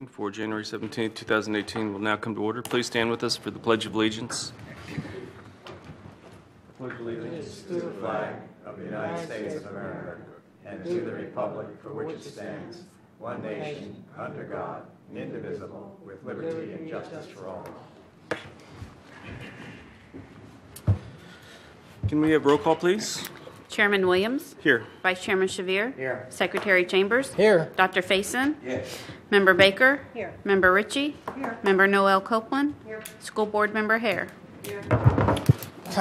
For January 17, 2018 will now come to order. Please stand with us for the Pledge of Allegiance. Pledge allegiance to the flag of the United States of America and to the republic for which it stands, one nation, under God, indivisible, with liberty and justice for all. Can we have roll call, please? Chairman Williams. Here. Vice Chairman Shavir. Here. Secretary Chambers. Here. Dr. Faison. Yes. Member Baker. Here. Member Ritchie. Here. Member Noel Copeland. Here. School Board Member Hare.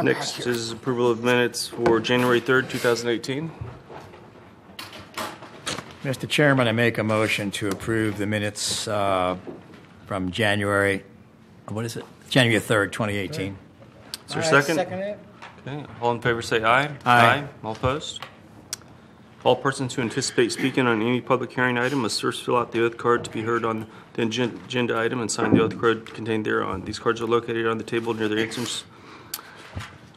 Next is approval of minutes for January 3rd, 2018. Mr. Chairman, I make a motion to approve the minutes from January 3rd, 2018. Is there a second? Second it. Okay. All in favor say aye. Aye. All opposed? All persons who anticipate speaking on any public hearing item must first fill out the oath card to be heard on the agenda item and sign the oath card contained thereon. These cards are located on the table near the entrance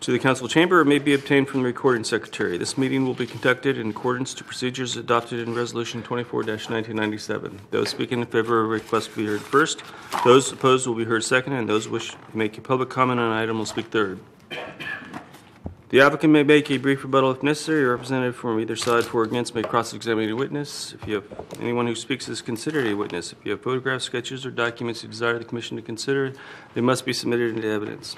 to the council chamber or may be obtained from the recording secretary. This meeting will be conducted in accordance to procedures adopted in Resolution 24-1997. Those speaking in favor of a request will be heard first. Those opposed will be heard second, and those who wish to make a public comment on an item will speak third. The applicant may make a brief rebuttal if necessary. A representative from either side for or against may cross-examine a witness. If you have anyone who speaks is considered a witness. If you have photographs, sketches, or documents you desire the commission to consider, they must be submitted into evidence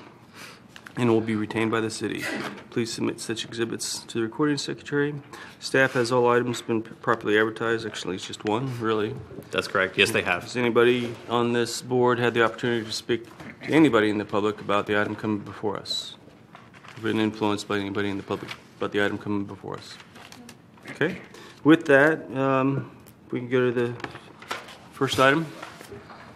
and will be retained by the city. Please submit such exhibits to the recording secretary. Staff has all items been properly advertised. Actually, it's just one, really. That's correct. Yes, they have. Has anybody on this board had the opportunity to speak to anybody in the public about the item coming before us? Been influenced by anybody in the public about the item coming before us? Okay. With that, we can go to the first item.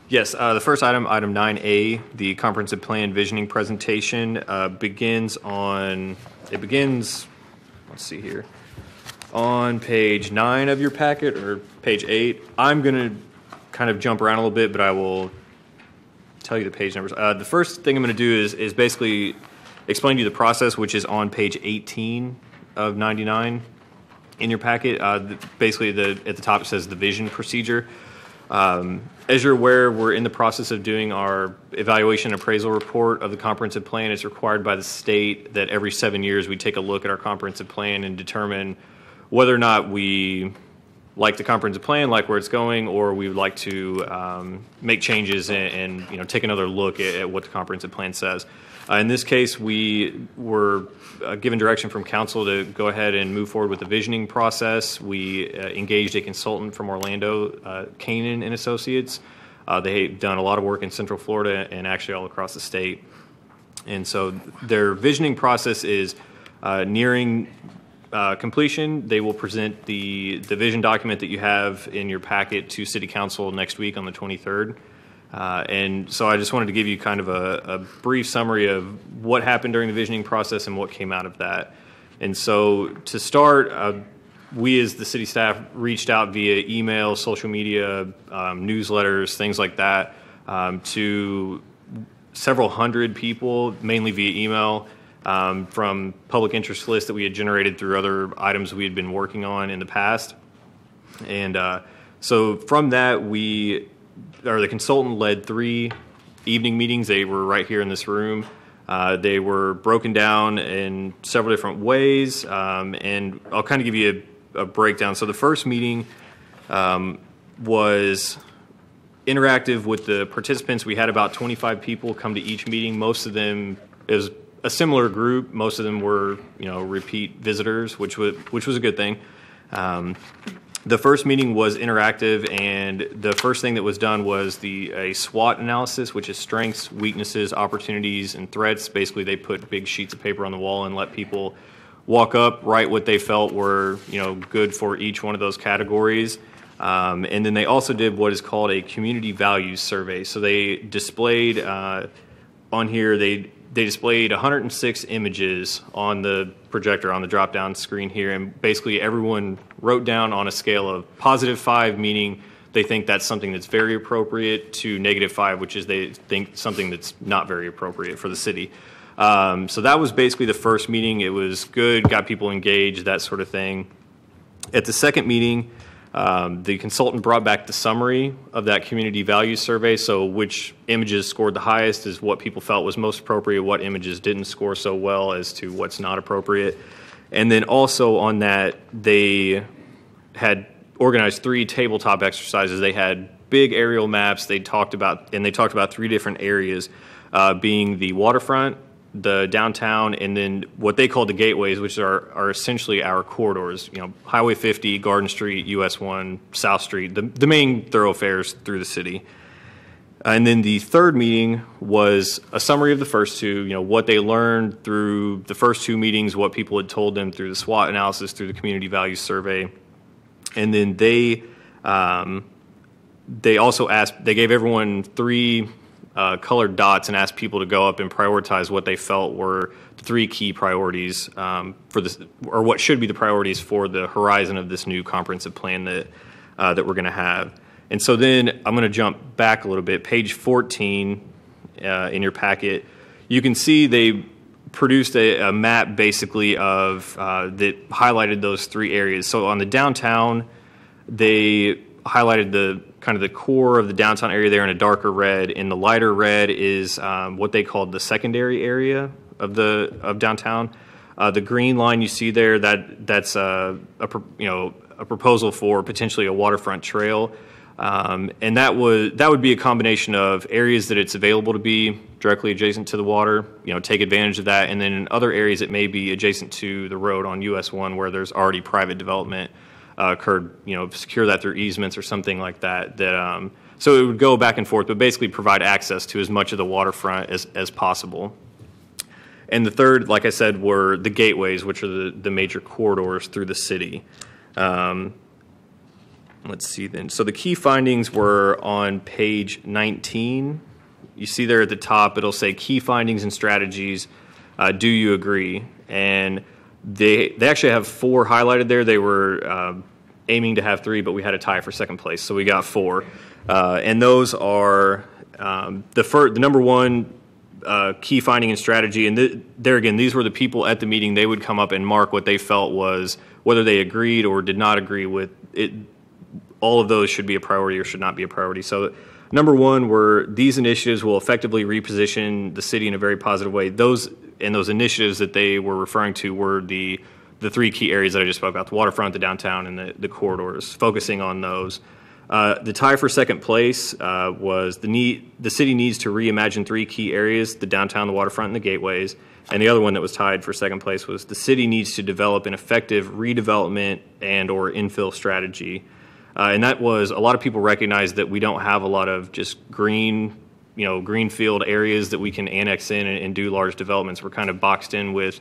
Yes, the first item, item 9A, the comprehensive plan visioning presentation, begins, let's see here, on page 9 of your packet, or page 8. I'm going to kind of jump around a little bit, but I will tell you the page numbers. The first thing I'm going to do is basically explain to you the process, which is on page 18 of 99 in your packet. Basically, at the top it says the vision procedure. As you're aware, we're in the process of doing our evaluation and appraisal report of the comprehensive plan. It's required by the state that every 7 years we take a look at our comprehensive plan and determine whether or not we like the comprehensive plan, like where it's going, or we would like to make changes and take another look at what the comprehensive plan says. In this case, we were given direction from council to go ahead and move forward with the visioning process. We engaged a consultant from Orlando, Canaan and Associates. They've done a lot of work in Central Florida and actually all across the state. And so their visioning process is nearing completion. They will present the vision document that you have in your packet to City Council next week on the 23rd. And so I just wanted to give you kind of a brief summary of what happened during the visioning process and what came out of that. And so to start, we as the city staff reached out via email, social media, newsletters, things like that, to several hundred people, mainly via email, from public interest lists that we had generated through other items we had been working on in the past. And so from that, the consultant led 3 evening meetings. They were right here in this room. They were broken down in several different ways, and I'll kind of give you a breakdown. So the first meeting was interactive with the participants. We had about 25 people come to each meeting. Most of them, it was a similar group. Most of them were, repeat visitors, which was a good thing. The first meeting was interactive, and the first thing that was done was a SWOT analysis, which is strengths, weaknesses, opportunities, and threats. Basically, they put big sheets of paper on the wall and let people walk up, write what they felt were good for each one of those categories. And then they also did what is called a community values survey. So they displayed on here, they displayed 106 images on the projector, on the drop-down screen here, and basically everyone wrote down on a scale of +5, meaning they think that's something that's very appropriate, to -5, which is they think something that's not very appropriate for the city. So that was basically the first meeting. It was good, got people engaged, that sort of thing. At the second meeting, The consultant brought back the summary of that community value survey, so which images scored the highest is what people felt was most appropriate, what images didn't score so well as to what's not appropriate. And then also on that, they had organized 3 tabletop exercises. They had big aerial maps they talked about 3 different areas, being the waterfront, the downtown, and then what they call the gateways, which are essentially our corridors. Highway 50, Garden Street, US 1, South Street, the main thoroughfares through the city. And then the third meeting was a summary of the first 2, what they learned through the first 2 meetings, what people had told them through the SWOT analysis, through the community values survey. And then they also they gave everyone 3 colored dots and asked people to go up and prioritize what they felt were the 3 key priorities for this, or what should be the priorities for the horizon of this new comprehensive plan that we're going to have. And so then I'm going to jump back a little bit. Page 14 in your packet, you can see they produced a map basically of that highlighted those 3 areas. So on the downtown, they highlighted the kind of the core of the downtown area there in a darker red. In the lighter red is what they called the secondary area of downtown. The green line you see there, that's a proposal for potentially a waterfront trail, and that would be a combination of areas that it's available to be directly adjacent to the water, take advantage of that, and then in other areas it may be adjacent to the road on US 1 where there's already private development occurred, secure that through easements or something like that. So it would go back and forth, but basically provide access to as much of the waterfront as possible. And the third, like I said, were the gateways, which are the major corridors through the city. Let's see then. So the key findings were on page 19. You see there at the top, it'll say key findings and strategies. Do you agree? And they actually have 4 highlighted there. They were aiming to have 3, but we had a tie for second place, so we got 4. And those are the number 1 key finding and strategy. And there again, these were the people at the meeting. They would come up and mark what they felt was whether they agreed or did not agree with it. All of those should be a priority or should not be a priority. So number 1 were these initiatives will effectively reposition the city in a very positive way. Those initiatives that they were referring to were the 3 key areas that I just spoke about: the waterfront, the downtown, and the corridors, focusing on those. The tie for second place was the city needs to reimagine 3 key areas: the downtown, the waterfront, and the gateways. And the other one that was tied for second place was the city needs to develop an effective redevelopment and or infill strategy. And that was, a lot of people recognize that we don't have a lot of just greenfield areas that we can annex in and do large developments. We're kind of boxed in with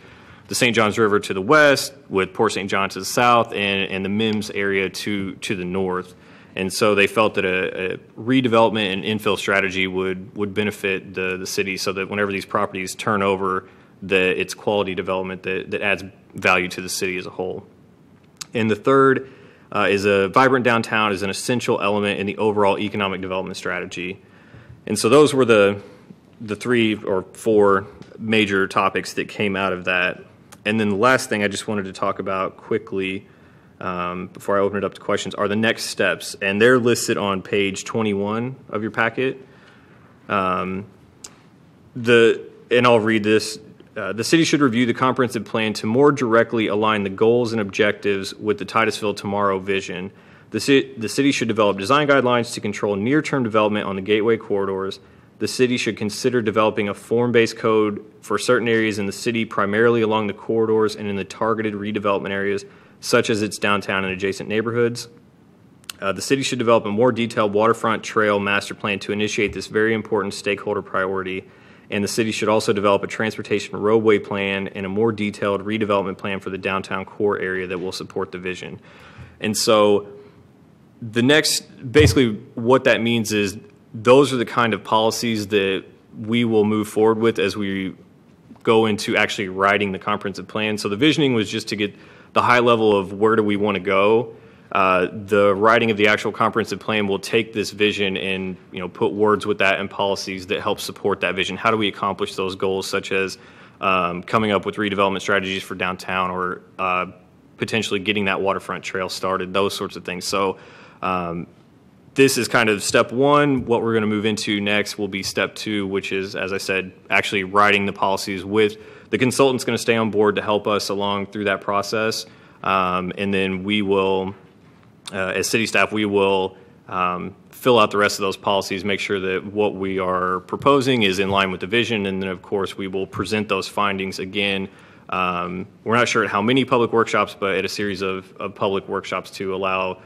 the St. Johns River to the west, with Port St. John to the south, and the Mims area to the north. And so they felt that a redevelopment and infill strategy would benefit the city, so that whenever these properties turn over, it's quality development that adds value to the city as a whole. And the third is a vibrant downtown is an essential element in the overall economic development strategy. And so those were the 3 or 4 major topics that came out of that. And then the last thing I just wanted to talk about quickly before I open it up to questions are the next steps. And they're listed on page 21 of your packet. And I'll read this. The city should review the comprehensive plan to more directly align the goals and objectives with the Titusville Tomorrow vision. The city should develop design guidelines to control near-term development on the gateway corridors. The city should consider developing a form-based code for certain areas in the city, primarily along the corridors and in the targeted redevelopment areas, such as its downtown and adjacent neighborhoods. The city should develop a more detailed waterfront trail master plan to initiate this very important stakeholder priority. And the city should also develop a transportation roadway plan and a more detailed redevelopment plan for the downtown core area that will support the vision. And so basically what that means is those are the kind of policies that we will move forward with as we go into actually writing the comprehensive plan. So the visioning was just to get the high level of where do we want to go. The writing of the actual comprehensive plan will take this vision and put words with that and policies that help support that vision. How do we accomplish those goals, such as coming up with redevelopment strategies for downtown, or potentially getting that waterfront trail started, those sorts of things. So this is kind of step one. What we're going to move into next will be step two, which is, as I said, actually writing the policies with the consultant's going to stay on board to help us along through that process. And then we will, as city staff, we will fill out the rest of those policies, make sure that what we are proposing is in line with the vision, and then, of course, we will present those findings again. We're not sure at how many public workshops, but at a series of public workshops to allow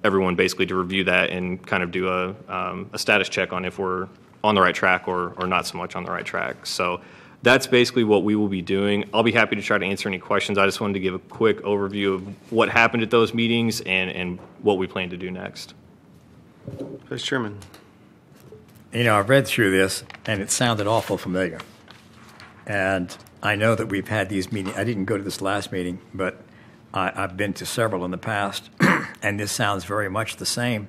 everyone basically to review that and kind of do a status check on if we're on the right track or not so much on the right track. So that's basically what we will be doing. I'll be happy to try to answer any questions. I just wanted to give a quick overview of what happened at those meetings and what we plan to do next. Vice Chairman. You know, I've read through this, and it sounded awful familiar. And I know that we've had these meetings. I didn't go to this last meeting, but I've been to several in the past, and this sounds very much the same.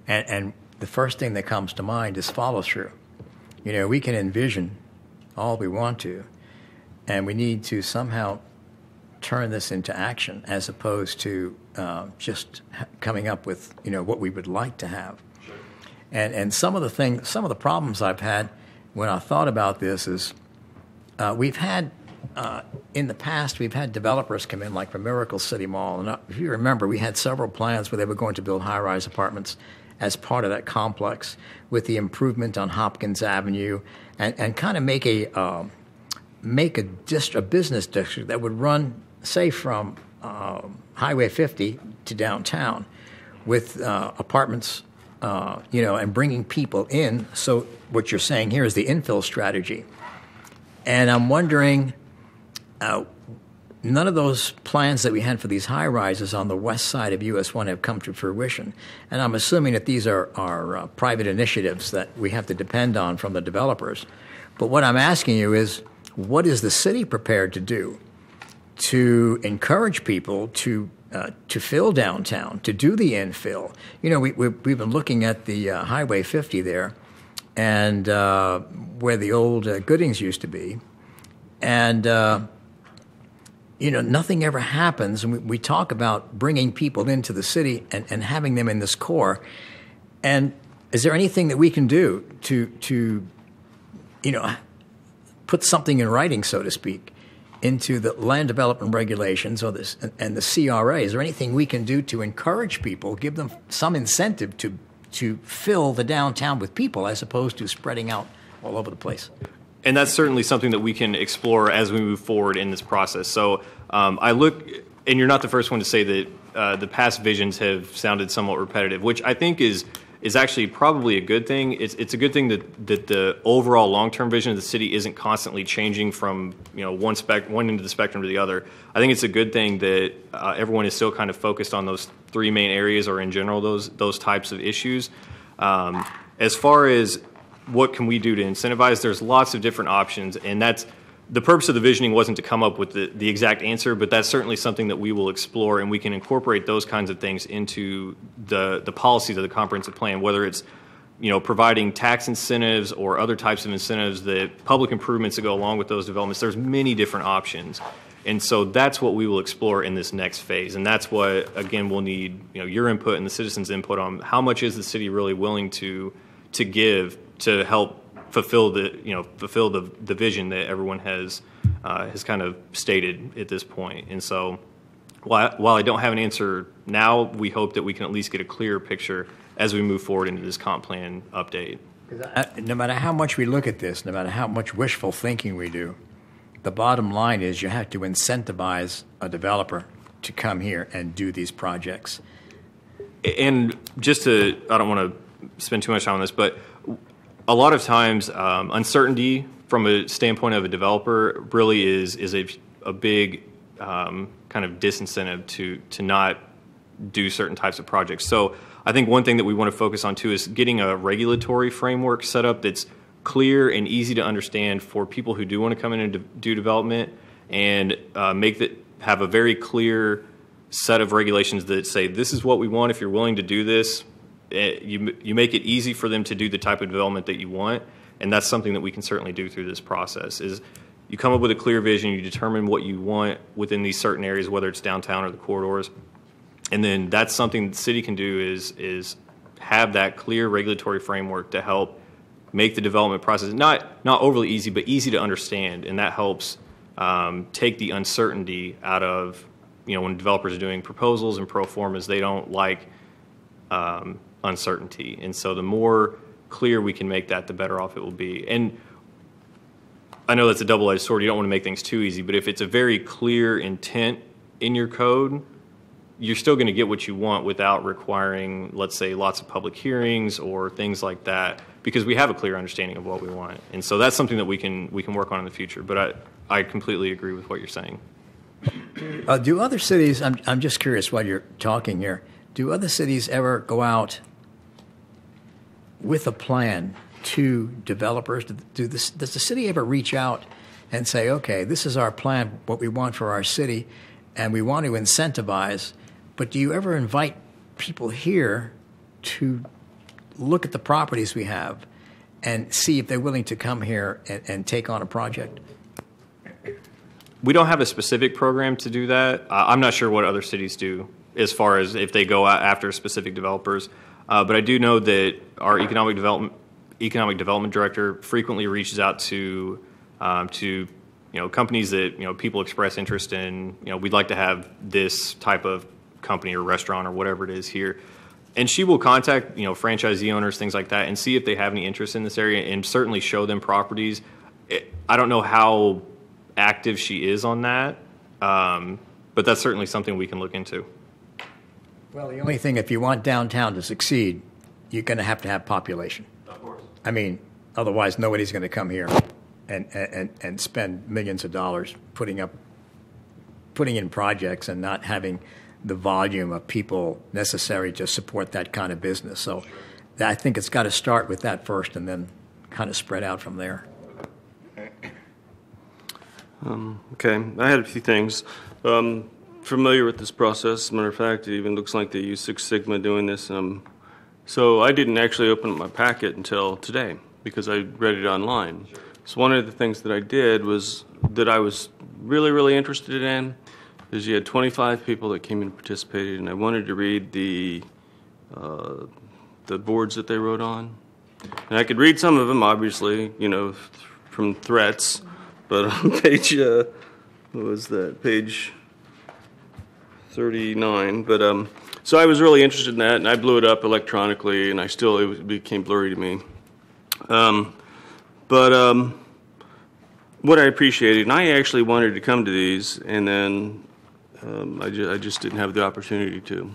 And the first thing that comes to mind is follow-through. You know, we can envision all we want to, and we need to somehow turn this into action as opposed to just coming up with, you know, what we would like to have. Sure. And some of the problems I've had when I thought about this is we've had in the past, we've had developers come in, like for Miracle City Mall. And if you remember, we had several plans where they were going to build high-rise apartments as part of that complex with the improvement on Hopkins Avenue and kind of make a business district that would run, say, from Highway 50 to downtown with apartments, you know, and bringing people in. So what you're saying here is the infill strategy. And I'm wondering, none of those plans that we had for these high-rises on the west side of US 1 have come to fruition. And I'm assuming that these are private initiatives that we have to depend on from the developers. But what I'm asking you is, what is the city prepared to do to encourage people to fill downtown, to do the infill? You know, we've been looking at the Highway 50 there, and where the old Goodings used to be. And, you know, nothing ever happens. And we talk about bringing people into the city and having them in this core. And is there anything that we can do to you know, put something in writing, so to speak, into the land development regulations or this and the CRA? Is there anything we can do to encourage people, give them some incentive to fill the downtown with people as opposed to spreading out all over the place? And that's certainly something that we can explore as we move forward in this process. So I look, and you're not the first one to say that the past visions have sounded somewhat repetitive, which I think is actually probably a good thing. It's a good thing that the overall long-term vision of the city isn't constantly changing from, you know, one end of the spectrum to the other. I think it's a good thing that everyone is still kind of focused on those three main areas, or in general those types of issues. As far as what can we do to incentivize, there's lots of different options, and that's the purpose of the visioning wasn't to come up with the exact answer, but that's certainly something that we will explore, and we can incorporate those kinds of things into the policies of the comprehensive plan, whether it's, you know, providing tax incentives or other types of incentives, that public improvements that go along with those developments. There's many different options. And so that's what we will explore in this next phase. And that's what, again, we'll need, you know, your input and the citizens' input on how much is the city really willing to give to help fulfill the vision that everyone has kind of stated at this point. And so while I don't have an answer now, we hope that we can at least get a clearer picture as we move forward into this comp plan update. No matter how much we look at this, no matter how much wishful thinking we do, the bottom line is you have to incentivize a developer to come here and do these projects. And just I don't want to spend too much time on this, but a lot of times uncertainty from a standpoint of a developer really is a big kind of disincentive to not do certain types of projects. So I think one thing that we want to focus on too is getting a regulatory framework set up that's clear and easy to understand for people who do want to come in and do development, and have a very clear set of regulations that say this is what we want. If you're willing to do this, you make it easy for them to do the type of development that you want, and that's something that we can certainly do through this process. Is you come up with a clear vision, you determine what you want within these certain areas, whether it's downtown or the corridors. And then that's something the city can do is have that clear regulatory framework to help make the development process not overly easy, but easy to understand. And that helps take the uncertainty out of, when developers are doing proposals and pro formas, they don't like uncertainty. And so the more clear we can make that, the better off it will be. And I know that's a double-edged sword. You don't want to make things too easy, but if it's a very clear intent in your code, you're still going to get what you want without requiring, let's say, lots of public hearings or things like that, because we have a clear understanding of what we want. And so that's something that we can work on in the future. But I completely agree with what you're saying. Do other cities, I'm just curious while you're talking here, do other cities ever go out with a plan to developers? Does the city ever reach out and say, okay, this is our plan, what we want for our city, and we want to incentivize, but do you ever invite people here to look at the properties we have and see if they're willing to come here and take on a project? We don't have a specific program to do that. I'm not sure what other cities do as far as if they go out after specific developers. But I do know that our economic development director frequently reaches out to companies that people express interest in. We'd like to have this type of company or restaurant or whatever it is here, and she will contact franchisee owners, things like that, and see if they have any interest in this area, and certainly show them properties. I don't know how active she is on that, but that's certainly something we can look into. Well, the only thing, if you want downtown to succeed, you're going to have population. Of course. I mean, otherwise nobody's going to come here and spend millions of dollars putting in projects and not having the volume of people necessary to support that kind of business. So I think it's got to start with that first and then kind of spread out from there. Okay, I had a few things. Familiar with this process. As a matter of fact, it even looks like they use Six Sigma doing this. So I didn't actually open up my packet until today because I read it online. So one of the things that I did was that I was really, really interested in is you had 25 people that came in and participated, and I wanted to read the boards that they wrote on. And I could read some of them, obviously, from threats, but on page, what was that, page 39. But so I was really interested in that, and I blew it up electronically, and it became blurry to me. But what I appreciated, and I actually wanted to come to these, and then I just didn't have the opportunity to.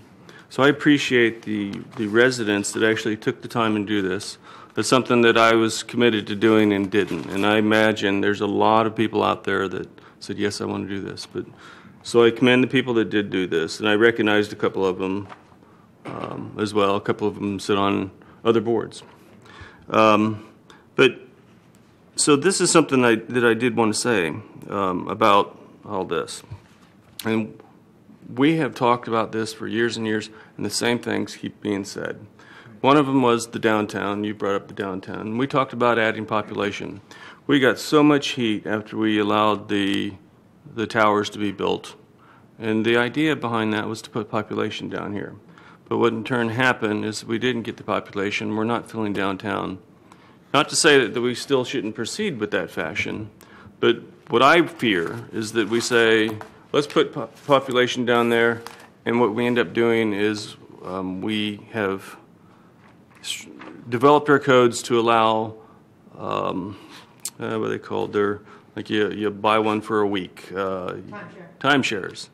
So I appreciate the residents that actually took the time and do this. It's something that I was committed to doing and didn't. And I imagine there's a lot of people out there that said, yes, I want to do this. So I commend the people that did do this, and I recognized a couple of them as well. A couple of them sit on other boards. So this is something that I did want to say about all this. And we have talked about this for years and years, and the same things keep being said. One of them was the downtown. You brought up the downtown. We talked about adding population. We got so much heat after we allowed the towers to be built. And the idea behind that was to put population down here. But what in turn happened is we didn't get the population. We're not filling downtown. Not to say that we still shouldn't proceed with that fashion, but what I fear is that we say, let's put population down there, and what we end up doing is we have developed our codes to allow, what are they called? They're like you buy one for a week. Timeshares.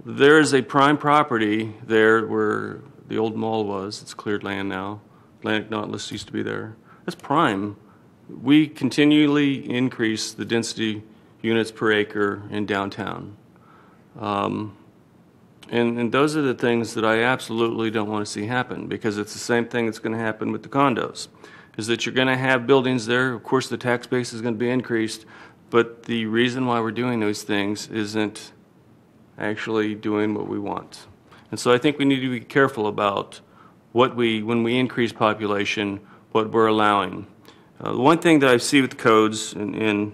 There is a prime property there where the old mall was. It's cleared land now. Atlantic Nautilus used to be there. That's prime. We continually increase the density units per acre in downtown. And those are the things that I absolutely don't want to see happen, because it's the same thing that's going to happen with the condos, is that you're going to have buildings there. Of course, the tax base is going to be increased, but the reason why we're doing those things isn't actually doing what we want. And so I think we need to be careful about when we increase population, what we're allowing. The one thing that I see with the codes, and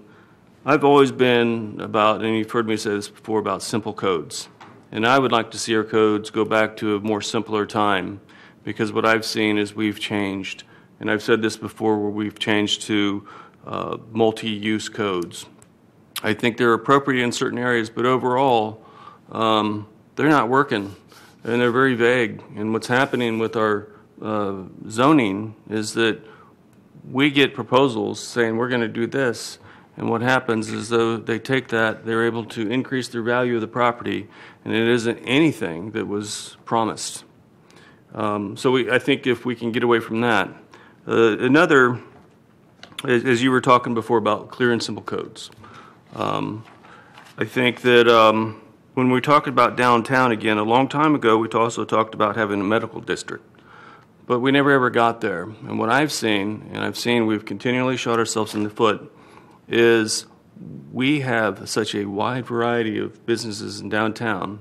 I've always been about, and you've heard me say this before, about simple codes. And I would like to see our codes go back to a more simpler time, because what I've seen is we've changed. And I've said this before, where we've changed to multi-use codes. I think they're appropriate in certain areas, but overall, they're not working, and they're very vague. And what's happening with our zoning is that we get proposals saying we're going to do this, and what happens is, though they take that, they're able to increase the value of the property, and it isn't anything that was promised. I think if we can get away from that. Another, as you were talking before about clear and simple codes, I think that when we talked about downtown again, a long time ago, we also talked about having a medical district. But we never ever got there. And what I've seen, we've continually shot ourselves in the foot, is we have such a wide variety of businesses in downtown,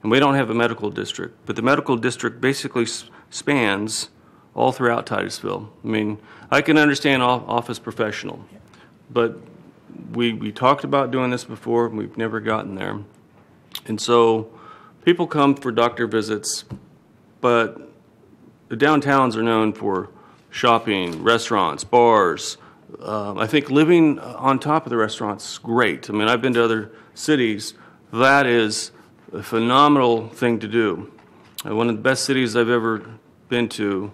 and we don't have a medical district. But the medical district basically spans all throughout Titusville. I mean, I can understand office professional, but we talked about doing this before, and we've never gotten there. And so people come for doctor visits, but the downtowns are known for shopping, restaurants, bars. I think living on top of the restaurants is great. I mean, I've been to other cities. That is a phenomenal thing to do. One of the best cities I've ever been to,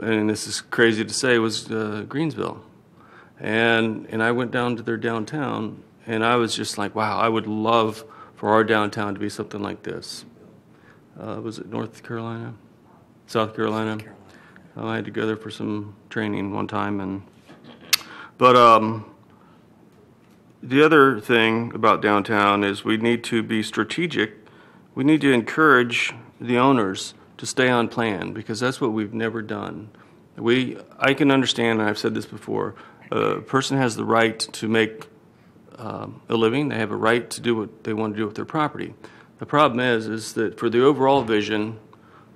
and this is crazy to say, was Greensville. And I went down to their downtown, and I was just like, wow, I would love for our downtown to be something like this. Was it North Carolina? South Carolina? I had to go there for some training one time. But the other thing about downtown is we need to be strategic. We need to encourage the owners to stay on plan, because that's what we've never done. I can understand, and I've said this before, a person has the right to make a living. They have a right to do what they want to do with their property. The problem is that for the overall vision,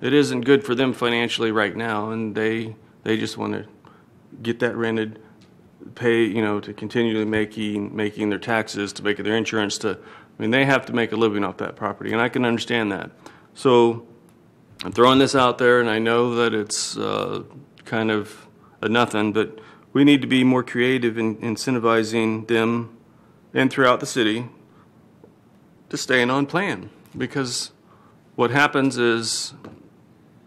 it isn't good for them financially right now, and they just want to get that rented, pay, to continue making their taxes, to make their insurance, they have to make a living off that property, and I can understand that. So I'm throwing this out there, and I know that it's kind of a nothing, but we need to be more creative in incentivizing them and throughout the city to staying on plan, because what happens is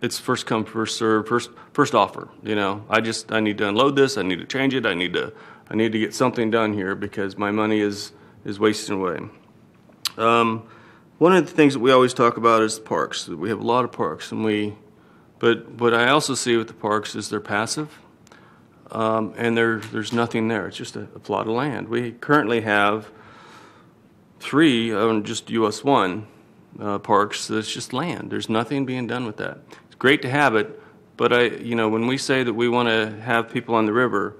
it's first come, first serve, first offer. I need to unload this. I need to change it. I need to get something done here, because my money is wasting away. One of the things that we always talk about is the parks. We have a lot of parks, but what I also see with the parks is they're passive, and there's nothing there. It's just a plot of land. We currently have 3 on just US 1 parks that's just land. There's nothing being done with that. It's great to have it, but when we say that we want to have people on the river,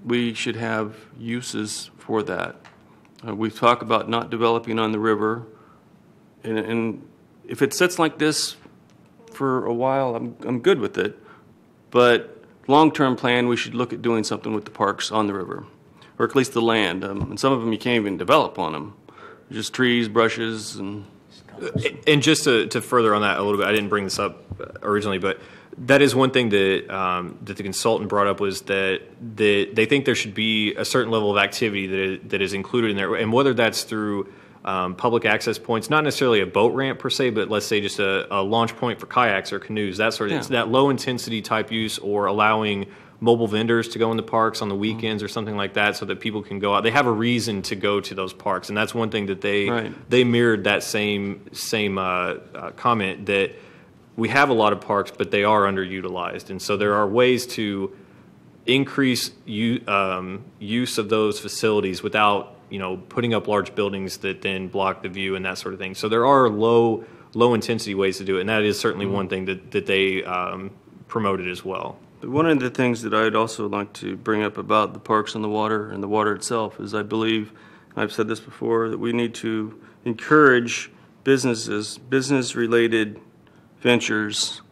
we should have uses for that. We talk about not developing on the river, and if it sits like this for a while, I'm good with it. But long-term plan, we should look at doing something with the parks on the river, or at least the land. And some of them you can't even develop on them. Just trees, brushes, and just to further on that a little bit, I didn't bring this up originally, but that is one thing that the consultant brought up, was that they think there should be a certain level of activity that is included in there, and whether that's through public access points, not necessarily a boat ramp per se, but let's say just a launch point for kayaks or canoes, that sort of thing. It's that low intensity type use, or allowing mobile vendors to go in the parks on the weekends or something like that, so that people can go out. They have a reason to go to those parks, and that's one thing that they mirrored that same comment, that we have a lot of parks, but they are underutilized, and so there are ways to increase use of those facilities without putting up large buildings that then block the view and that sort of thing. So there are low intensity ways to do it, and that is certainly one thing that they promoted as well. One of the things that I'd also like to bring up about the parks and the water itself is, I believe, and I've said this before, that we need to encourage business-related ventures,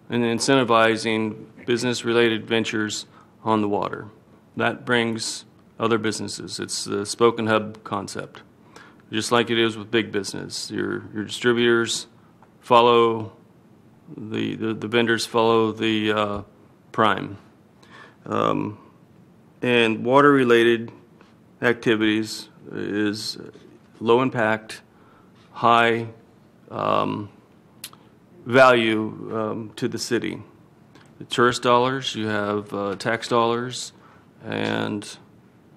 and incentivizing business-related ventures on the water. That brings other businesses. It's the spoke and hub concept, just like it is with big business. Your distributors follow the vendors follow the prime, and water-related activities is low impact, high value to the city. The tourist dollars, you have tax dollars, and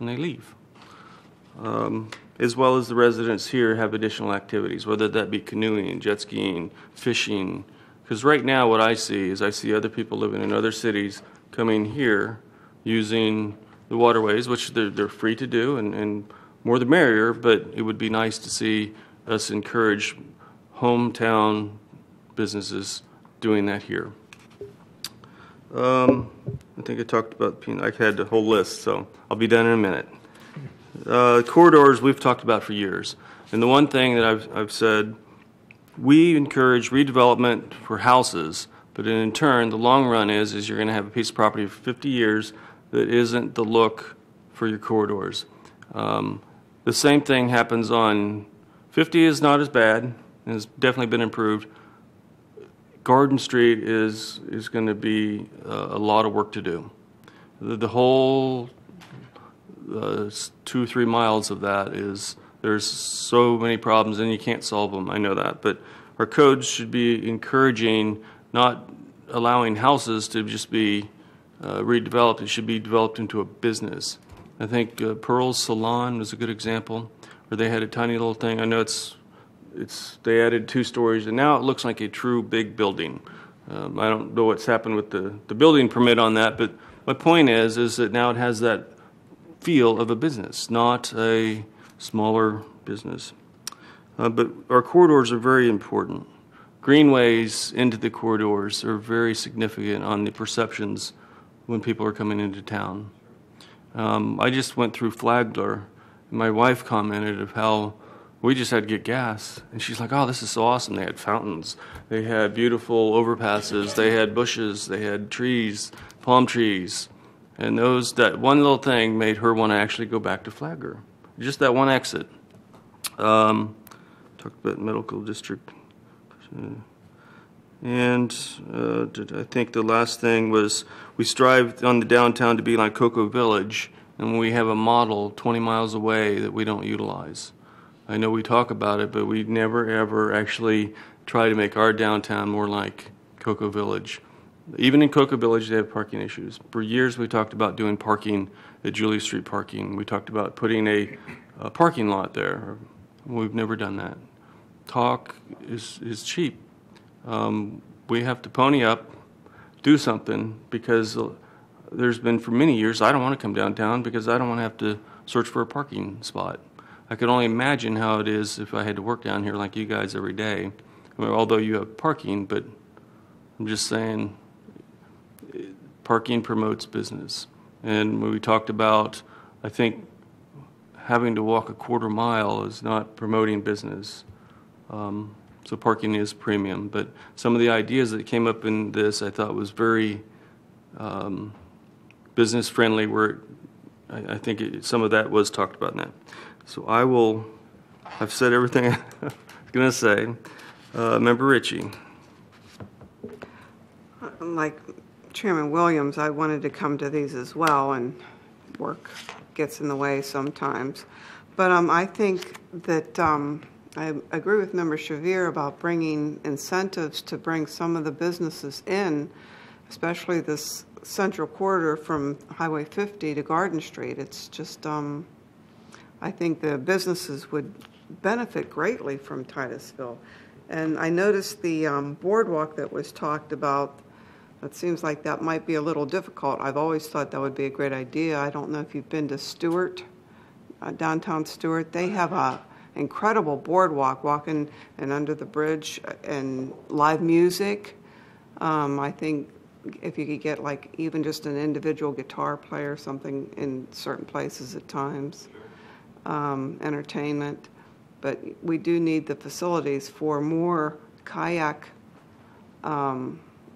they leave. As well as the residents here have additional activities, whether that be canoeing, jet skiing, fishing. Because right now what I see is I see other people living in other cities coming here using the waterways, which they're free to do, and more the merrier, but it would be nice to see us encourage hometown businesses doing that here. I think I talked about, I had the whole list, so I'll be done in a minute. Corridors we've talked about for years. And the one thing that I've said, we encourage redevelopment for houses, but in turn, the long run is you're going to have a piece of property for 50 years that isn't the look for your corridors. The same thing happens on 50 is not as bad, and has definitely been improved. Garden Street is going to be a lot of work to do. The whole 2-3 miles of that there's so many problems and you can't solve them. I know that, but our codes should be encouraging, not allowing houses to just be redeveloped. It should be developed into a business. I think Pearl's Salon was a good example, where they had a tiny little thing. I know they added 2 stories, and now it looks like a true big building. I don't know what's happened with the building permit on that, but my point is that now it has that feel of a business, not a smaller business. But our corridors are very important. Greenways into the corridors are very significant on the perceptions when people are coming into town. I just went through Flagler, and my wife commented of how we just had to get gas. And she's like, oh, this is so awesome. They had fountains. They had beautiful overpasses. They had bushes. They had trees, palm trees. And that one little thing made her want to actually go back to Flagler. Just that one exit. Talked about medical district. And I think the last thing was we strive on the downtown to be like Cocoa Village, and we have a model 20 miles away that we don't utilize. I know we talk about it, but we never ever actually try to make our downtown more like Cocoa Village. Even in Cocoa Village, they have parking issues. For years, we talked about doing parking at Julia Street parking. We talked about putting a parking lot there. We've never done that. Talk is cheap. We have to pony up, do something, because there's been for many years, I don't want to come downtown because I don't want to have to search for a parking spot. I could only imagine how it is if I had to work down here like you guys every day. Although you have parking, but I'm just saying parking promotes business. And when we talked about, I think, having to walk a quarter mile is not promoting business. So parking is premium. But some of the ideas that came up in this I thought was very business friendly, where I think some of that was talked about in that. So I've said everything I was going to say. Member Ritchie. Like Chairman Williams, I wanted to come to these as well, and work gets in the way sometimes. But I think that I agree with Member Shavir about bringing incentives to bring some of the businesses in, especially this central corridor from Highway 50 to Garden Street. It's just, I think the businesses would benefit greatly from Titusville. And I noticed the boardwalk that was talked about. It seems like that might be a little difficult. I've always thought that would be a great idea. I don't know if you've been to Stewart, downtown Stewart. They have a incredible boardwalk, walking and under the bridge, and live music. I think if you could get like even just an individual guitar player or something in certain places at times, entertainment. But we do need the facilities for more kayak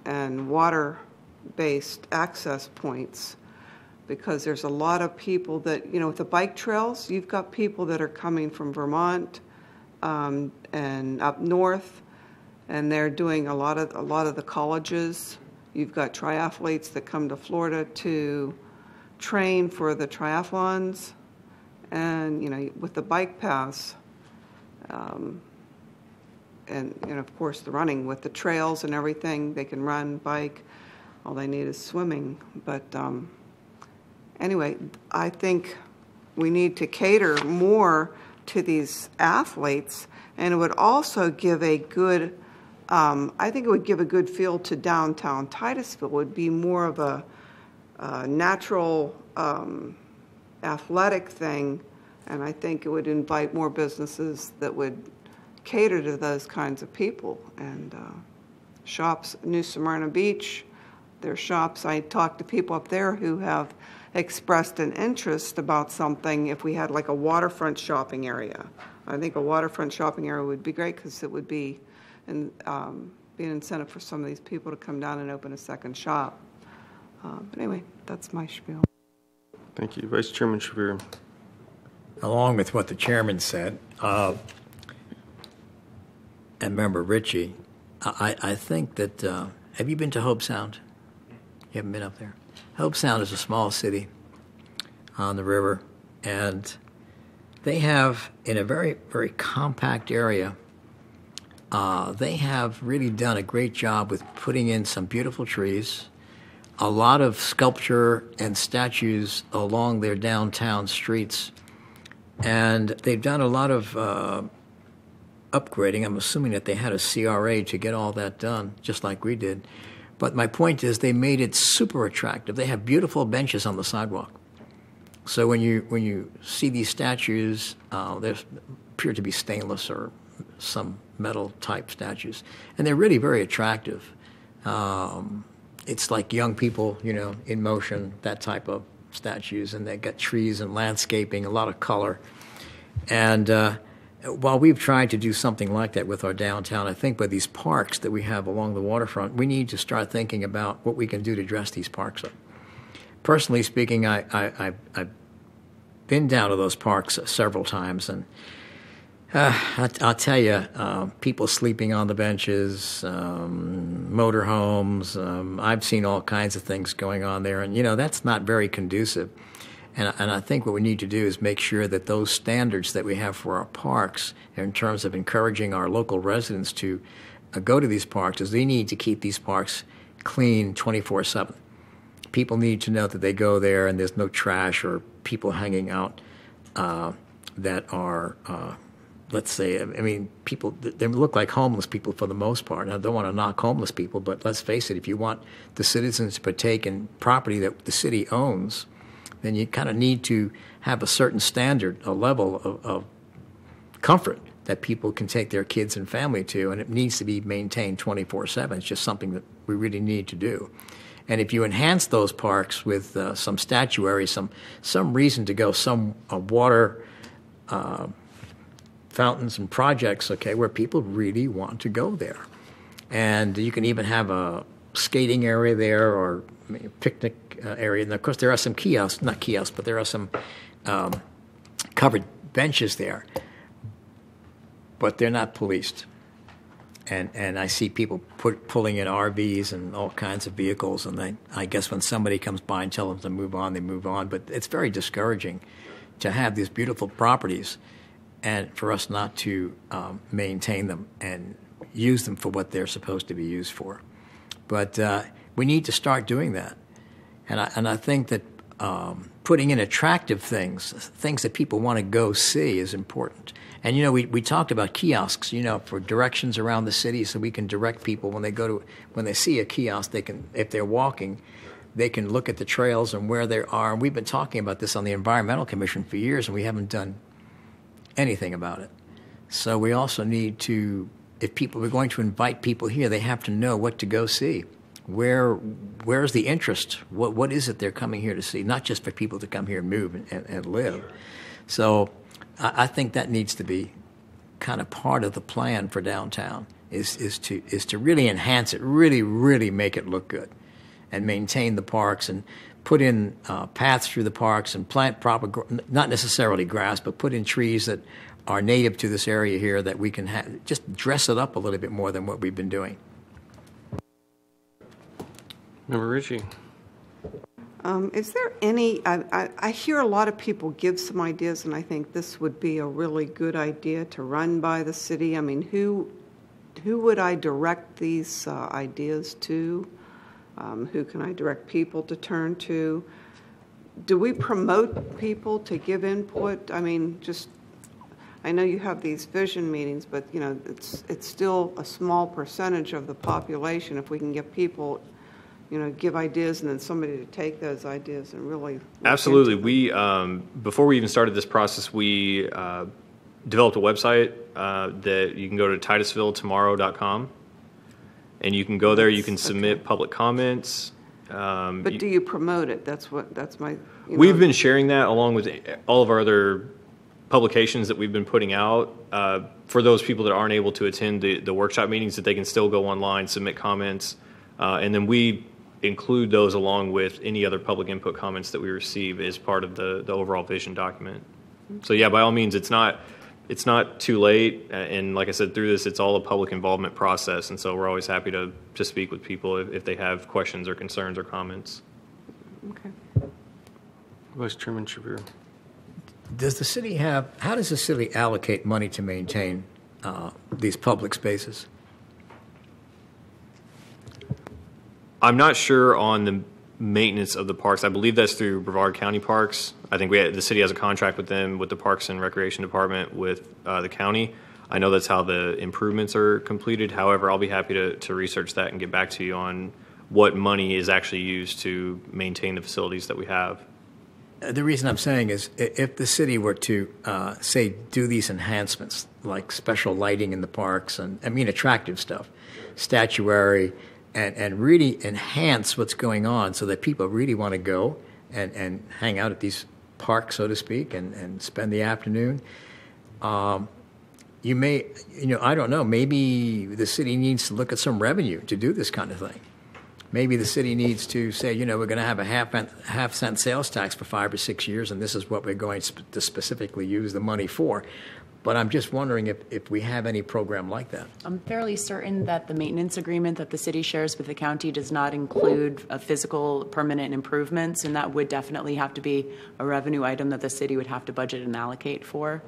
and water-based access points, because there's a lot of people that, with the bike trails, you've got people that are coming from Vermont and up north, and they're doing a lot of the colleges. You've got triathletes that come to Florida to train for the triathlons, and with the bike paths, and of course the running with the trails and everything, they can run, bike. All they need is swimming. But anyway, I think we need to cater more to these athletes, and it would also give a good, I think it would give a good feel to downtown Titusville. It would be more of a natural athletic thing, and I think it would invite more businesses that would cater to those kinds of people. And shops, New Smyrna Beach, their shops, I talked to people up there who have expressed an interest about something if we had like a waterfront shopping area. I think a waterfront shopping area would be great because it would be an incentive for some of these people to come down and open a second shop. But anyway, that's my spiel. Thank you. Vice Chairman Shavira. Along with what the chairman said, and Member Ritchie, I think that, have you been to Hope Sound? You haven't been up there? Hope Sound is a small city on the river, and they have, in a very, very compact area, they have really done a great job with putting in some beautiful trees, a lot of sculpture and statues along their downtown streets, and they've done a lot of upgrading. I'm assuming that they had a CRA to get all that done, just like we did. But my point is they made it super attractive. They have beautiful benches on the sidewalk. So when you see these statues, they appear to be stainless or some metal type statues, and they're really very attractive. It's like young people, in motion, that type of statues, and they got trees and landscaping, a lot of color. And while we've tried to do something like that with our downtown, I think by these parks that we have along the waterfront, we need to start thinking about what we can do to dress these parks up. Personally speaking, I've been down to those parks several times, and I'll tell you, people sleeping on the benches, motorhomes. I've seen all kinds of things going on there, and that's not very conducive. And I think what we need to do is make sure that those standards that we have for our parks, in terms of encouraging our local residents to go to these parks, is they need to keep these parks clean 24/7. People need to know that they go there and there's no trash or people hanging out that are, let's say, people, they look like homeless people for the most part. And I don't want to knock homeless people, but let's face it, if you want the citizens to partake in property that the city owns, then you kind of need to have a certain standard, a level of comfort that people can take their kids and family to, and it needs to be maintained 24/7. It's just something that we really need to do. And if you enhance those parks with some statuary, some reason to go, some water fountains and projects, where people really want to go there. And you can even have a skating area there or picnic area. And of course, there are some not kiosks, but there are some covered benches there. But they're not policed. And I see people pulling in RVs and all kinds of vehicles, and I guess when somebody comes by and tells them to move on, they move on. But it's very discouraging to have these beautiful properties and for us not to maintain them and use them for what they're supposed to be used for. But we need to start doing that. And I think that putting in attractive things that people want to go see is important. And, we talked about kiosks, for directions around the city, so we can direct people when they see a kiosk, they can, if they're walking, they can look at the trails and where they are. And we've been talking about this on the Environmental Commission for years, and we haven't done anything about it. So we also need to, if we're going to invite people here, they have to know what to go see. Where's the interest? What is it they're coming here to see? Not just for people to come here and move and live. So I think that needs to be kind of part of the plan for downtown is to really enhance it, really, really make it look good, and maintain the parks and put in paths through the parks and plant not necessarily grass, but put in trees that are native to this area here, that we can just dress it up a little bit more than what we've been doing. Member Ritchie. Is there any, I hear a lot of people give some ideas, and I think this would be a really good idea to run by the city. I mean, who would I direct these ideas to? Who can I direct people to turn to? Do we promote people to give input? I mean, I know you have these vision meetings, but it's still a small percentage of the population. If we can get people, give ideas and then somebody to take those ideas and really Absolutely. We before we even started this process, we developed a website that you can go to titusvilletomorrow.com. And you can go there. You can submit public comments. But do you promote it? That's my. We've been sharing that along with all of our other publications that we've been putting out for those people that aren't able to attend the workshop meetings, that they can still go online, submit comments, and then we include those along with any other public input comments that we receive as part of the overall vision document. So yeah, by all means, it's not too late, and like I said, through this, it's all a public involvement process, and so we're always happy to speak with people if they have questions or concerns or comments. Okay. Vice Chairman Shabir. How does the city allocate money to maintain these public spaces? I'm not sure on the maintenance of the parks. I believe that's through Brevard County Parks. I think the city has a contract with them, with the Parks and Recreation Department, with the county. I know that's how the improvements are completed. However, I'll be happy to research that and get back to you on what money is actually used to maintain the facilities that we have. The reason I'm saying is, if the city were to, say, do these enhancements, like special lighting in the parks and, attractive stuff, statuary, and really enhance what's going on so that people really want to go and hang out at these parks, so to speak, and spend the afternoon. You may, I don't know, maybe the city needs to look at some revenue to do this kind of thing. Maybe the city needs to say, we're going to have a half-cent sales tax for 5 or 6 years, and this is what we're going to specifically use the money for. But I'm just wondering if we have any program like that. I'm fairly certain that the maintenance agreement that the city shares with the county does not include physical permanent improvements, and that would definitely have to be a revenue item that the city would have to budget and allocate for.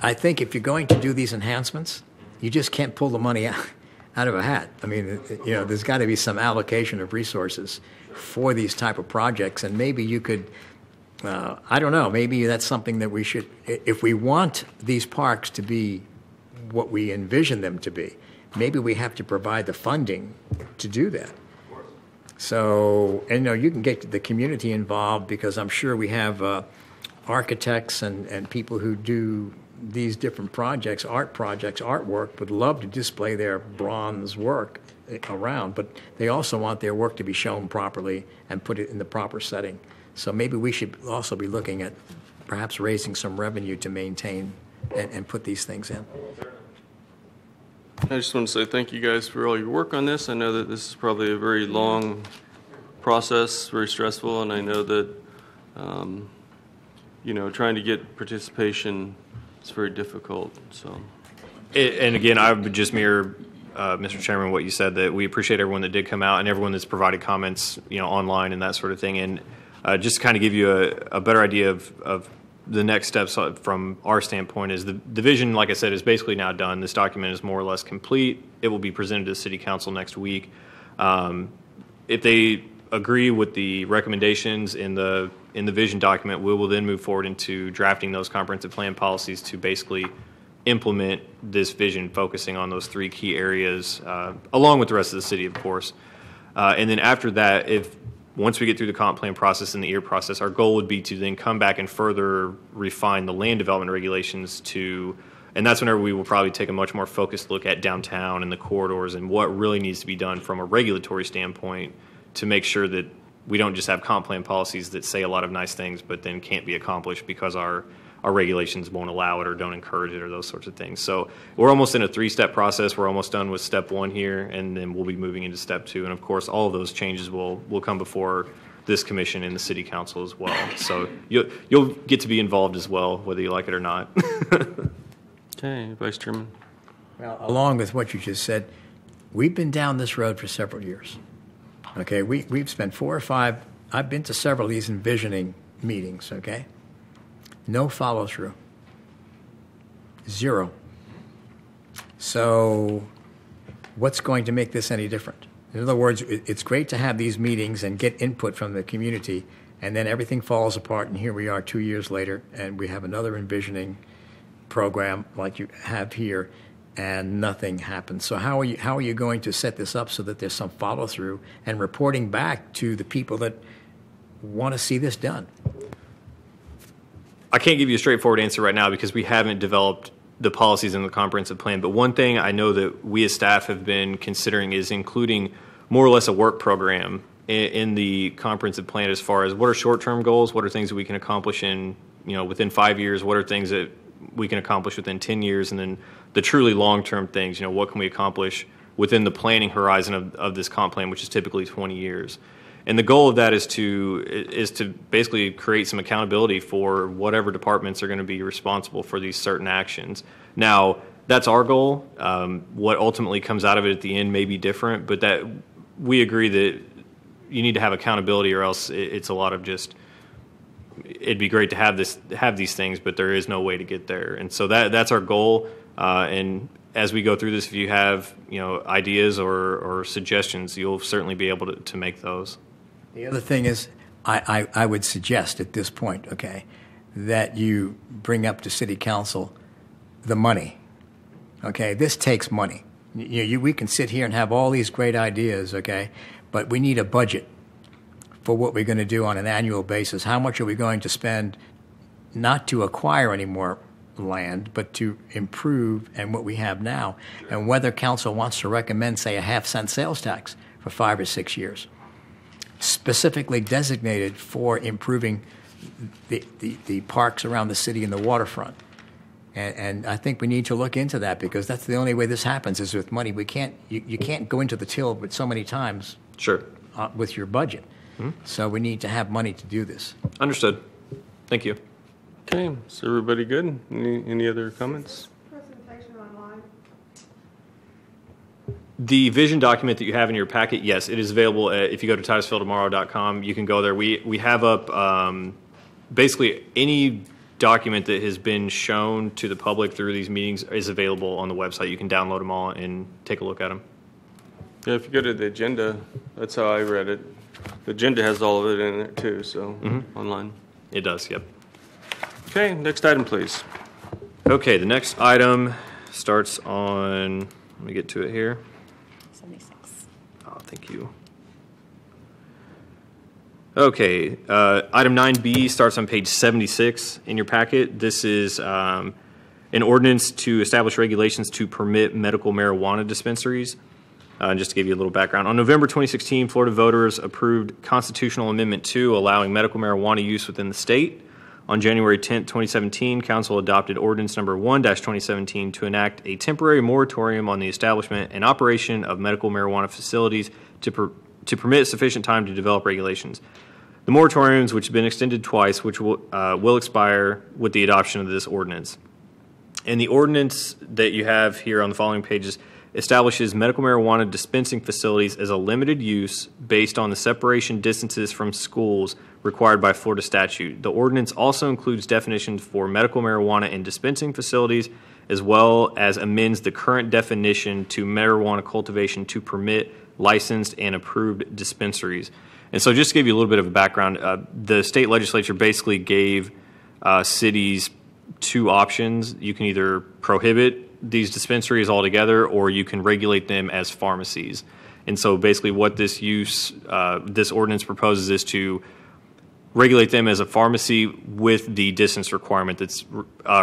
I think if you're going to do these enhancements, you just can't pull the money out of a hat. I mean, there's got to be some allocation of resources for these type of projects, and maybe you could, I don't know, maybe that's something that we should, if we want these parks to be what we envision them to be, maybe we have to provide the funding to do that. So, and you can get the community involved, because I'm sure we have architects and people who do these different projects, artwork, would love to display their bronze work around, but they also want their work to be shown properly and put it in the proper setting. So maybe we should also be looking at perhaps raising some revenue to maintain and put these things in. I just want to say thank you guys for all your work on this. I know that this is probably a very long process, very stressful, and I know that trying to get participation is very difficult. So, And again, I would just mirror, Mr. Chairman, what you said, that we appreciate everyone that did come out and everyone that's provided comments, online and that sort of thing. And just to kind of give you a better idea of the next steps from our standpoint is the vision, like I said, is basically now done. This document is more or less complete. It will be presented to City Council next week. If they agree with the recommendations in the vision document, we will then move forward into drafting those comprehensive plan policies to basically implement this vision, focusing on those 3 key areas, along with the rest of the city, of course. And then after that, once we get through the comp plan process and the EAR process, our goal would be to then come back and further refine the land development regulations and that's whenever we will probably take a much more focused look at downtown and the corridors and what really needs to be done from a regulatory standpoint to make sure that we don't just have comp plan policies that say a lot of nice things but then can't be accomplished because our our regulations won't allow it or don't encourage it or those sorts of things. So we're almost in a 3-step process. We're almost done with step 1 here, and then we'll be moving into step 2. And of course, all of those changes will come before this commission and the city council as well. So you'll get to be involved as well, whether you like it or not. Okay, Vice Chairman. Well, along with what you just said, we've been down this road for several years. Okay, we've spent 4 or 5, I've been to several of these envisioning meetings, okay? No follow through. 0. So what's going to make this any different? In other words, it's great to have these meetings and get input from the community, and then everything falls apart, and here we are 2 years later, and we have another envisioning program like you have here, and nothing happens. So how are you going to set this up so that there's some follow through and reporting back to the people that want to see this done? I can't give you a straightforward answer right now because we haven't developed the policies in the comprehensive plan. But one thing I know that we as staff have been considering is including more or less a work program in the comprehensive plan as far as what are short-term goals, what are things that we can accomplish in, within 5 years, what are things that we can accomplish within 10 years, and then the truly long-term things, what can we accomplish within the planning horizon of this comp plan, which is typically 20 years. And the goal of that is to basically create some accountability for whatever departments are going to be responsible for these certain actions. Now, that's our goal. What ultimately comes out of it at the end may be different, but that we agree that you need to have accountability, or else it's a lot of just. It'd be great to have these things, but there is no way to get there, and so that's our goal. And as we go through this, if you have ideas or suggestions, you'll certainly be able to make those. The other thing is, I would suggest at this point, okay, that you bring up to City Council the money. Okay, this takes money. We can sit here and have all these great ideas, okay, but we need a budget for what we're going to do on an annual basis. How much are we going to spend not to acquire any more land, but to improve and what we have now, and whether council wants to recommend, say, a half-cent sales tax for 5 or 6 years, specifically designated for improving the parks around the city and the waterfront. And I think we need to look into that, because that's the only way this happens is with money. You can't go into the till with so many times. Sure. With your budget. Mm-hmm. So we need to have money to do this. Understood. Thank you. Okay, is everybody good? Any other comments? Presentation online. The vision document that you have in your packet, yes, it is available. If you go to titusvilletomorrow.com, you can go there. We have up basically any document that has been shown to the public through these meetings is available on the website. You can download them all and take a look at them. Yeah, if you go to the agenda, that's how I read it. The agenda has all of it in there too, so online. It does, yep. Okay, next item, please. Okay, the next item starts on, let me get to it here. 76. Oh, thank you. Okay, item 9B starts on page 76 in your packet. This is an ordinance to establish regulations to permit medical marijuana dispensaries. Just to give you a little background, on November 2016, Florida voters approved Constitutional Amendment 2 allowing medical marijuana use within the state. On January 10, 2017, Council adopted Ordinance Number 1-2017 to enact a temporary moratorium on the establishment and operation of medical marijuana facilities to permit sufficient time to develop regulations. The moratoriums, which have been extended twice, which will expire with the adoption of this ordinance. And the ordinance that you have here on the following pages establishes medical marijuana dispensing facilities as a limited use based on the separation distances from schools required by Florida statute. The ordinance also includes definitions for medical marijuana and dispensing facilities, as well as amends the current definition to marijuana cultivation to permit licensed and approved dispensaries. And so just to give you a little bit of a background, the state legislature basically gave cities 2 options. You can either prohibit these dispensaries altogether, or you can regulate them as pharmacies. And so basically what this ordinance proposes is to regulate them as a pharmacy with the distance requirement that's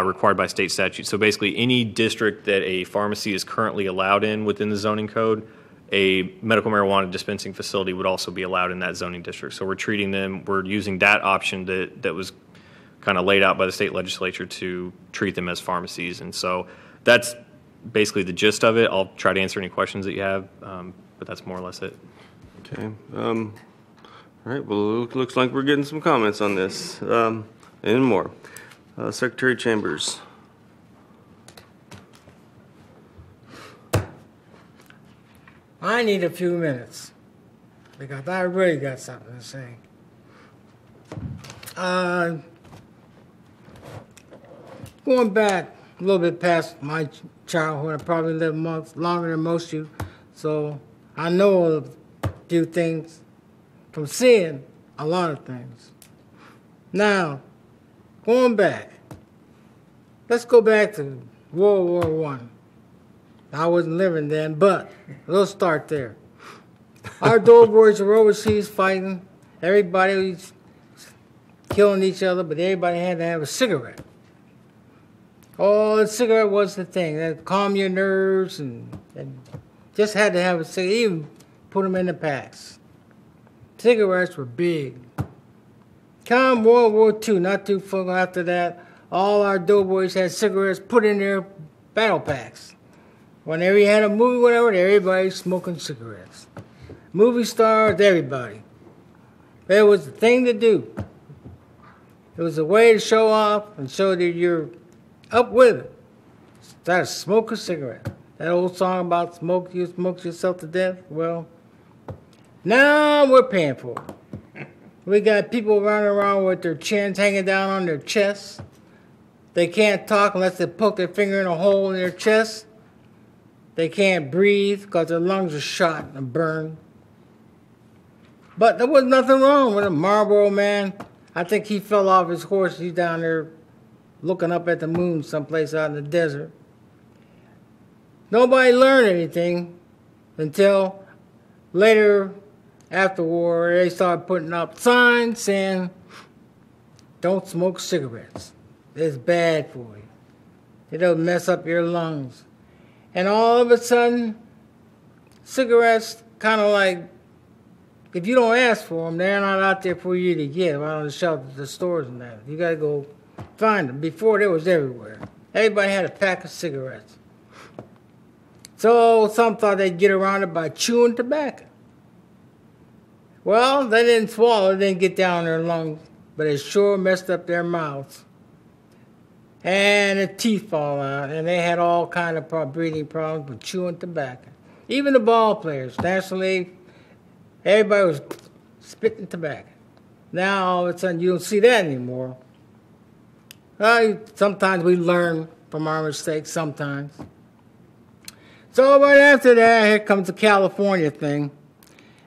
required by state statute. So basically any district that a pharmacy is currently allowed in within the zoning code, a medical marijuana dispensing facility would also be allowed in that zoning district. So we're using that option that was kind of laid out by the state legislature to treat them as pharmacies. And so that's basically the gist of it. I'll try to answer any questions that you have, but that's more or less it. Okay. All right. Well, it looks like we're getting some comments on this and more. Secretary Chambers. I need a few minutes because I really got something to say. Going back a little bit past my childhood, I probably lived much longer than most of you, so I know a few things from seeing a lot of things. Now, going back, let's go back to World War I. I wasn't living then, but we'll start there. Our doughboys were overseas fighting. Everybody was killing each other, but everybody had to have a cigarette. Oh, the cigarette was the thing. That calm your nerves, and just had to have a cigarette. Even put them in the packs. Cigarettes were big. Come World War II, not too far after that, all our doughboys had cigarettes put in their battle packs. Whenever you had a movie, whatever, everybody's smoking cigarettes. Movie stars, everybody. It was the thing to do. It was a way to show off and show that you're up with it. Start to smoke a cigarette. That old song about smoke, you smoke yourself to death. Well, now we're paying for it. We got people running around with their chins hanging down on their chests. They can't talk unless they poke their finger in a hole in their chest. They can't breathe because their lungs are shot and burned. But there was nothing wrong with a Marlboro man. I think he fell off his horse. He's down there looking up at the moon someplace out in the desert. Nobody learned anything until later after war. They started putting up signs saying, don't smoke cigarettes. It's bad for you. It'll mess up your lungs. And all of a sudden, cigarettes kind of like, if you don't ask for them, they're not out there for you to get out on the shelves, the stores and that. You got to go find them. Before, they was everywhere. Everybody had a pack of cigarettes. So some thought they'd get around it by chewing tobacco. Well, they didn't swallow, it didn't get down their lungs, but it sure messed up their mouths. And the teeth fall out, and they had all kind of breathing problems with chewing tobacco. Even the ball players, National League, everybody was spitting tobacco. Now, all of a sudden, you don't see that anymore. Sometimes we learn from our mistakes, sometimes. So right after that, here comes the California thing.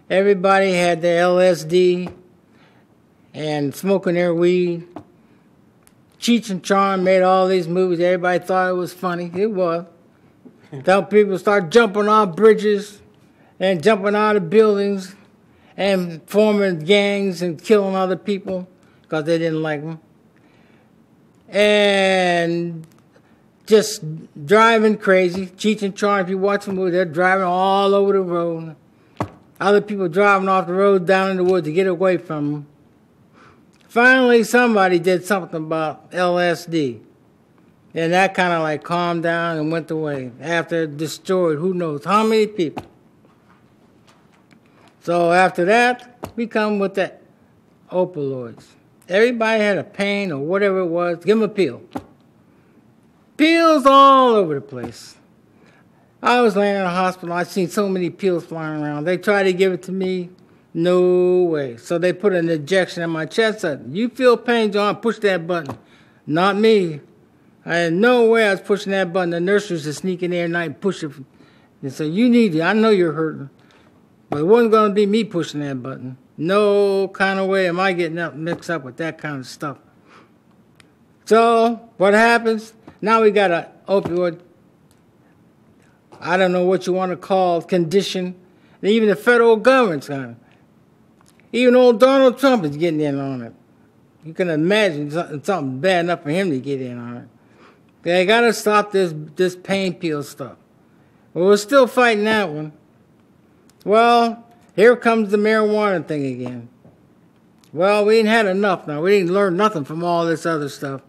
Everybody had the LSD and smoking their weed. Cheech and Chong made all these movies. Everybody thought it was funny. It was. Then people start jumping off bridges and jumping out of buildings and forming gangs and killing other people because they didn't like them. And just driving crazy. Cheech and Chong, if you watch the movie, they're driving all over the road. Other people driving off the road down in the woods to get away from them. Finally, somebody did something about LSD. And that kind of like calmed down and went away after it destroyed who knows how many people. So after that, we come with the opioids. Everybody had a pain or whatever it was, give them a pill. Pills all over the place. I was laying in a hospital, I seen so many pills flying around. They tried to give it to me. No way. So they put an injection in my chest. Said, you feel pain, John? Push that button. Not me. I had no way I was pushing that button. The nurse was just sneaking there at night and push it. They said, you need it. I know you're hurting. But it wasn't going to be me pushing that button. No kind of way am I getting up mixed up with that kind of stuff. So what happens? Now we got an opioid, I don't know what you want to call, condition. And even the federal government's on it. Even old Donald Trump is getting in on it. You can imagine something bad enough for him to get in on it. They got to stop this pain pill stuff. But we're still fighting that one. Well, here comes the marijuana thing again. Well, we ain't had enough now. We didn't learn nothing from all this other stuff.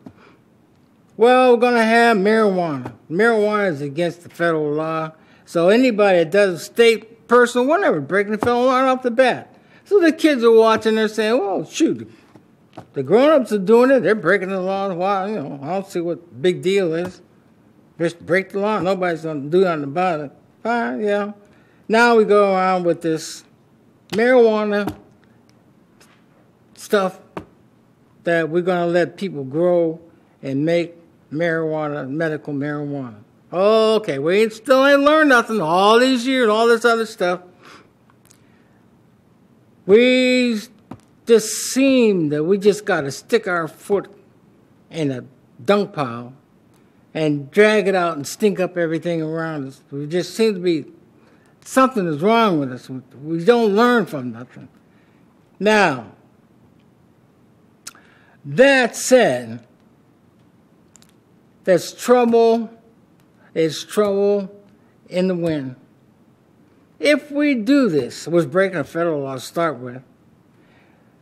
Well, we're going to have marijuana. Marijuana is against the federal law. So anybody that does state, personal, whatever, breaking the federal law right off the bat. So the kids are watching, they're saying, well, shoot, the grown-ups are doing it. They're breaking the law. Why, I don't see what the big deal is. Just break the law. Nobody's going to do nothing about it. Fine, yeah. Now we go around with this marijuana stuff that we're going to let people grow and make marijuana, medical marijuana. Okay, we still ain't learned nothing all these years, all this other stuff. We just seem that we just got to stick our foot in a dung pile and drag it out and stink up everything around us. We just seem to be, something is wrong with us. We don't learn from nothing. Now, that said, there's trouble in the wind. If we do this, it was breaking a federal law to start with,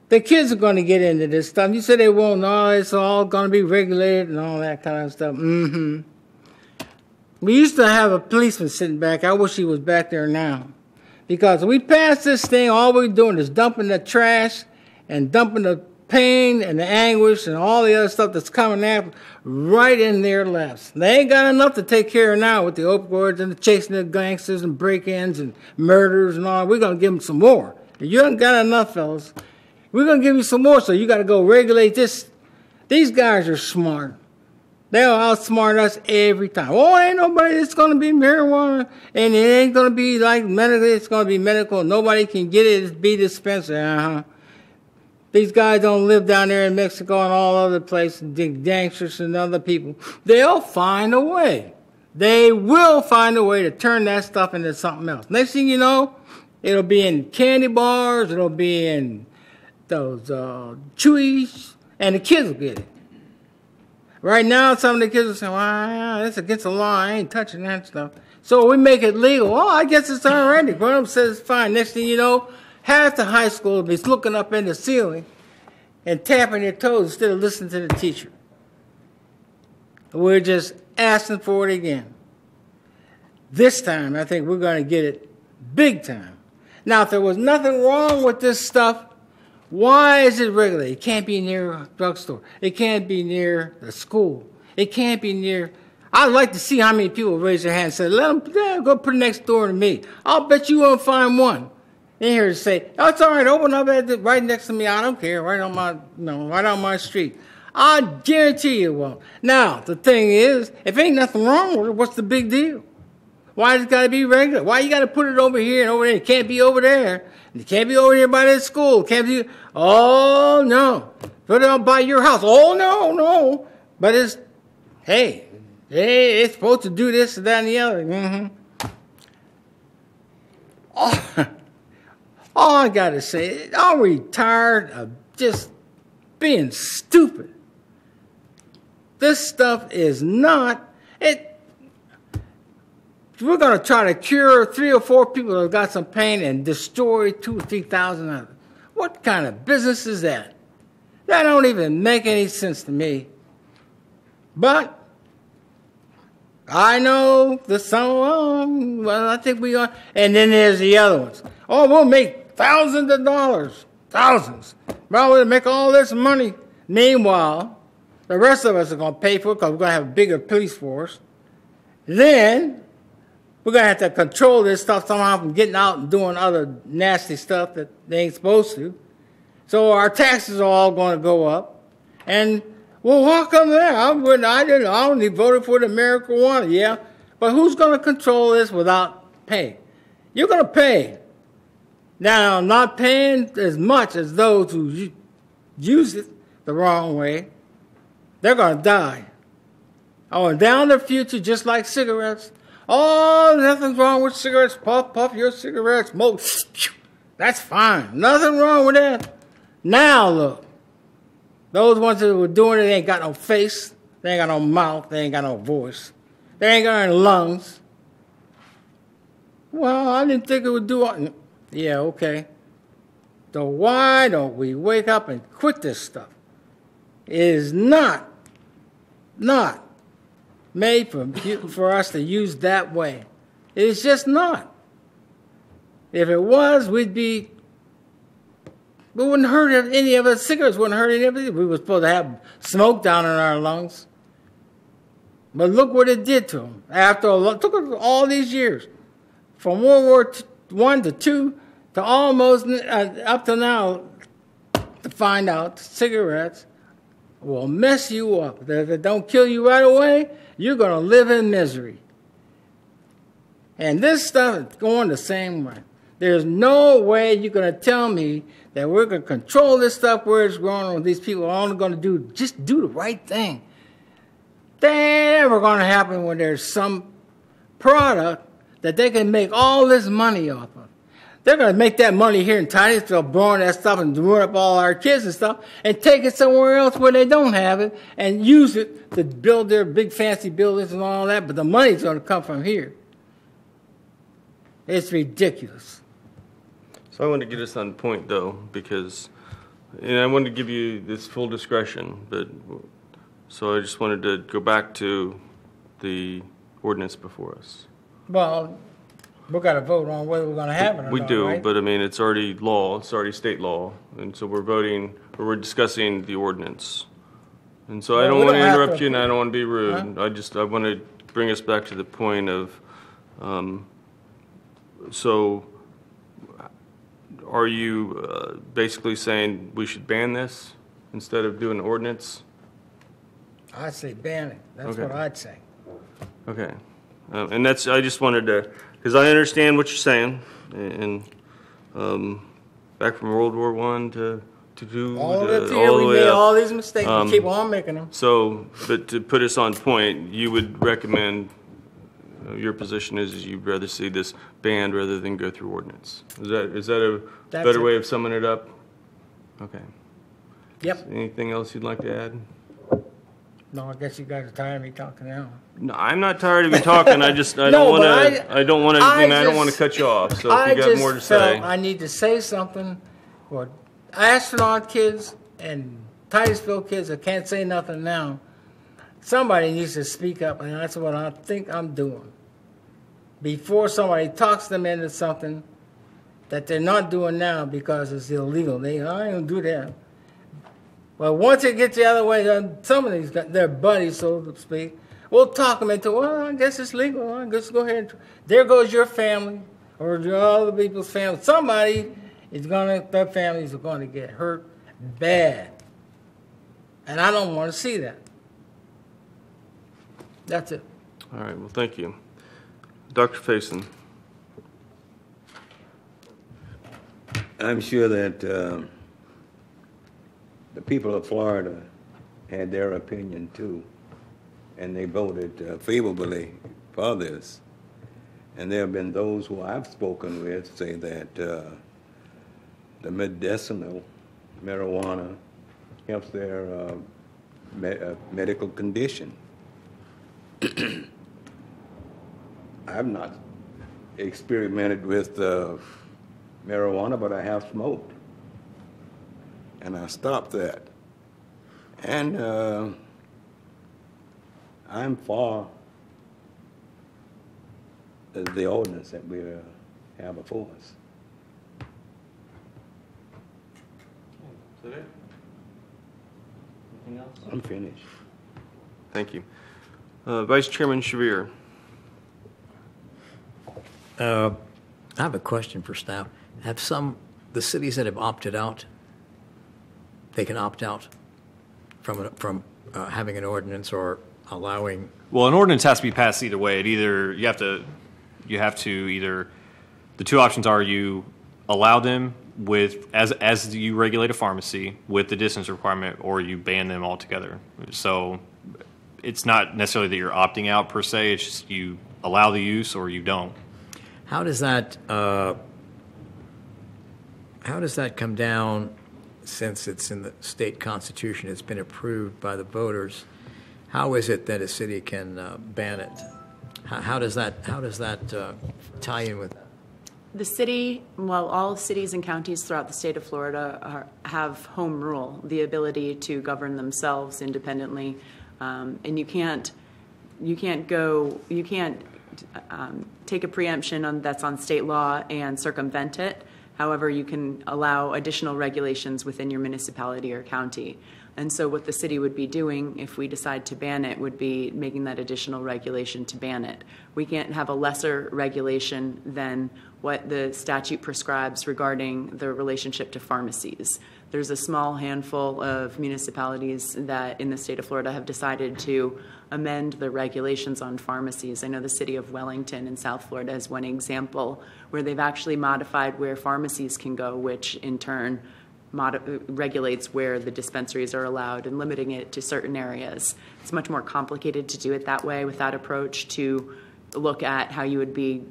the kids are going to get into this stuff. You said they won't. No, it's all going to be regulated and all that kind of stuff. Mm-hmm. We used to have a policeman sitting back. I wish he was back there now. Because we pass this thing, all we're doing is dumping the trash and dumping the pain and the anguish and all the other stuff that's coming after right in their laps. They ain't got enough to take care of now with the opioids and the chasing the gangsters and break-ins and murders and all. We're going to give them some more. You ain't got enough, fellas. We're going to give you some more, so you got to go regulate this. These guys are smart. They'll outsmart us every time. Oh, ain't nobody, it's going to be marijuana, and it ain't going to be like medical, it's going to be medical. Nobody can get it, it's be dispensary. These guys don't live down there in Mexico and all other places, the gangsters and other people. They'll find a way. They will find a way to turn that stuff into something else. Next thing you know, it'll be in candy bars, it'll be in those chewies, and the kids will get it. Right now, some of the kids will say, well, that's against the law, I ain't touching that stuff. So we make it legal. Oh, I guess it's all right. The grown-up says it's fine. Next thing you know, half the high school is looking up in the ceiling and tapping their toes instead of listening to the teacher. We're just asking for it again. This time, I think we're going to get it big time. Now, if there was nothing wrong with this stuff, why is it regulated? It can't be near a drugstore. It can't be near the school. It can't be near... I'd like to see how many people raise their hand and say, let them go put it next door to me. I'll bet you won't find one. They here to say, oh, it's all right, open up right next to me. I don't care, right on my street. I guarantee you won't. Now, the thing is, if ain't nothing wrong with it, what's the big deal? Why does it got to be regular? Why you got to put it over here and over there? It can't be over there. It can't be over here by that school. It can't be. Oh, no. Put it up by your house. Oh, no. But it's, hey, it's supposed to do this and that and the other. Mm-hmm. All I got to say, I'm tired of just being stupid. This stuff is not, we're going to try to cure 3 or 4 people that have got some pain and destroy 2,000 or 3,000 others. What kind of business is that? That don't even make any sense to me. But I know the some, well, I think we are. And then there's the other ones. Oh, we'll make thousands of dollars. Thousands. Well, we'll make all this money. Meanwhile, the rest of us are going to pay for it because we're going to have a bigger police force. Then we're going to have to control this stuff somehow from getting out and doing other nasty stuff that they ain't supposed to. So our taxes are all going to go up. And, well, how come that? I only voted for the marijuana, yeah. But who's going to control this without pay? You're going to pay. Now, not paying as much as those who use it the wrong way, they're going to die. Oh, and down the future, just like cigarettes, oh, nothing's wrong with cigarettes. Puff your cigarettes. Smoke. That's fine. Nothing wrong with that. Now, look. Those ones that were doing it, they ain't got no face. They ain't got no mouth. They ain't got no voice. They ain't got any lungs. Well, I didn't think it would do it. Yeah, okay. So why don't we wake up and quit this stuff? It is not made for us to use that way. It's just not. If it was, we wouldn't hurt any of us. Cigarettes wouldn't hurt any of us. We were supposed to have smoke down in our lungs. But look what it did to them. Took all these years, from World War I to II to almost up to now, to find out cigarettes will mess you up. If it don't kill you right away, you're going to live in misery. And this stuff is going the same way. There's no way you're going to tell me that we're going to control this stuff where it's growing, or these people are only going to just do the right thing. That ain't ever going to happen when there's some product that they can make all this money off of. They're going to make that money here in Titusville, blowing that stuff and doing up all our kids and stuff, and take it somewhere else where they don't have it and use it to build their big fancy buildings and all that, but the money's going to come from here. It's ridiculous. So I want to get us on point, though, because, and I wanted to give you this full discretion, but so I just wanted to go back to the ordinance before us. Well, we've got to vote on whether we're going to have it or We not, do, right? but I mean, it's already law, it's already state law, and so we're voting, or we're discussing the ordinance. And so I Well, don't we want to don't have interrupt to- you, and I don't want to be rude. Huh? I want to bring us back to the point of, so are you basically saying we should ban this instead of doing an ordinance? I'd say ban it. That's Okay. what I'd say. Okay. And that's, I just wanted to, because I understand what you're saying, and back from World War I to do All the, the year all we the way made up. all these mistakes. We keep on making them. So, but to put us on point, you would recommend, your position is you'd rather see this banned rather than go through ordinance. Is that a That's better it. way of summing it up? Okay. Yep. Anything else you'd like to add? No, I guess you guys are tired of me talking now. No, I'm not tired of you talking. I just, I No, don't want but to, I don't want to, I and I don't just- want to cut you off. So if I you got just more to felt say. I need to say something for astronaut kids and Titusville kids that can't say nothing now. Somebody needs to speak up, and that's what I think I'm doing. Before somebody talks them into something that they're not doing now because it's illegal. I ain't gonna do that. Well, once it gets the other way, then some of these got their buddies, so to speak, we'll talk them into, well, I guess it's legal. I guess go ahead. There goes your family or your other people's family. Somebody is their families are going to get hurt bad. And I don't want to see that. That's it. All right, well, thank you. Dr. Faison. I'm sure that the people of Florida had their opinion too, and they voted favorably for this. And there have been those who I've spoken with say that the medicinal marijuana helps their medical condition. I've not experimented with marijuana, but I have smoked. And I stopped that. And I'm for the ordinance that we have before us. I'm finished. Thank you. Vice Chairman Shavir. I have a question for staff. Have the cities that have opted out, they can opt out from having an ordinance or allowing? Well, an ordinance has to be passed either way. You have to either, the two options are you allow them with, as you regulate a pharmacy with the distance requirement, or you ban them altogether. So it's not necessarily that you're opting out per se, it's just you allow the use or you don't. How does that come down, since it's in the state constitution, it's been approved by the voters? How is it that a city can ban it? How does that tie in with that? The city, well, all cities and counties throughout the state of Florida have home rule, the ability to govern themselves independently, and you can't take a preemption that's on state law and circumvent it. However, you can allow additional regulations within your municipality or county. And so what the city would be doing if we decide to ban it would be making that additional regulation to ban it. We can't have a lesser regulation than what the statute prescribes regarding the relationship to pharmacies. There's a small handful of municipalities that in the state of Florida have decided to amend the regulations on pharmacies. I know the city of Wellington in South Florida is one example where they've actually modified where pharmacies can go, which in turn regulates where the dispensaries are allowed and limiting it to certain areas. It's much more complicated to do it that way with that approach, to look at how you would be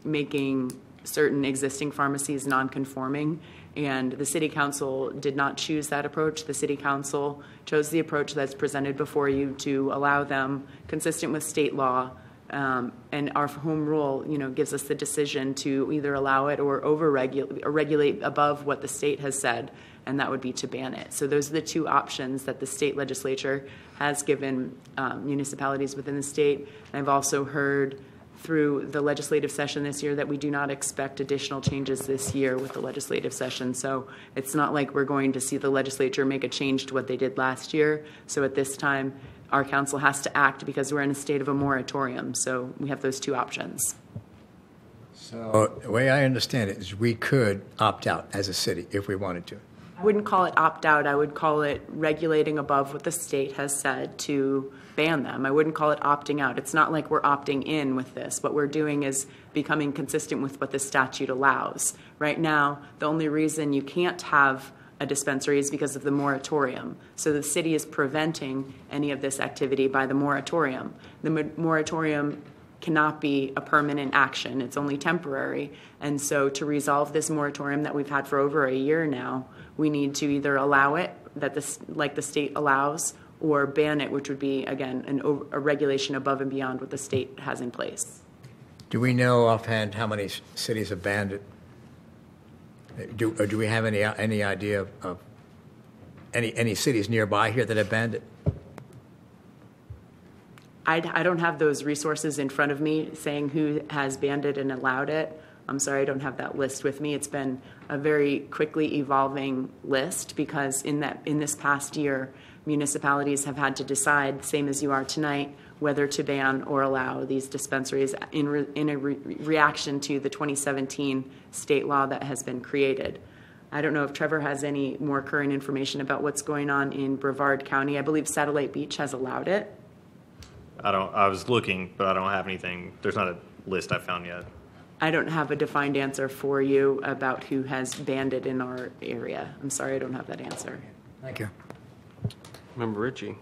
making certain existing pharmacies non-conforming. And the City Council did not choose that approach. The City Council chose the approach that's presented before you to allow them, consistent with state law, and our home rule, gives us the decision to either allow it or regulate above what the state has said, and that would be to ban it. So those are the two options that the state legislature has given municipalities within the state. And I've also heard through the legislative session this year that we do not expect additional changes this year with the legislative session. So it's not like we're going to see the legislature make a change to what they did last year. So at this time, our council has to act because we're in a state of a moratorium. So we have those two options. So the way I understand it is we could opt out as a city if we wanted to. I wouldn't call it opt out. I would call it regulating above what the state has said to ban them. I wouldn't call it opting out. It's not like we're opting in with this. What we're doing is becoming consistent with what the statute allows. Right now, the only reason you can't have a dispensary is because of the moratorium. So the city is preventing any of this activity by the moratorium. The moratorium cannot be a permanent action. It's only temporary. And so to resolve this moratorium that we've had for over a year now, we need to either allow it, like the state allows, or ban it, which would be, again, a regulation above and beyond what the state has in place. Do we know offhand how many cities have banned it? Do we have any idea of any cities nearby here that have banned it? I don't have those resources in front of me saying who has banned it and allowed it. I'm sorry, I don't have that list with me. It's been a very quickly evolving list because in this past year, municipalities have had to decide, same as you are tonight, whether to ban or allow these dispensaries in a reaction to the 2017 state law that has been created. I don't know if Trevor has any more current information about what's going on in Brevard County. I believe Satellite Beach has allowed it. I was looking, but I don't have anything. There's not a list I found yet. I don't have a defined answer for you about who has banned it in our area. I'm sorry, I don't have that answer. Thank you. Member Ritchie.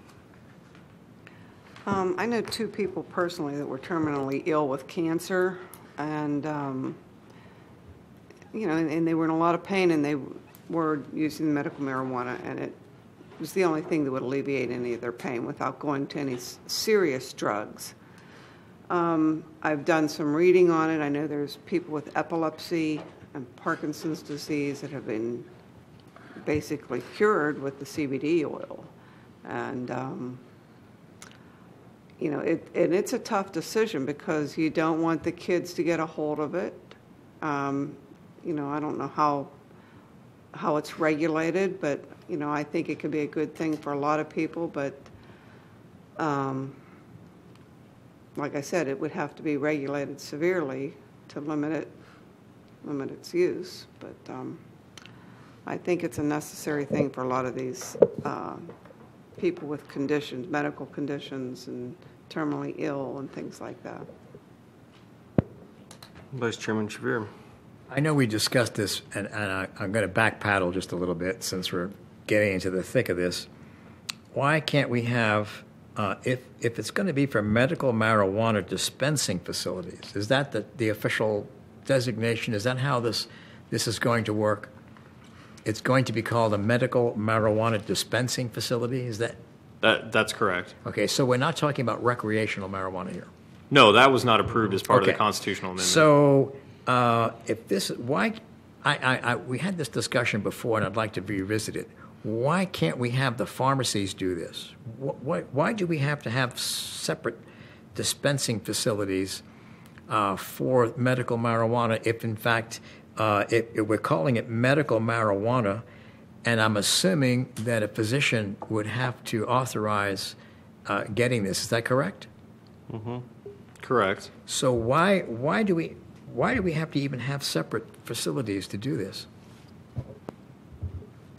I know two people personally that were terminally ill with cancer, and and they were in a lot of pain, and they were using medical marijuana, and it was the only thing that would alleviate any of their pain without going to any serious drugs. I've done some reading on it. I know there's people with epilepsy and Parkinson's disease that have been basically cured with the CBD oil. And, it's a tough decision because you don't want the kids to get a hold of it. I don't know how it's regulated, but, I think it could be a good thing for a lot of people. But, like I said, it would have to be regulated severely to limit its use. But I think it's a necessary thing for a lot of these people with conditions, medical conditions, and terminally ill and things like that. Vice Chairman Shavir. I know we discussed this, and I'm going to backpedal just a little bit since we're getting into the thick of this. Why can't we have, if it's going to be for medical marijuana dispensing facilities, is that the official designation? Is that how this is going to work? It's going to be called a medical marijuana dispensing facility? Is that? That's correct. Okay, so we're not talking about recreational marijuana here. No, that was not approved as part of the constitutional amendment. So if this, why, we had this discussion before, and I'd like to revisit it. Why can't we have the pharmacies do this? Why do we have to have separate dispensing facilities for medical marijuana if, in fact, if we're calling it medical marijuana, and I'm assuming that a physician would have to authorize getting this. Is that correct? Correct. So why do we have to even have separate facilities to do this?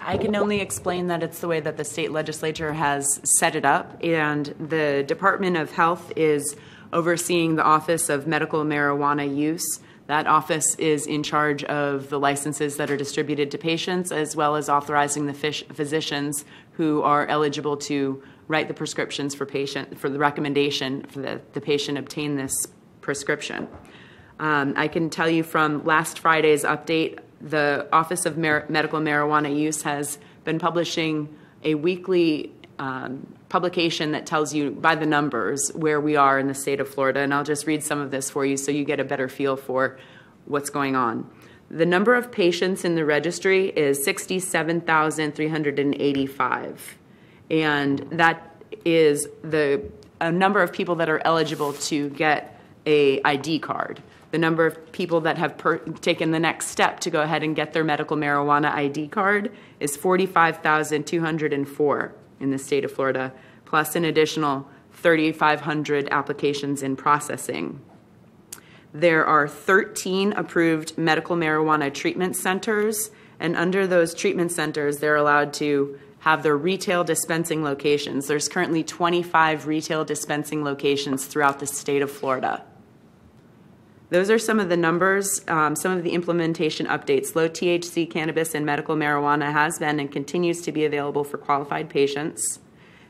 I can only explain that it's the way that the state legislature has set it up, and the Department of Health is overseeing the Office of Medical Marijuana Use. That office is in charge of the licenses that are distributed to patients, as well as authorizing the physicians who are eligible to write the prescriptions for the recommendation for the patient obtain this prescription. I can tell you from last Friday's update, the Office of Medical Marijuana Use has been publishing a weekly publication that tells you by the numbers where we are in the state of Florida. And I'll just read some of this for you so you get a better feel for what's going on. The number of patients in the registry is 67,385. And that is a number of people that are eligible to get a ID card. The number of people that have taken the next step to go ahead and get their medical marijuana ID card is 45,204 in the state of Florida, plus an additional 3,500 applications in processing. There are 13 approved medical marijuana treatment centers, and under those treatment centers, they're allowed to have their retail dispensing locations. There's currently 25 retail dispensing locations throughout the state of Florida. Those are some of the numbers, some of the implementation updates. Low THC cannabis and medical marijuana has been and continues to be available for qualified patients.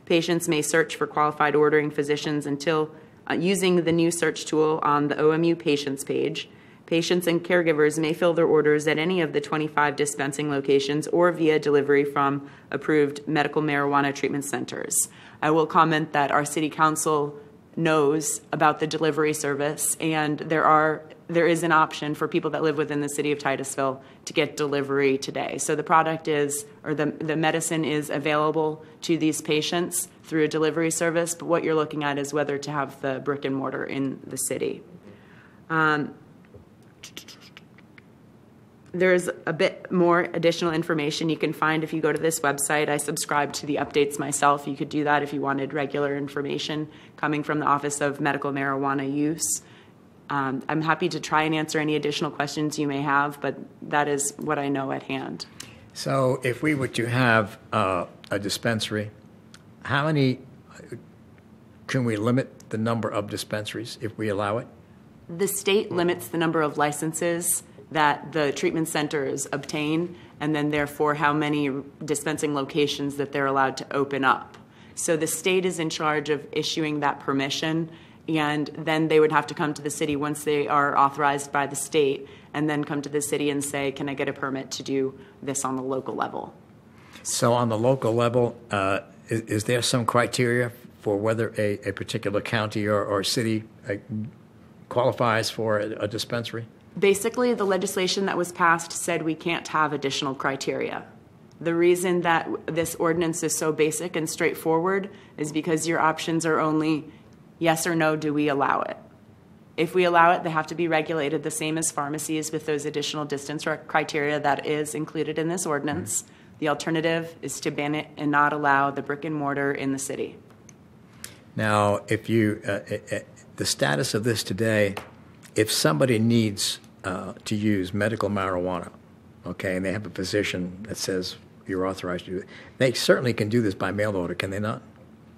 Patients may search for qualified ordering physicians until using the new search tool on the OMU patients page. Patients and caregivers may fill their orders at any of the 25 dispensing locations or via delivery from approved medical marijuana treatment centers. I will comment that our City Council knows about the delivery service, and there is an option for people that live within the city of Titusville to get delivery today. So the product is, or the medicine is available to these patients through a delivery service, but what you're looking at is whether to have the brick and mortar in the city. There's a bit more additional information you can find if you go to this website. I subscribe to the updates myself. You could do that if you wanted regular information coming from the Office of Medical Marijuana Use. I'm happy to try and answer any additional questions you may have, but that is what I know at hand. So if we were to have a dispensary, how many, can we limit the number of dispensaries if we allow it? The state limits the number of licenses that the treatment centers obtain, and then therefore how many dispensing locations that they're allowed to open up. So the state is in charge of issuing that permission, and then they would have to come to the city once they are authorized by the state, and then come to the city and say, can I get a permit to do this on the local level? So on the local level, is there some criteria for whether a particular county or city qualifies for a dispensary? Basically, the legislation that was passed said we can't have additional criteria. The reason that this ordinance is so basic and straightforward is because your options are only yes or no, do we allow it? If we allow it, they have to be regulated the same as pharmacies with those additional distance criteria that is included in this ordinance. The alternative is to ban it and not allow the brick and mortar in the city. Now, if you, the status of this today, if somebody needs to use medical marijuana, okay, and they have a physician that says you're authorized to do it, they certainly can do this by mail order, can they not?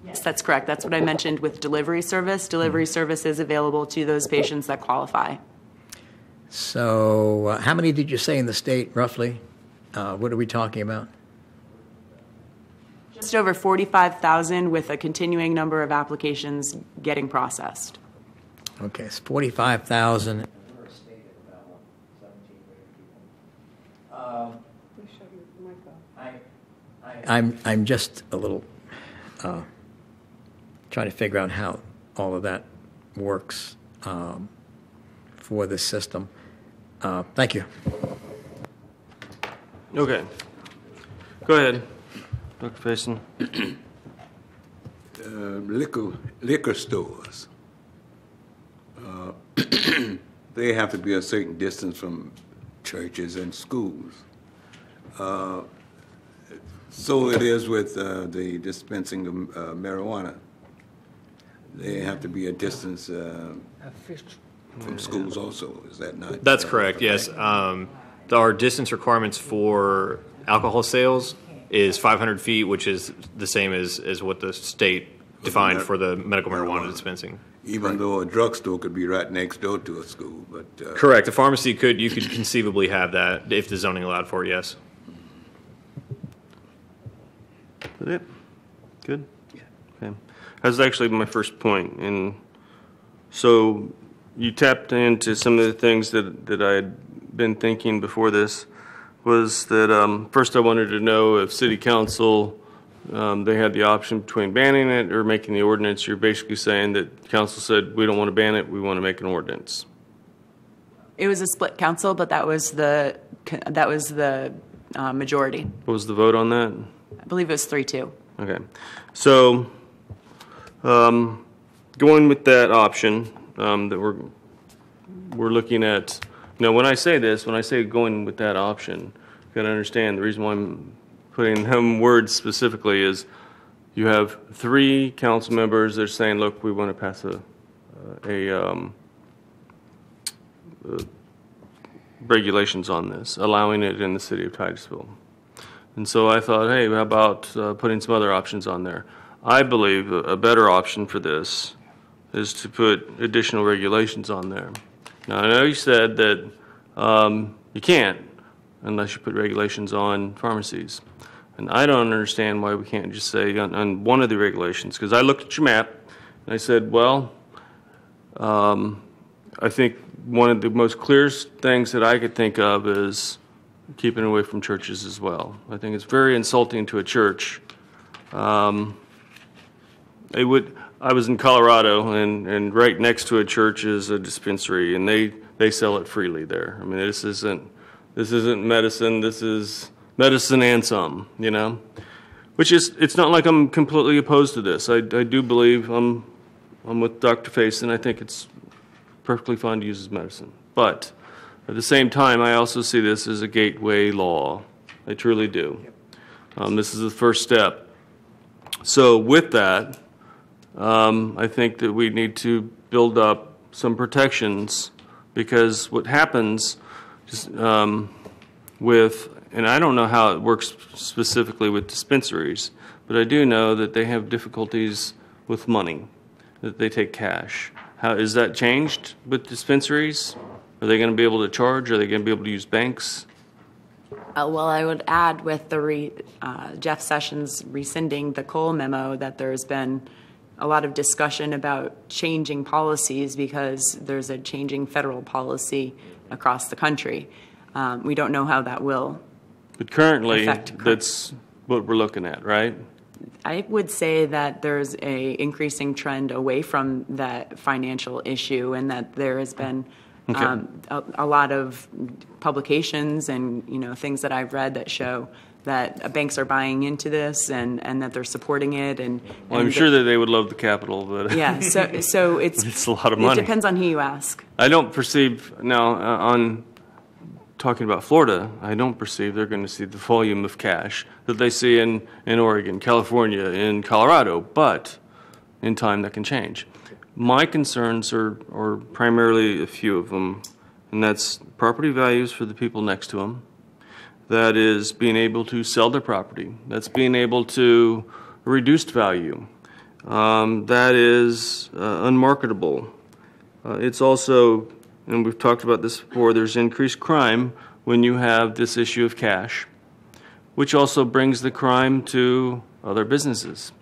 Yes, that's correct. That's what I mentioned with delivery service. Delivery service is available to those patients that qualify. So how many did you say in the state, roughly? What are we talking about? Just over 45,000 with a continuing number of applications getting processed. Okay, it's 45,000. I'm just a little trying to figure out how all of that works for the system. Thank you. Okay. Go ahead, Dr. Faison. Liquor stores. They have to be a certain distance from churches and schools. So it is with the dispensing of marijuana. They have to be a distance from schools also, is that not? That's correct, yes. Our distance requirements for alcohol sales is 500 feet, which is the same as what the state defined for the medical marijuana dispensing. Even though a drugstore could be right next door to a school, but... Correct. A pharmacy you could conceivably have that if the zoning allowed for it, yes. Is that it? Good? Yeah. Okay. That's actually my first point. And so you tapped into some of the things that I had been thinking before this, was that first I wanted to know if City Council, they had the option between banning it or making the ordinance. You're basically saying that council said, we don't want to ban it, we want to make an ordinance. It was a split council, but that was the majority. What was the vote on that? I believe it was 3-2. Okay. So going with that option that we're looking at, when I say this, when I say going with that option, you got to understand the reason why I'm putting them words specifically is you have 3 council members that are saying, look, we want to pass a regulations on this, allowing it in the city of Titusville. And so I thought, hey, how about putting some other options on there? I believe a better option for this is to put additional regulations on there. Now, I know you said that you can't unless you put regulations on pharmacies. And I don't understand why we can't just say on one of the regulations, because I looked at your map and I said, well, I think one of the most clearest things that I could think of is keeping away from churches as well. I think it's very insulting to a church. I was in Colorado, and right next to a church is a dispensary, and they sell it freely there. I mean, this isn't medicine. This is medicine and some, Which is, it's not like I'm completely opposed to this. I do believe I'm with Dr. Faison. I think it's perfectly fine to use as medicine. But at the same time, I also see this as a gateway law. I truly do. This is the first step. So with that, I think that we need to build up some protections, because what happens is, with, and I don't know how it works specifically with dispensaries, but I do know that they have difficulties with money, that they take cash. How is that changed with dispensaries? Are they going to be able to charge? Are they going to be able to use banks? Well, I would add with the Jeff Sessions rescinding the Cole memo that there's been a lot of discussion about changing policies because there's a changing federal policy across the country. We don't know how that will But currently, affect. that's what we're looking at, right? I would say that there's a increasing trend away from that financial issue, and that there has been a lot of publications and things that I've read that show that banks are buying into this and that they're supporting it. Well, I'm sure that they would love the capital, but yeah, so it's a lot of money. It depends on who you ask. I don't perceive now on talking about Florida. I don't perceive they're going to see the volume of cash that they see in Oregon, California, in Colorado, but in time that can change. My concerns are primarily a few of them, and that's property values for the people next to them. That is being able to sell their property. That's being able to reduced value. That is unmarketable. It's also, and we've talked about this before, there's increased crime when you have this issue of cash, which also brings the crime to other businesses.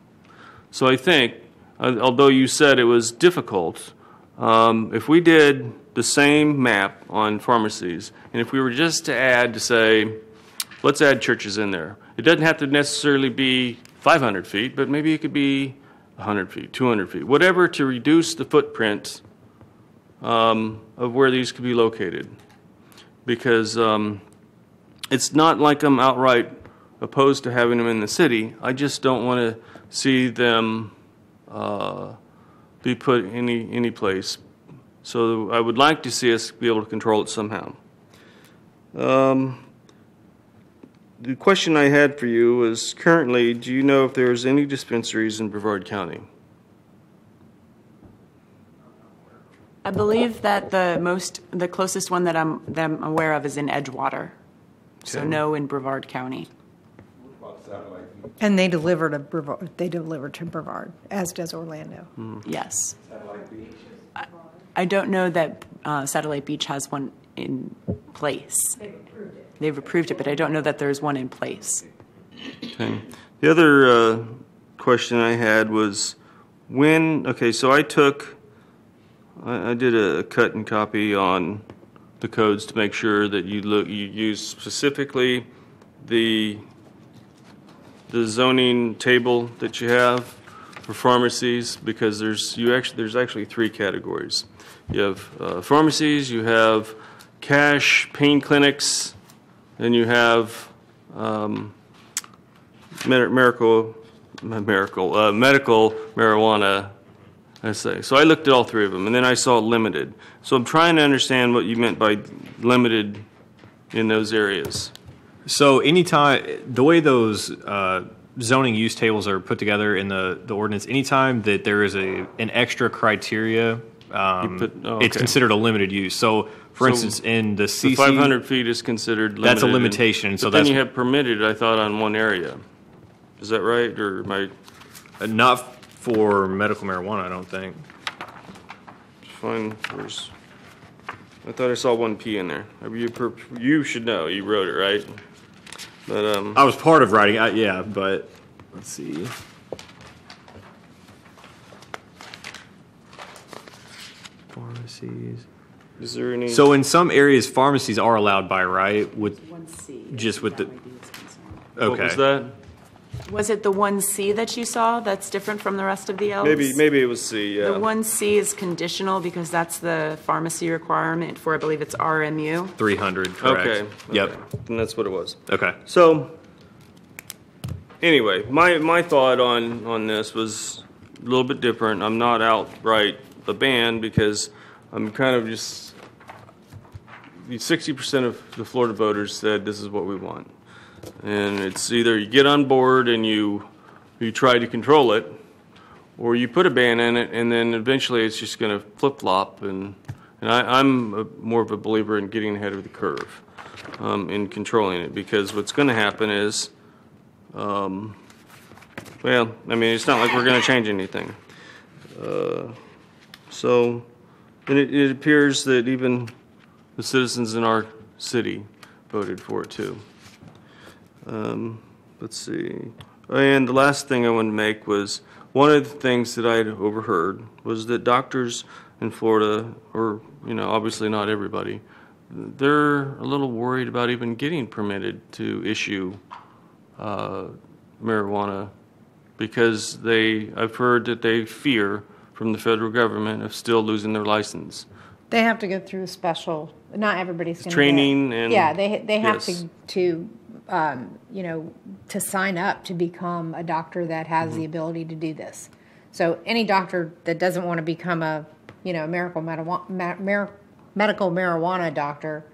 So I think, although you said it was difficult, if we did the same map on pharmacies, and if we were just to add, to say, let's add churches in there. It doesn't have to necessarily be 500 feet, but maybe it could be 100 feet, 200 feet, whatever to reduce the footprint of where these could be located. because it's not like I'm outright opposed to having them in the city. I just don't want to see them be put any place. So I would like to see us be able to control it somehow. The question I had for you was, currently, do you know if there's any dispensaries in Brevard County? I believe that the closest one that I'm aware of is in Edgewater. So Okay. no in Brevard County. And they deliver to Brevard, as does Orlando. Yes. I don't know that Satellite Beach has one in place. They've approved it, but I don't know that there's one in place. Okay. The other question I had was so I did a cut and copy on the codes to make sure that you use specifically the zoning table that you have for pharmacies, because there's actually three categories. You have pharmacies, you have cash pain clinics, then you have medical marijuana. I say. So I looked at all three of them, and then I saw limited. So I'm trying to understand what you meant by limited in those areas. So anytime, the way those zoning use tables are put together in the ordinance, anytime that there is an extra criteria, it's considered a limited use. So, for instance, in the CC... The 500 feet is considered limited. That's a limitation. But then you have permitted, I thought, on one area. Is that right, or am I... Not for medical marijuana, I don't think. Fine. I thought I saw 1P in there. You should know. You wrote it, right? But I was part of writing, yeah, but let's see. Pharmacies. Is there any? So in some areas, pharmacies are allowed by right with 1C. just with the. What Okay. was that? Was it the 1C that you saw that's different from the rest of the Ls? Maybe it was C. Yeah. The 1C is conditional because that's the pharmacy requirement for, I believe it's RMU. 300, correct. Okay. Yep. And that's what it was. Okay. So, anyway, my thought on this was a little bit different. I'm not outright a ban because I'm kind of just 60% of the Florida voters said this is what we want, and it's either you get on board and you try to control it, or you put a ban in it, and then eventually it's just going to flip flop. And I'm more of a believer in getting ahead of the curve in controlling it, because what's going to happen is, well, I mean, it's not like we're going to change anything. So, and it appears that even the citizens in our city voted for it too. Let's see. And the last thing I wanted to make was, one of the things that I had overheard was that doctors in Florida, or, obviously not everybody, they're a little worried about even getting permitted to issue marijuana, because I've heard that they fear from the federal government of still losing their license. They have to go through a special. Not everybody's going to training and yeah. They have yes. to sign up to become a doctor that has the ability to do this. So any doctor that medical marijuana doctor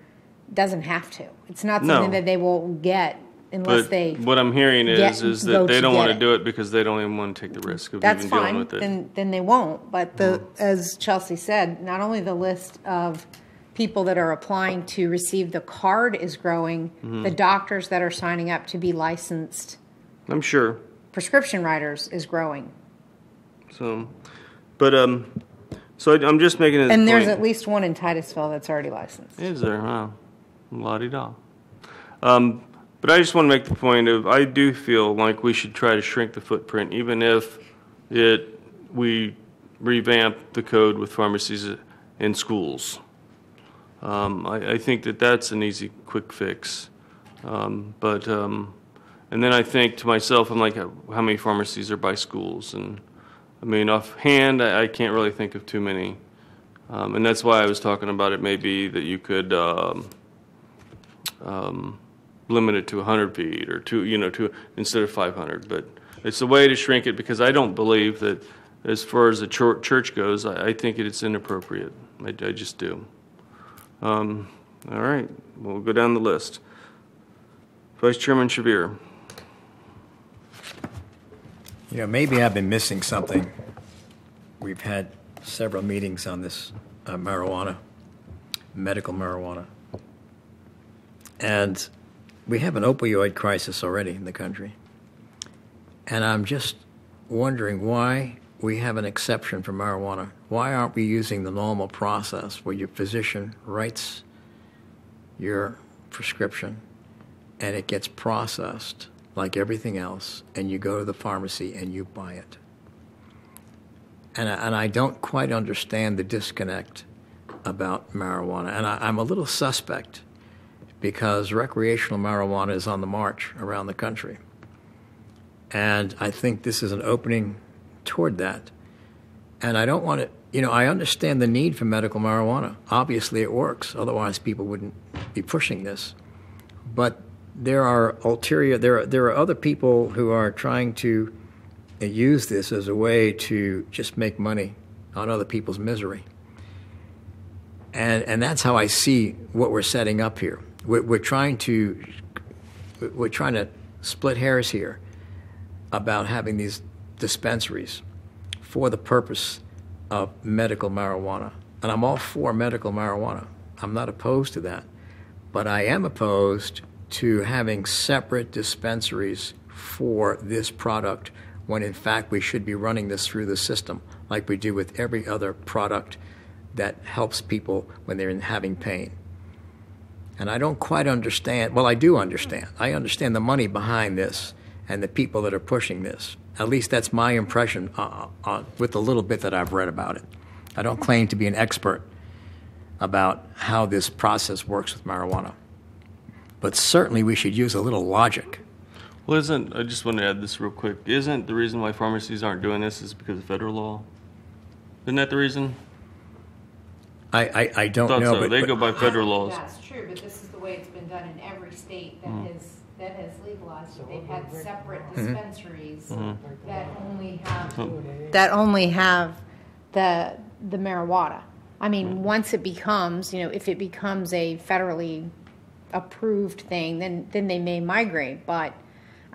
doesn't have to. It's not something that they will get unless they. What I'm hearing is that they don't want to it. do it because they don't even want to take the risk of That's even fine. dealing with it. Then they won't. But as Chelsea said, not only the list of people that are applying to receive the card is growing, the doctors that are signing up to be licensed I'm sure. prescription writers is growing. So, but so I'm just making it. And there's at least one in Titusville that's already licensed. Is there? Huh? La-di-da. But I just want to make the point of, I do feel like we should try to shrink the footprint, even if we revamp the code with pharmacies in schools. I think that's an easy, quick fix. And then I think to myself, I'm like, how many pharmacies are by schools? And I mean, offhand, I can't really think of too many. And that's why I was talking about it maybe that you could limit it to 100 feet or instead of 500. But it's a way to shrink it because I don't believe that as far as the church goes, I think it's inappropriate. I just do. All right, we'll go down the list. Vice Chairman Shavir. Maybe I've been missing something. We've had several meetings on this marijuana, medical marijuana. And we have an opioid crisis already in the country. And I'm just wondering why we have an exception for marijuana. Why aren't we using the normal process where your physician writes your prescription and it gets processed like everything else, and you go to the pharmacy and you buy it? And I don't quite understand the disconnect about marijuana. And I'm a little suspect because recreational marijuana is on the march around the country. And I think this is an opening toward that. And I don't want to, I understand the need for medical marijuana. Obviously it works, otherwise people wouldn't be pushing this. But there are there are other people who are trying to use this as a way to just make money on other people's misery. And that's how I see what we're setting up here. We're trying to split hairs here about having these dispensaries for the purpose of medical marijuana. And I'm all for medical marijuana. I'm not opposed to that. But I am opposed to having separate dispensaries for this product when in fact we should be running this through the system like we do with every other product that helps people when they're having pain. And I don't quite understand. Well, I do understand. I understand the money behind this and the people that are pushing this. At least that's my impression with the little bit that I've read about it. I don't claim to be an expert about how this process works with marijuana. But certainly we should use a little logic. Well, I just want to add this real quick. Isn't the reason why pharmacies aren't doing this is because of federal law? Isn't that the reason? I don't Thought know. so. They go by federal laws. That's true, but this is the way it's been done in every state that has legalized it. They've had separate dispensaries that only have the marijuana. I mean, once it becomes, if it becomes a federally approved thing, then they may migrate. But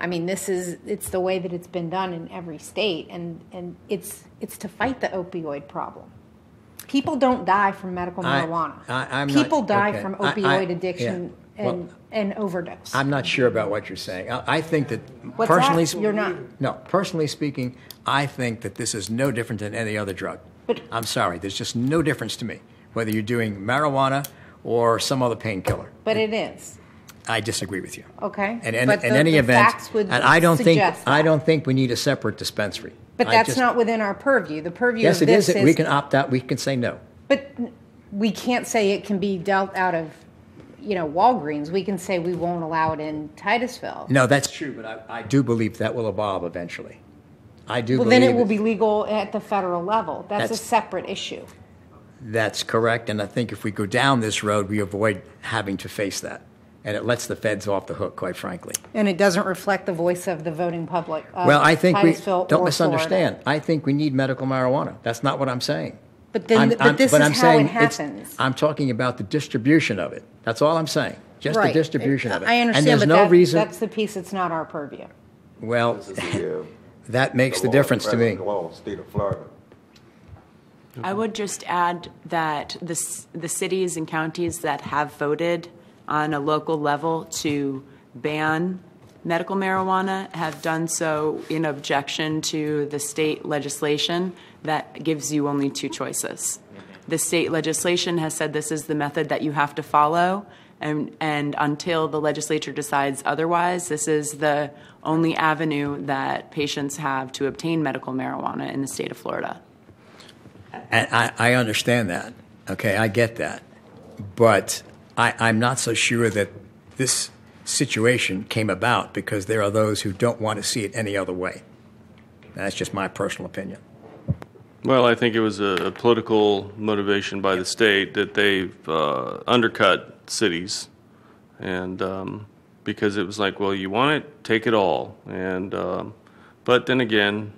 I mean, it's the way that it's been done in every state, and it's to fight the opioid problem. People don't die from medical marijuana. People die from opioid addiction and overdose. I'm not sure about what you're saying. I think that What's personally, that? You're not. No, personally speaking, I think that this is no different than any other drug. But I'm sorry, there's just no difference to me whether you're doing marijuana or some other painkiller. But it is. I disagree with you. Okay. In But any the event, facts would and I don't suggest that. think we need a separate dispensary. But that's not within our purview. The purview Yes, of it this is. We can opt out. We can say no. But we can't say it can be dealt out of, Walgreens. We can say we won't allow it in Titusville. No, that's true, but I do believe that will evolve eventually. I do Well, believe then it will be legal at the federal level. That's a That's- separate issue. That's correct, and I think if we go down this road, we avoid having to face that. And it lets the feds off the hook, quite frankly. And it doesn't reflect the voice of the voting public. Of Well, I think Titusville don't or misunderstand. Florida. I think we need medical marijuana. That's not what I'm saying. But then, this is how it happens. I'm talking about the distribution of it. That's all I'm saying. Just Right. the distribution of it. I understand, and there's but no reason. that's the piece that's not our purview. Well, This is the that makes the difference to me. law, state of Florida. I would just add that the cities and counties that have voted on a local level to ban medical marijuana have done so in objection to the state legislation that gives you only two choices. The state legislation has said this is the method that you have to follow, and until the legislature decides otherwise, this is the only avenue that patients have to obtain medical marijuana in the state of Florida. And I understand that. Okay, I get that. But I'm not so sure that this situation came about because there are those who don't want to see it any other way. That's just my personal opinion. Well, I think it was a political motivation by the state that they've undercut cities And because it was like, well, you want it, take it all. And but then again,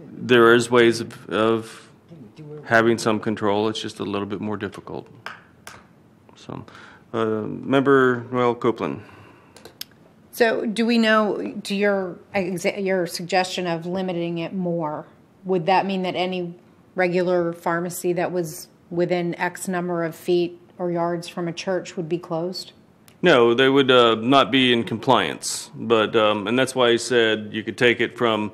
there is ways of having some control. It's just a little bit more difficult. So, Member Noel Copeland. So do we know, to your suggestion of limiting it more, would that mean that any regular pharmacy that was within X number of feet or yards from a church would be closed? No, they would not be in compliance. But and that's why I said you could take it from,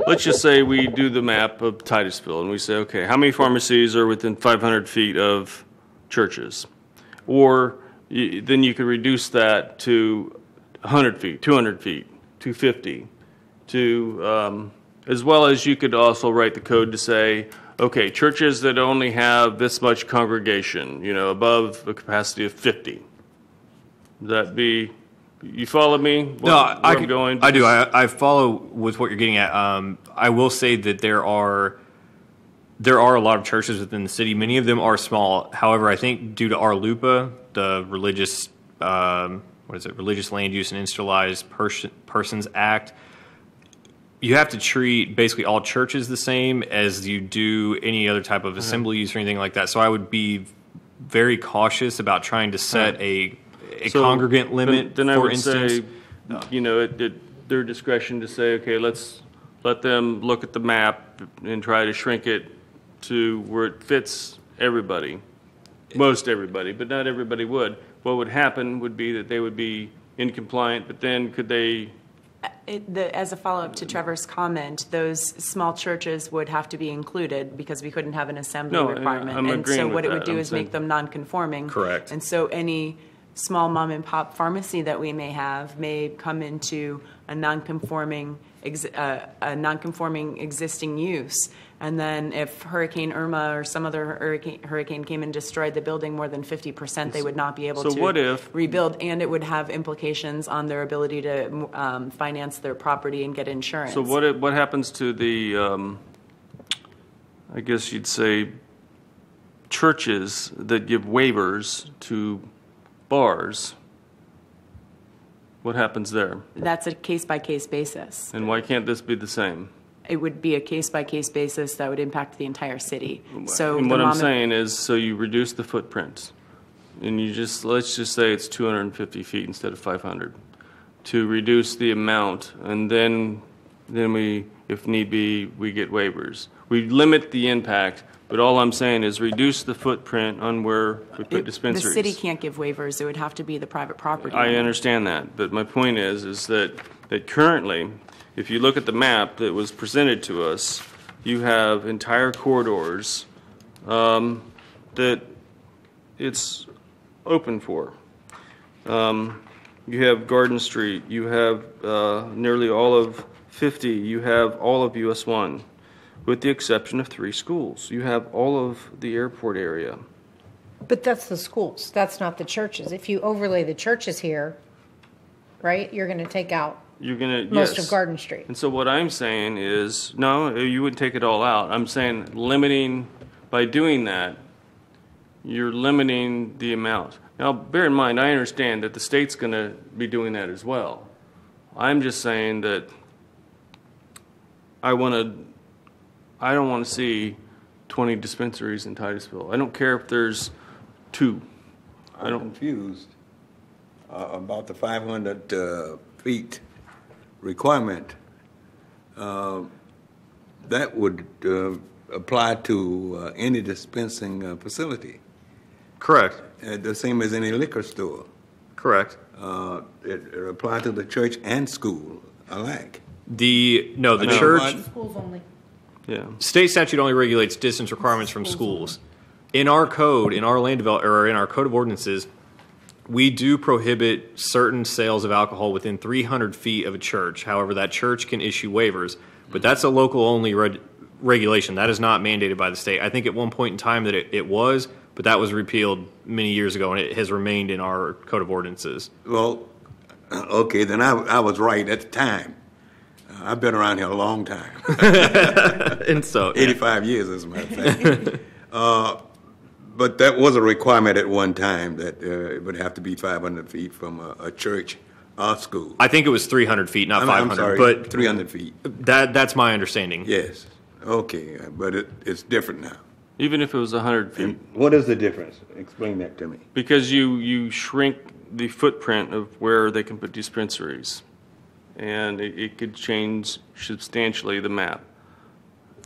let's just say we do the map of Titusville and we say, okay, how many pharmacies are within 500 feet of churches? Or then you could reduce that to 100 feet, 200 feet, 250, to, as well as you could also write the code to say, okay, churches that only have this much congregation, above a capacity of 50. Would that be, you follow me? I'm going? I do. I follow with what you're getting at. I will say that there are a lot of churches within the city. Many of them are small. However, I think due to RLUPA, the religious Religious Land Use and Institutionalized Persons Act, you have to treat basically all churches the same as you do any other type of assembly use or anything like that. So I would be very cautious about trying to set a congregant limit, then I for would instance. Say, their discretion to say, okay, let's let them look at the map and try to shrink it to where it fits everybody, most everybody, but not everybody would. What would happen would be that they would be incompliant, but then could they... As a follow-up to Trevor's comment, those small churches would have to be included because we couldn't have an assembly requirement. I'm and agreeing so with what it that. would do is make them non-conforming. Correct. And so any small mom-and-pop pharmacy that we may have may come into a non-conforming existing use. And then if Hurricane Irma or some other hurricane came and destroyed the building more than 50%, they would not be able to rebuild. And it would have implications on their ability to finance their property and get insurance. So what happens to the, I guess you'd say, churches that give waivers to bars? What happens there? That's a case-by-case basis. And why can't this be the same? It would be a case-by-case basis that would impact the entire city. So and what I'm saying is, so you reduce the footprint, and let's just say it's 250 feet instead of 500, to reduce the amount, and then we, if need be, we get waivers. We limit the impact, but all I'm saying is reduce the footprint on where we put dispensaries. The city can't give waivers. It would have to be the private property. I understand that, but my point is that currently, if you look at the map that was presented to us, you have entire corridors that it's open for. You have Garden Street, you have nearly all of 50, you have all of US 1, with the exception of 3 schools. You have all of the airport area. But that's the schools. That's not the churches. If you overlay the churches here, right, you're going to take out most of Garden Street. And so what I'm saying is, no, you wouldn't take it all out. I'm saying limiting, by doing that, you're limiting the amount. Now, bear in mind, I understand that the state's going to be doing that as well. I'm just saying that I don't want to see 20 dispensaries in Titusville. I don't care if there's 2. I'm confused about the 500 feet requirement. That would apply to any dispensing facility. Correct. The same as any liquor store. Correct. It applies to the church and school alike. The church. Schools only. Yeah. State statute only regulates distance requirements from schools. In our code, in our land development, or in our code of ordinances, we do prohibit certain sales of alcohol within 300 feet of a church. However, that church can issue waivers, but that's a local-only regulation. That is not mandated by the state. I think at one point in time that it was, but that was repealed many years ago, and it has remained in our code of ordinances. Well, okay, then I was right at the time. I've been around here a long time. And so, 85 years, as a matter of fact. But that was a requirement at one time that it would have to be 500 feet from a church or school. I think it was 300 feet, not 500. I'm sorry, but 300 feet. that's my understanding. Yes. Okay, but it's different now. Even if it was 100 feet. And what is the difference? Explain that to me. Because you shrink the footprint of where they can put dispensaries, and it could change substantially the map.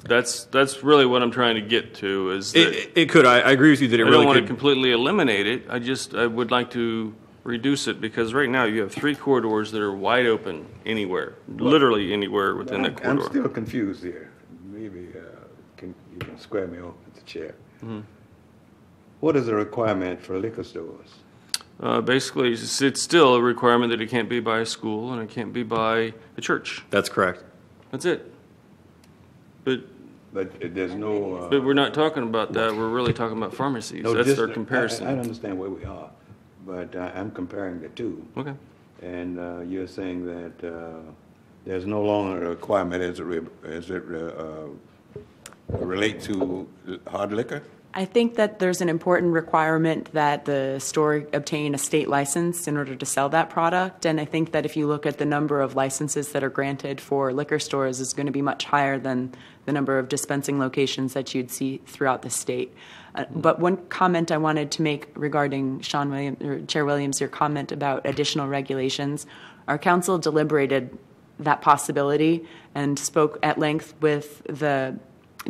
That's really what I'm trying to get to. Is that It could. I agree with you that it I really don't want could. to completely eliminate it. I would like to reduce it, because right now you have 3 corridors that are wide open anywhere, literally anywhere within the corridor. I'm still confused here. Maybe you can square me off with the chair. Mm-hmm. What is the requirement for liquor stores? Basically, it's still a requirement that it can't be by a school and it can't be by a church. That's correct. That's it. But there's no... But we're not talking about that. We're really talking about pharmacies. no, That's just- our comparison. I understand where we are, but I'm comparing the two. Okay. And you're saying that there's no longer a requirement as it relate to hard liquor? I think that there's an important requirement that the store obtain a state license in order to sell that product. And I think that if you look at the number of licenses that are granted for liquor stores, is going to be much higher than the number of dispensing locations that you'd see throughout the state. But one comment I wanted to make regarding Chair Williams, your comment about additional regulations, our council deliberated that possibility and spoke at length with the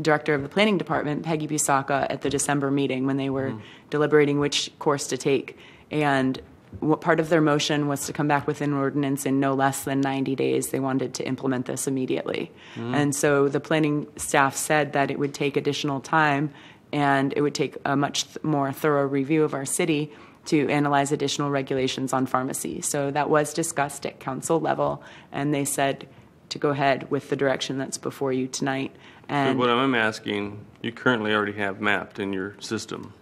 director of the planning department, Peggy Busaka, at the December meeting when they were deliberating which course to take. And what part of their motion was to come back with an ordinance in no less than 90 days. They wanted to implement this immediately. And so the planning staff said that it would take additional time and it would take a much more thorough review of our city to analyze additional regulations on pharmacy. So that was discussed at council level, and they said to go ahead with the direction that's before you tonight. But And what I'm asking, you currently already have mapped in your system.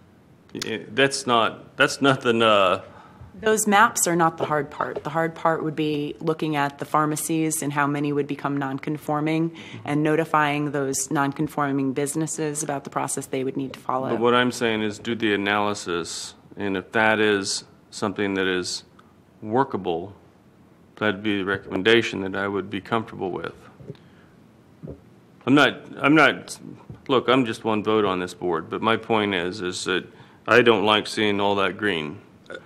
That's nothing. those maps are not the hard part. The hard part would be looking at the pharmacies and how many would become nonconforming and notifying those nonconforming businesses about the process they would need to follow. But what I'm saying is do the analysis, and if that is something that is workable, that'd be the recommendation that I would be comfortable with. I'm not, look, I'm just one vote on this board, but my point is that I don't like seeing all that green.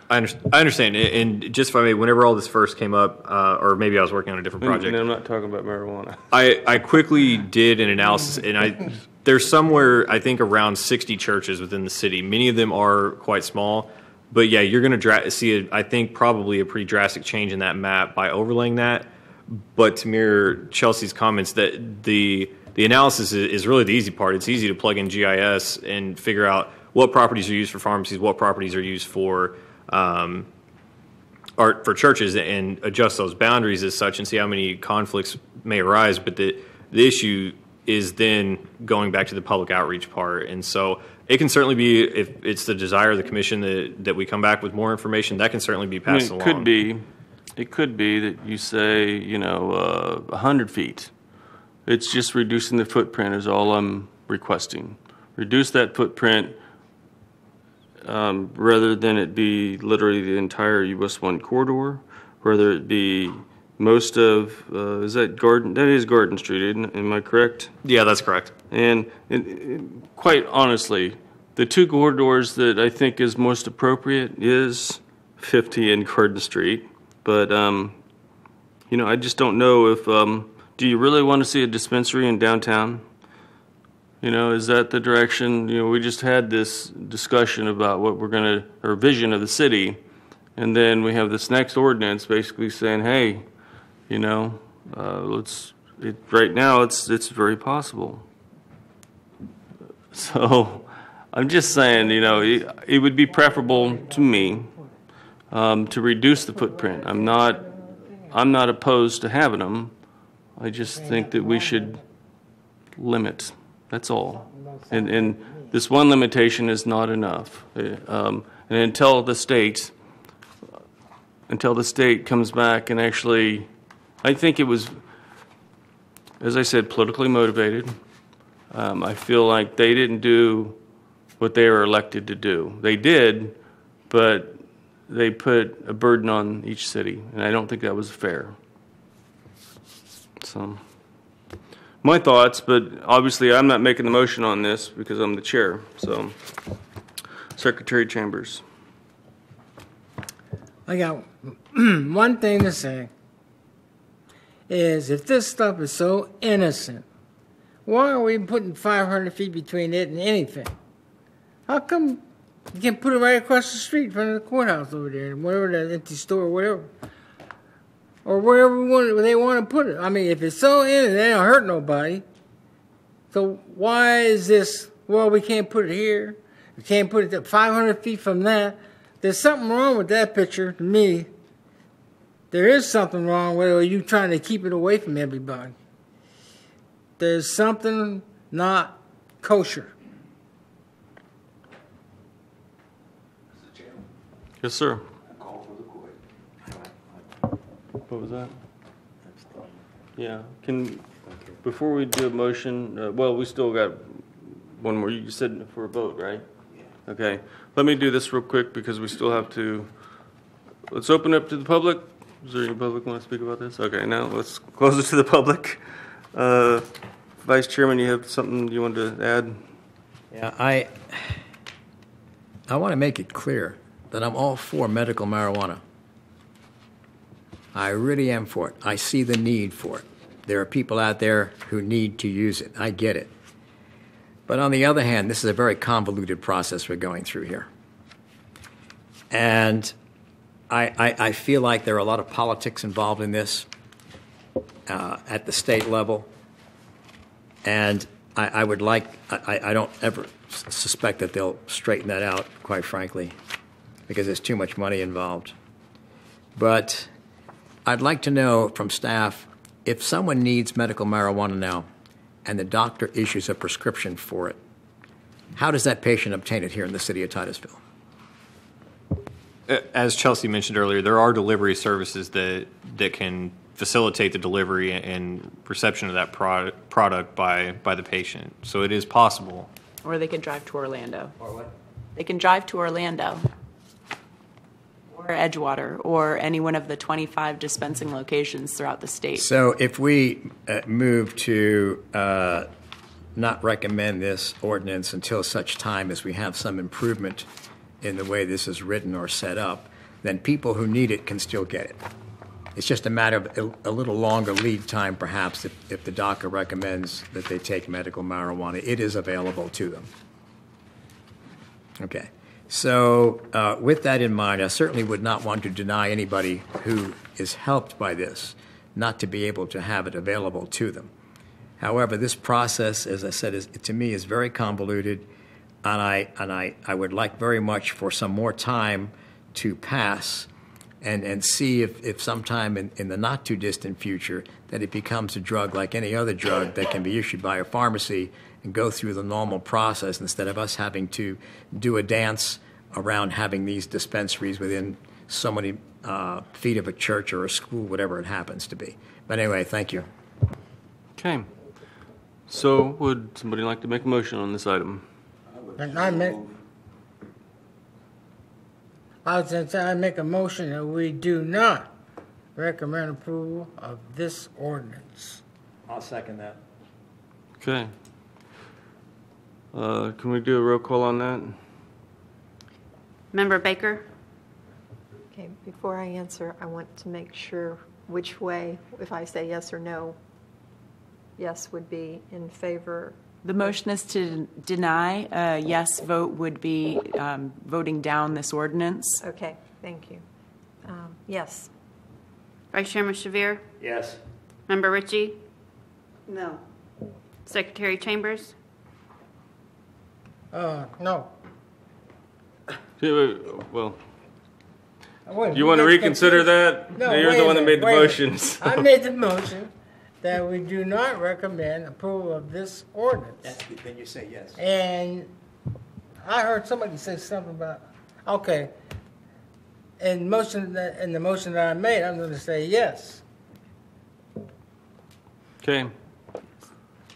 I understand. And just if I may, whenever all this first came up, or maybe I was working on a different project. And I'm not talking about marijuana. I quickly did an analysis, and there's somewhere, I think, around 60 churches within the city. Many of them are quite small. But yeah, you're going to see, I think, probably a pretty drastic change in that map by overlaying that. But to mirror Chelsea's comments, that the analysis is really the easy part. It's easy to plug in GIS and figure out what properties are used for pharmacies, what properties are used for churches, and adjust those boundaries as such and see how many conflicts may arise. But the issue is then going back to the public outreach part. And so it can certainly be, if it's the desire of the commission that we come back with more information, that can certainly be passed along. It could be that you say, 100 feet. It's just reducing the footprint is all I'm requesting. Reduce that footprint rather than it be literally the entire US 1 corridor, whether it be most of, is that Garden? That is Garden Street, isn't it? Am I correct? Yeah, that's correct. And quite honestly, the 2 corridors that I think is most appropriate is 50 and Garden Street. But, I just don't know if, do you really want to see a dispensary in downtown? Is that the direction? We just had this discussion about what we're going to, or vision of the city. And then we have this next ordinance basically saying, hey, right now it's very possible. So I'm just saying, it would be preferable to me to reduce the footprint. I'm not opposed to having them. I just think that we should limit. That's all. And this one limitation is not enough. And until the state comes back and actually, I think it was, as I said, politically motivated. I feel like they didn't do what they were elected to do. They did, but they put a burden on each city, and I don't think that was fair. So, my thoughts, but obviously I'm not making the motion on this because I'm the chair. So, Secretary Chambers. I got one thing to say, is if this stuff is so innocent, why are we putting 500 feet between it and anything? How come you can't put it right across the street in front of the courthouse over there, whatever, that empty store or whatever? Or wherever they want to put it. I mean, if it's so innocent, it don't hurt nobody. So why is this, well, we can't put it here. We can't put it 500 feet from that. There's something wrong with that picture to me. There is something wrong with it, or you trying to keep it away from everybody. There's something not kosher. Yes, sir. What was that? Yeah. Before we do a motion, well, we still got one more. You said for a vote, right? Yeah. Okay. Let me do this real quick because we still have to. Let's open up to the public. Is there any public want to speak about this? Okay. Now let's close it to the public. Vice Chairman, you have something you want to add? Yeah, I want to make it clear that I'm all for medical marijuana. I really am for it. I see the need for it. There are people out there who need to use it. I get it. But on the other hand, this is a very convoluted process we're going through here. And I feel like there are a lot of politics involved in this at the state level. And I would like, I don't ever suspect that they'll straighten that out, quite frankly, because there's too much money involved. But I'd like to know from staff, if someone needs medical marijuana now and the doctor issues a prescription for it, how does that patient obtain it here in the city of Titusville? As Chelsea mentioned earlier, there are delivery services that can facilitate the delivery and reception of that product by the patient. So it is possible. Or they can drive to Orlando. Or what? They can drive to Orlando or Edgewater or any one of the 25 dispensing locations throughout the state. So if we move to not recommend this ordinance until such time as we have some improvement in the way this is written or set up, then people who need it can still get it. It's just a matter of a little longer lead time, perhaps, if the doctor recommends that they take medical marijuana. It is available to them. Okay. So with that in mind, I certainly would not want to deny anybody who is helped by this not to be able to have it available to them. However, this process, as I said, to me is very convoluted, and I would like very much for some more time to pass and see if sometime in the not-too-distant future that it becomes a drug like any other drug that can be issued by a pharmacy and go through the normal process instead of us having to do a dance around having these dispensaries within so many feet of a church or a school, whatever it happens to be. But anyway, thank you. Okay. So would somebody like to make a motion on this item? And I make a motion that we do not recommend approval of this ordinance. I'll second that. Okay. Can we do a roll call on that? Member Baker? Okay, before I answer, I want to make sure which way, if I say yes or no, yes would be in favor. The motion is to deny. A yes vote would be voting down this ordinance. Okay, thank you. Yes. Vice Chairman Shavir? Yes. Member Ritchie? No. Secretary Chambers? No. Well, Wait, you want to reconsider that? No, You're wait the a one that made minute, the wait a motions. minute. I made the motion that we do not recommend approval of this ordinance. Then you say yes. And I heard somebody say something about, okay, in the motion that I made, I'm going to say yes. Okay.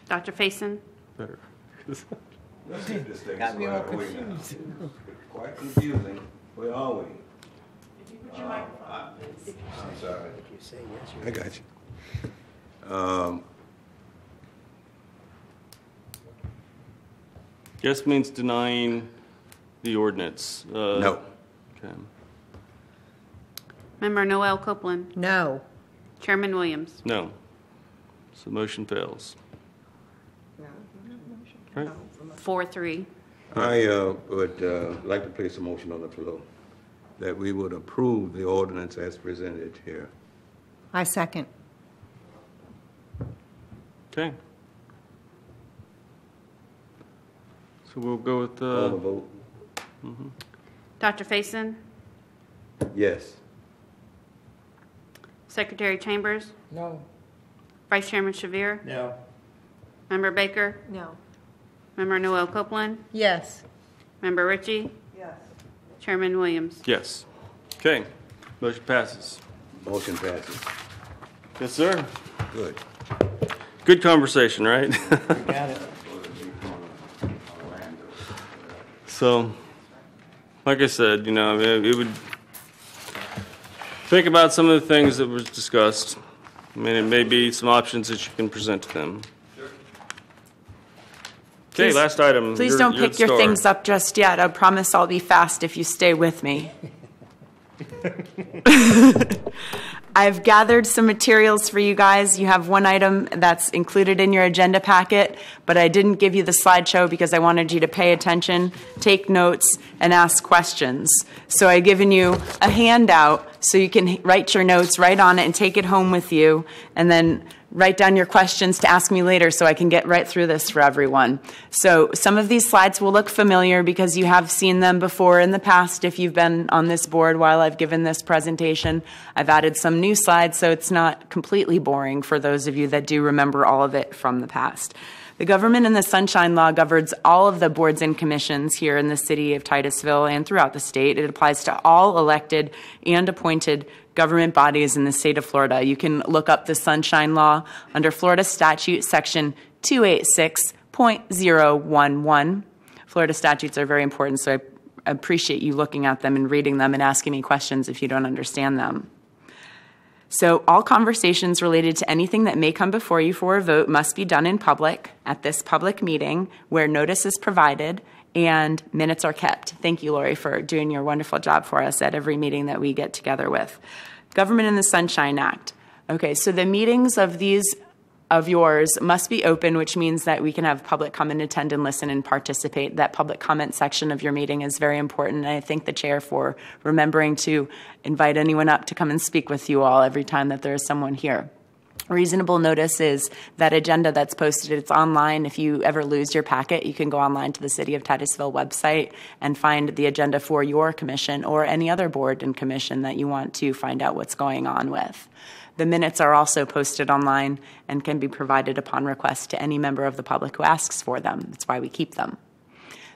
Dr. Faison? Better. Let's keep this thing Got me all squared away now. confused. Quite confusing. Where are we? I'm sorry. I got you. Yes means denying the ordinance. No. Okay. Member Noel Copeland. No. Chairman Williams. No. So the motion fails. Right. 4-3. I would like to place a motion on the floor that we would approve the ordinance as presented here. I second. Okay. So we'll go with Call the vote. Dr. Faison. Yes. Secretary Chambers. No. Vice Chairman Shavir. No. Member Baker. No. Member Noel Copeland. Yes. Member Ritchie. Yes. Chairman Williams. yes. Okay. Motion passes. Motion passes. Yes, sir. Good. Good conversation, right? Got it. So, like I said, you know, it would think about some of the things that was discussed. I mean, it may be some options that you can present to them. Okay, Please- last item. Please You're- don't you're pick the your star. things up just yet. I promise I'll be fast if you stay with me. I've gathered some materials for you guys. You have one item that's included in your agenda packet, but I didn't give you the slideshow because I wanted you to pay attention, take notes, and ask questions. So I've given you a handout so you can write your notes, write on it, and take it home with you, and then write down your questions to ask me later so I can get right through this for everyone. So some of these slides will look familiar because you have seen them before in the past if you've been on this board while I've given this presentation. I've added some new slides so it's not completely boring for those of you that do remember all of it from the past. The Government in the Sunshine Law governs all of the boards and commissions here in the city of Titusville and throughout the state. It applies to all elected and appointed government bodies in the state of Florida. You can look up the Sunshine Law under Florida Statute Section 286.011. Florida statutes are very important, so I appreciate you looking at them and reading them and asking me questions if you don't understand them. So all conversations related to anything that may come before you for a vote must be done in public at this public meeting where notice is provided and minutes are kept. Thank you, Lori, for doing your wonderful job for us at every meeting that we get together with. Government in the Sunshine Act. Okay, so the meetings of yours must be open, which means that we can have public come and attend and listen and participate. That public comment section of your meeting is very important, and I thank the chair for remembering to invite anyone up to come and speak with you all every time that there is someone here. Reasonable notice is that agenda that's posted. It's online. If you ever lose your packet, you can go online to the City of Titusville website and find the agenda for your commission or any other board and commission that you want to find out what's going on with. The minutes are also posted online and can be provided upon request to any member of the public who asks for them. That's why we keep them.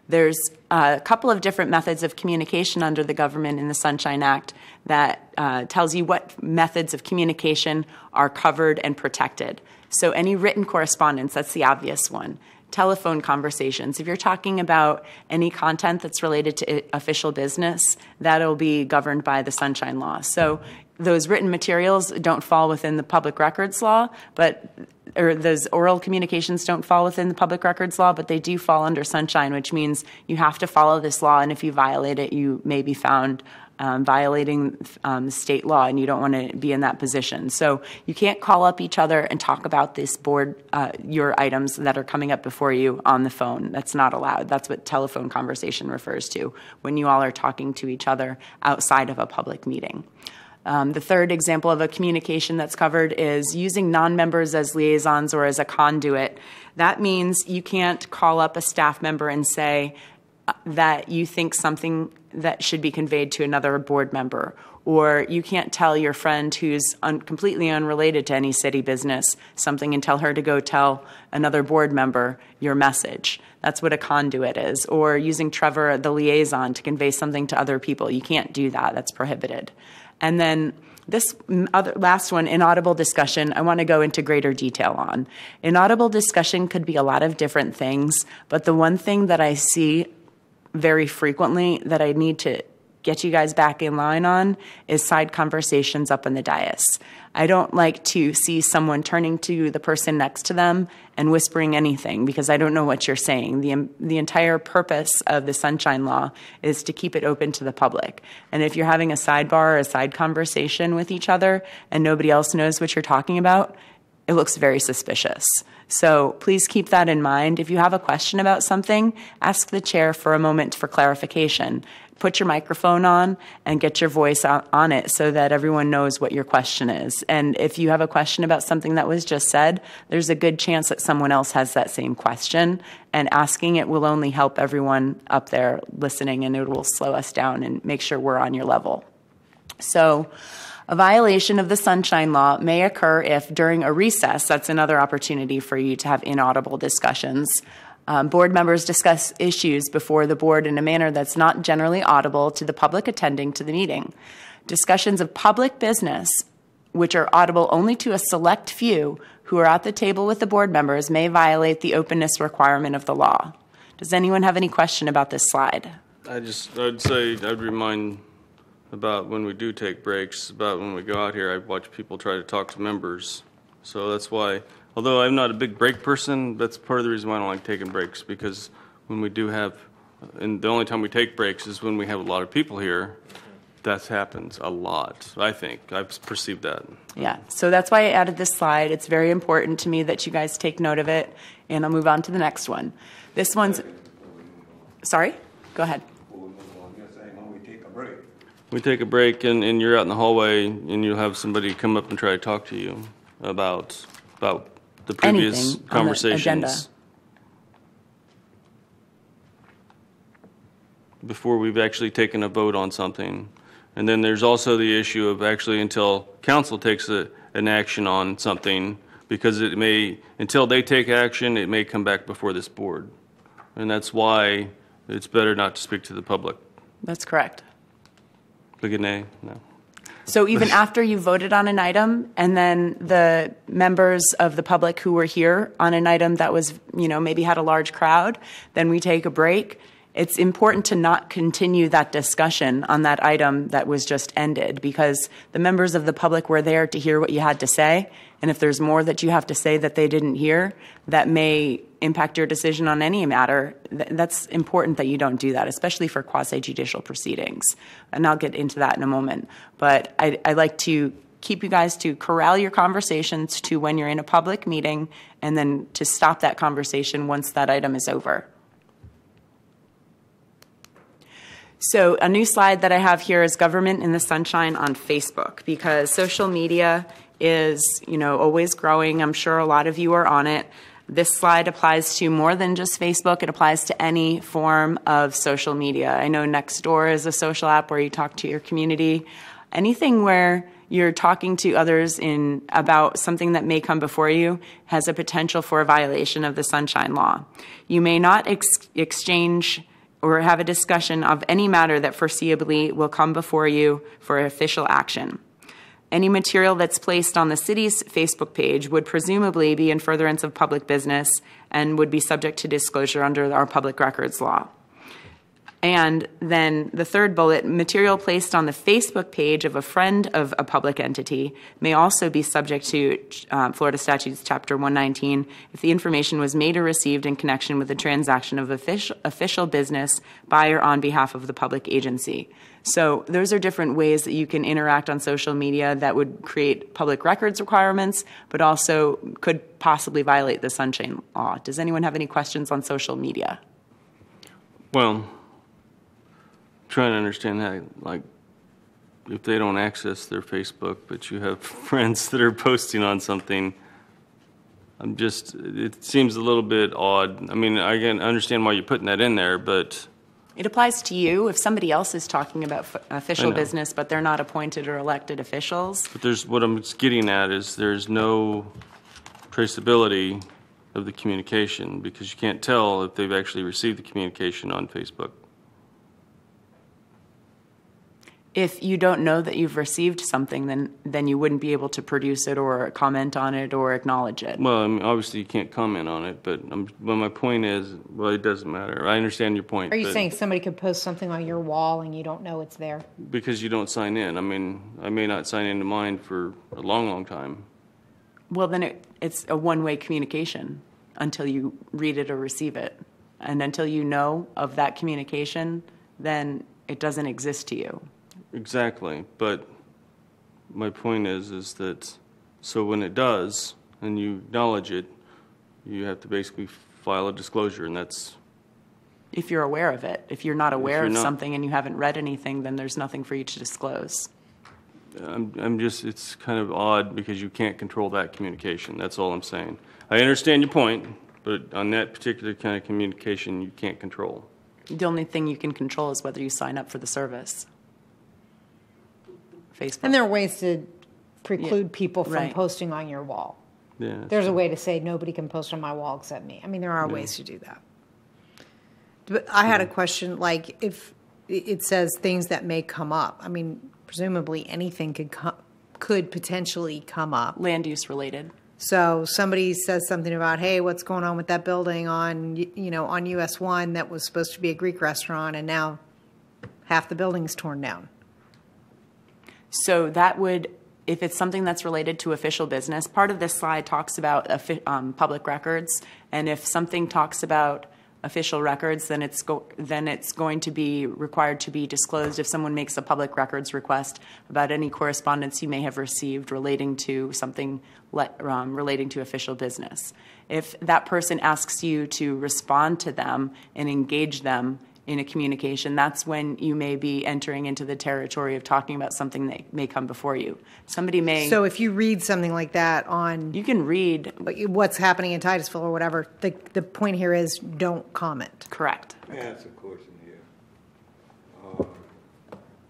There's a couple of different methods of communication under the Government in the Sunshine Act that tells you what methods of communication are covered and protected. So any written correspondence, that's the obvious one. Telephone conversations. If you're talking about any content that's related to official business, that'll be governed by the Sunshine Law. So those written materials don't fall within the Public Records Law, or those oral communications don't fall within the Public Records Law, but they do fall under Sunshine, which means you have to follow this law, and if you violate it, you may be found violating state law, and you don't want to be in that position. So you can't call up each other and talk about this board, your items that are coming up before you on the phone. That's not allowed. That's what telephone conversation refers to, when you all are talking to each other outside of a public meeting. The third example of a communication that's covered is using non-members as liaisons or as a conduit. That means you can't call up a staff member and say that you think something that should be conveyed to another board member, or you can't tell your friend who's completely unrelated to any city business something and tell her to go tell another board member your message. That's what a conduit is. Or using Trevor, the liaison, to convey something to other people. You can't do that. That's prohibited. And then This other last one, inaudible discussion, I want to go into greater detail on. Inaudible discussion could be a lot of different things, but the one thing that I see very frequently that I need to get you guys back in line on is side conversations up on the dais. I don't like to see someone turning to the person next to them and whispering anything because I don't know what you're saying. The entire purpose of the Sunshine Law is to keep it open to the public. And if you're having a sidebar or a side conversation with each other and nobody else knows what you're talking about, it looks very suspicious. So please keep that in mind. If you have a question about something, ask the chair for a moment for clarification. Put your microphone on and get your voice on it so that everyone knows what your question is. And if you have a question about something that was just said, there's a good chance that someone else has that same question. And asking it will only help everyone up there listening, and it will slow us down and make sure we're on your level. So a violation of the Sunshine Law may occur if during a recess, that's another opportunity for you to have inaudible discussions. Board members discuss issues before the board in a manner that's not generally audible to the public attending to the meeting. Discussions of public business, which are audible only to a select few who are at the table with the board members, may violate the openness requirement of the law. Does anyone have any question about this slide? I'd remind about when we do take breaks, about when we go out here, I watch people try to talk to members. So that's why, although I'm not a big break person, that's part of the reason why I don't like taking breaks, because when we do have, and the only time we take breaks is when we have a lot of people here. That happens a lot, I think. I've perceived that. Yeah, so that's why I added this slide. It's very important to me that you guys take note of it, and I'll move on to the next one. This one's, sorry? Go ahead. We take a break and you're out in the hallway and you'll have somebody come up and try to talk to you about the previous Anything conversations. on the agenda. Before we've actually taken a vote on something. And then there's also the issue of actually until council takes an action on something, because it may, until they take action, it may come back before this board. And that's why it's better not to speak to the public. That's correct. Look at nay? No. So even after you voted on an item, and then the members of the public who were here on an item that was, maybe had a large crowd, then we take a break. It's important to not continue that discussion on that item that was just ended, because the members of the public were there to hear what you had to say. And if there's more that you have to say that they didn't hear, that may impact your decision on any matter. That's important that you don't do that, especially for quasi-judicial proceedings. And I'll get into that in a moment. But I like to keep you guys to corral your conversations to when you're in a public meeting, and then to stop that conversation once that item is over. So a new slide that I have here is government in the sunshine on Facebook, because social media is, always growing. I'm sure a lot of you are on it. This slide applies to more than just Facebook. It applies to any form of social media. I know Nextdoor is a social app where you talk to your community. Anything where you're talking to others about something that may come before you has a potential for a violation of the Sunshine Law. You may not exchange or have a discussion of any matter that foreseeably will come before you for official action. Any material that's placed on the city's Facebook page would presumably be in furtherance of public business and would be subject to disclosure under our public records law. And then the third bullet, material placed on the Facebook page of a friend of a public entity may also be subject to Florida Statutes Chapter 119 if the information was made or received in connection with the transaction of official business by or on behalf of the public agency. So those are different ways that you can interact on social media that would create public records requirements, but also could possibly violate the Sunshine Law. Does anyone have any questions on social media? Well, trying to understand how, like, if they don't access their Facebook, but you have friends that are posting on something, it seems a little bit odd. I mean, I can understand why you're putting that in there, but it applies to you if somebody else is talking about official business, but they're not appointed or elected officials. But what I'm getting at is there's no traceability of the communication, because you can't tell if they've actually received the communication on Facebook. If you don't know that you've received something, then you wouldn't be able to produce it or comment on it or acknowledge it. Well, I mean, obviously you can't comment on it, but my point is, well, it doesn't matter. I understand your point. Are you but saying somebody could post something on your wall and you don't know it's there? because you don't sign in? I mean, I may not sign into mine for a long, long time. Well, then it's a one-way communication until you read it or receive it. And until you know of that communication, then it doesn't exist to you. Exactly, but my point is that, so when it does, and you acknowledge it, you have to basically file a disclosure, and that's... If you're aware of it. If you're not aware of not- something and you haven't read anything, then there's nothing for you to disclose. I'm just, it's kind of odd because you can't control that communication, that's all I'm saying. I understand your point, but on that particular kind of communication, you can't control. The only thing you can control is whether you sign up for the service. Facebook. And there are ways to preclude Yeah, people from right. posting on your wall. Yeah. There's a way to say nobody can post on my wall except me. I mean, there are ways to do that. But I had a question, like if it says things that may come up. I mean, presumably anything could potentially come up. Land use related. So somebody says something about, hey, what's going on with that building on US 1 that was supposed to be a Greek restaurant, and now half the building's torn down. So that would, if it's something that's related to official business, part of this slide talks about public records, and if something talks about official records, then it's going to be required to be disclosed if someone makes a public records request about any correspondence you may have received relating to something relating to official business. If that person asks you to respond to them and engage them in a communication, that's when you may be entering into the territory of talking about something that may come before you. Somebody may... So if you read something like that on... You can read... what's happening in Titusville or whatever, the point here is don't comment. Correct. May I ask a question here?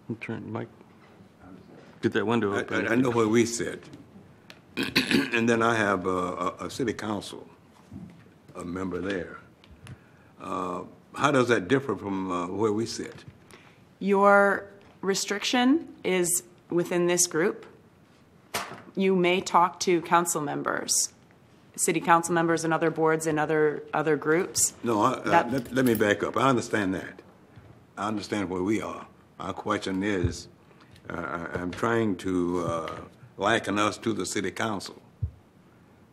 I'm trying, Mike, get that window open. I know where we sit. And then I have a city council, a member there. How does that differ from where we sit? Your restriction is within this group. You may talk to council members, city council members and other boards and other groups. No, let me back up. I understand that. I understand where we are. Our question is, I'm trying to liken us to the city council.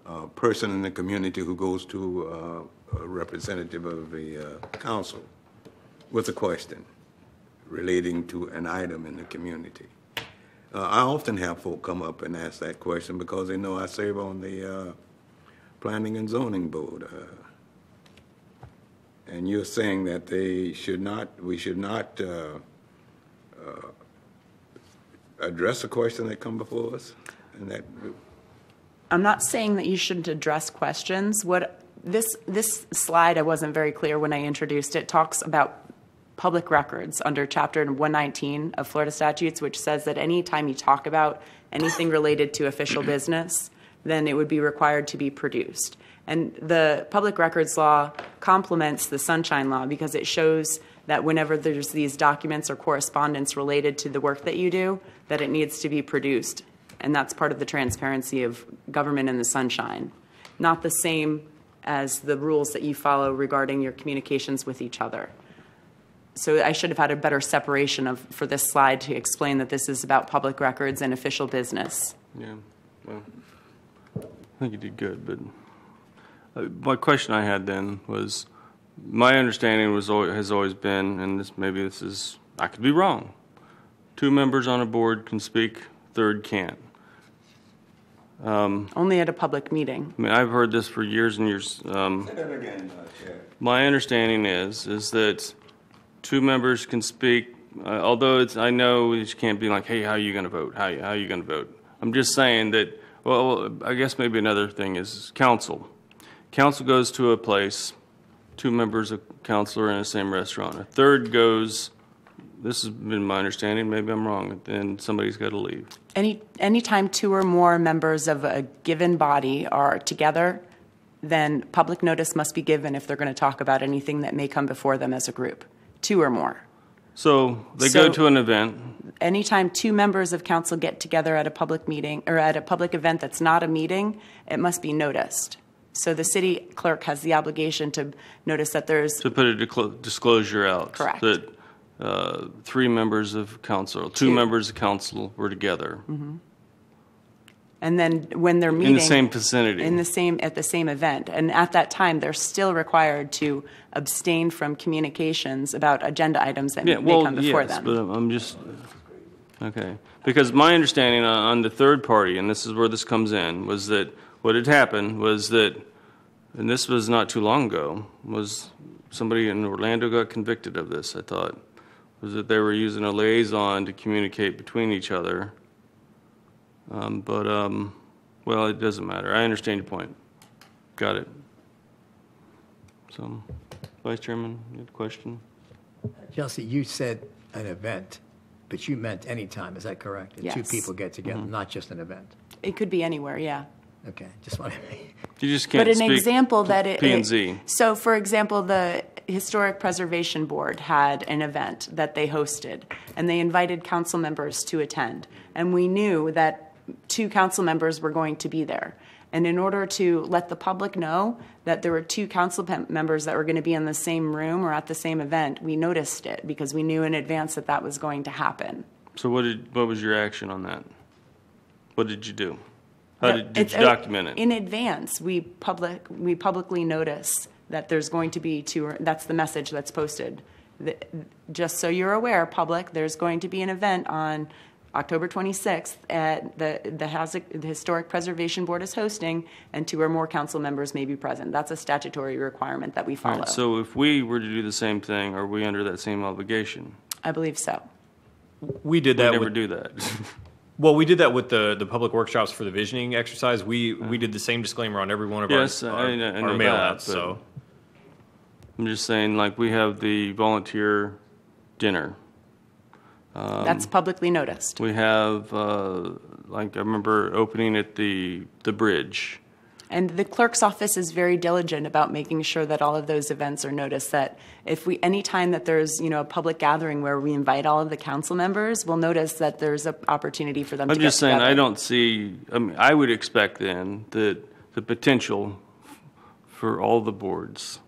A person in the community who goes to a representative of the council with a question relating to an item in the community. I often have folk come up and ask that question because they know I serve on the Planning and Zoning Board. And you're saying that we should not address a question that come before us? And that. I'm not saying that you shouldn't address questions. This slide, I wasn't very clear when I introduced it, talks about public records under Chapter 119 of Florida statutes, which says that any time you talk about anything related to official business, then it would be required to be produced. And the public records law complements the Sunshine Law because it shows that whenever there's these documents or correspondence related to the work that you do, that it needs to be produced. And that's part of the transparency of government in the Sunshine. Not the same as the rules that you follow regarding your communications with each other. So I should have had a better separation for this slide to explain that this is about public records and official business. Yeah, well, I think you did good, but my question I had then was, my understanding has always been, and this is, I could be wrong, 2 members on a board can speak, third can't. Only at a public meeting. I mean, I've heard this for years and years. Say that again, Chair. My understanding is that 2 members can speak, although I know it can't be like, hey, how are you going to vote? How are you going to vote? I'm just saying that, well, I guess maybe another thing is council. Council goes to a place, 2 members of council are in the same restaurant. A third goes, this has been my understanding, maybe I'm wrong, then somebody's got to leave. Anytime 2 or more members of a given body are together, then public notice must be given if they're going to talk about anything that may come before them as a group. 2 or more. So they go to an event. anytime two members of council get together at a public meeting or at a public event that's not a meeting, it must be noticed. So the city clerk has the obligation to notice that there's. To put a disclosure out. Correct. That 3 members of council, 2 members of council were together. Mm-hmm. And then when they're meeting. In the same vicinity. At the same event. And at that time, they're still required to abstain from communications about agenda items that may come before them. But I'm just, okay. Because my understanding on the third party, and this is where this comes in, was that what had happened was that, and this was not too long ago, was somebody in Orlando got convicted of this, I thought, was that they were using a liaison to communicate between each other. Well, it doesn't matter. I understand your point. Got it. So, Vice Chairman, you have a question? Chelsea, you said an event, but you meant any time. Is that correct? That Yes. 2 people get together, not just an event. It could be anywhere, yeah. Okay, just want to. You just can't But an speak example that P&Z. So, for example, the Historic Preservation Board had an event that they hosted, and they invited council members to attend. And we knew that 2 council members were going to be there. And in order to let the public know that there were 2 council members that were going to be in the same room or at the same event, we noticed it because we knew in advance that that was going to happen. So what was your action on that? What did you do? How did you document it? In advance, we publicly notice that there's going to be 2, that's the message that's posted. Just so you're aware, public, there's going to be an event on October 26th at the Historic Preservation Board is hosting, and 2 or more council members may be present. That's a statutory requirement that we follow. All right, so if we were to do the same thing, are we under that same obligation? I believe so. We did that. We never do that. Well, we did that with the public workshops for the visioning exercise. We did the same disclaimer on every one of Yes, our I know mail that, outs. So I'm just saying, like, we have the volunteer dinner. That's publicly noticed. We have, like, I remember opening at the bridge. And the clerk's office is very diligent about making sure that all of those events are noticed. That any time that there's a public gathering where we invite all of the council members, we'll notice that there's an opportunity for them to get together. I'm just saying, I don't see. I mean, I would expect then that the potential for all the boards.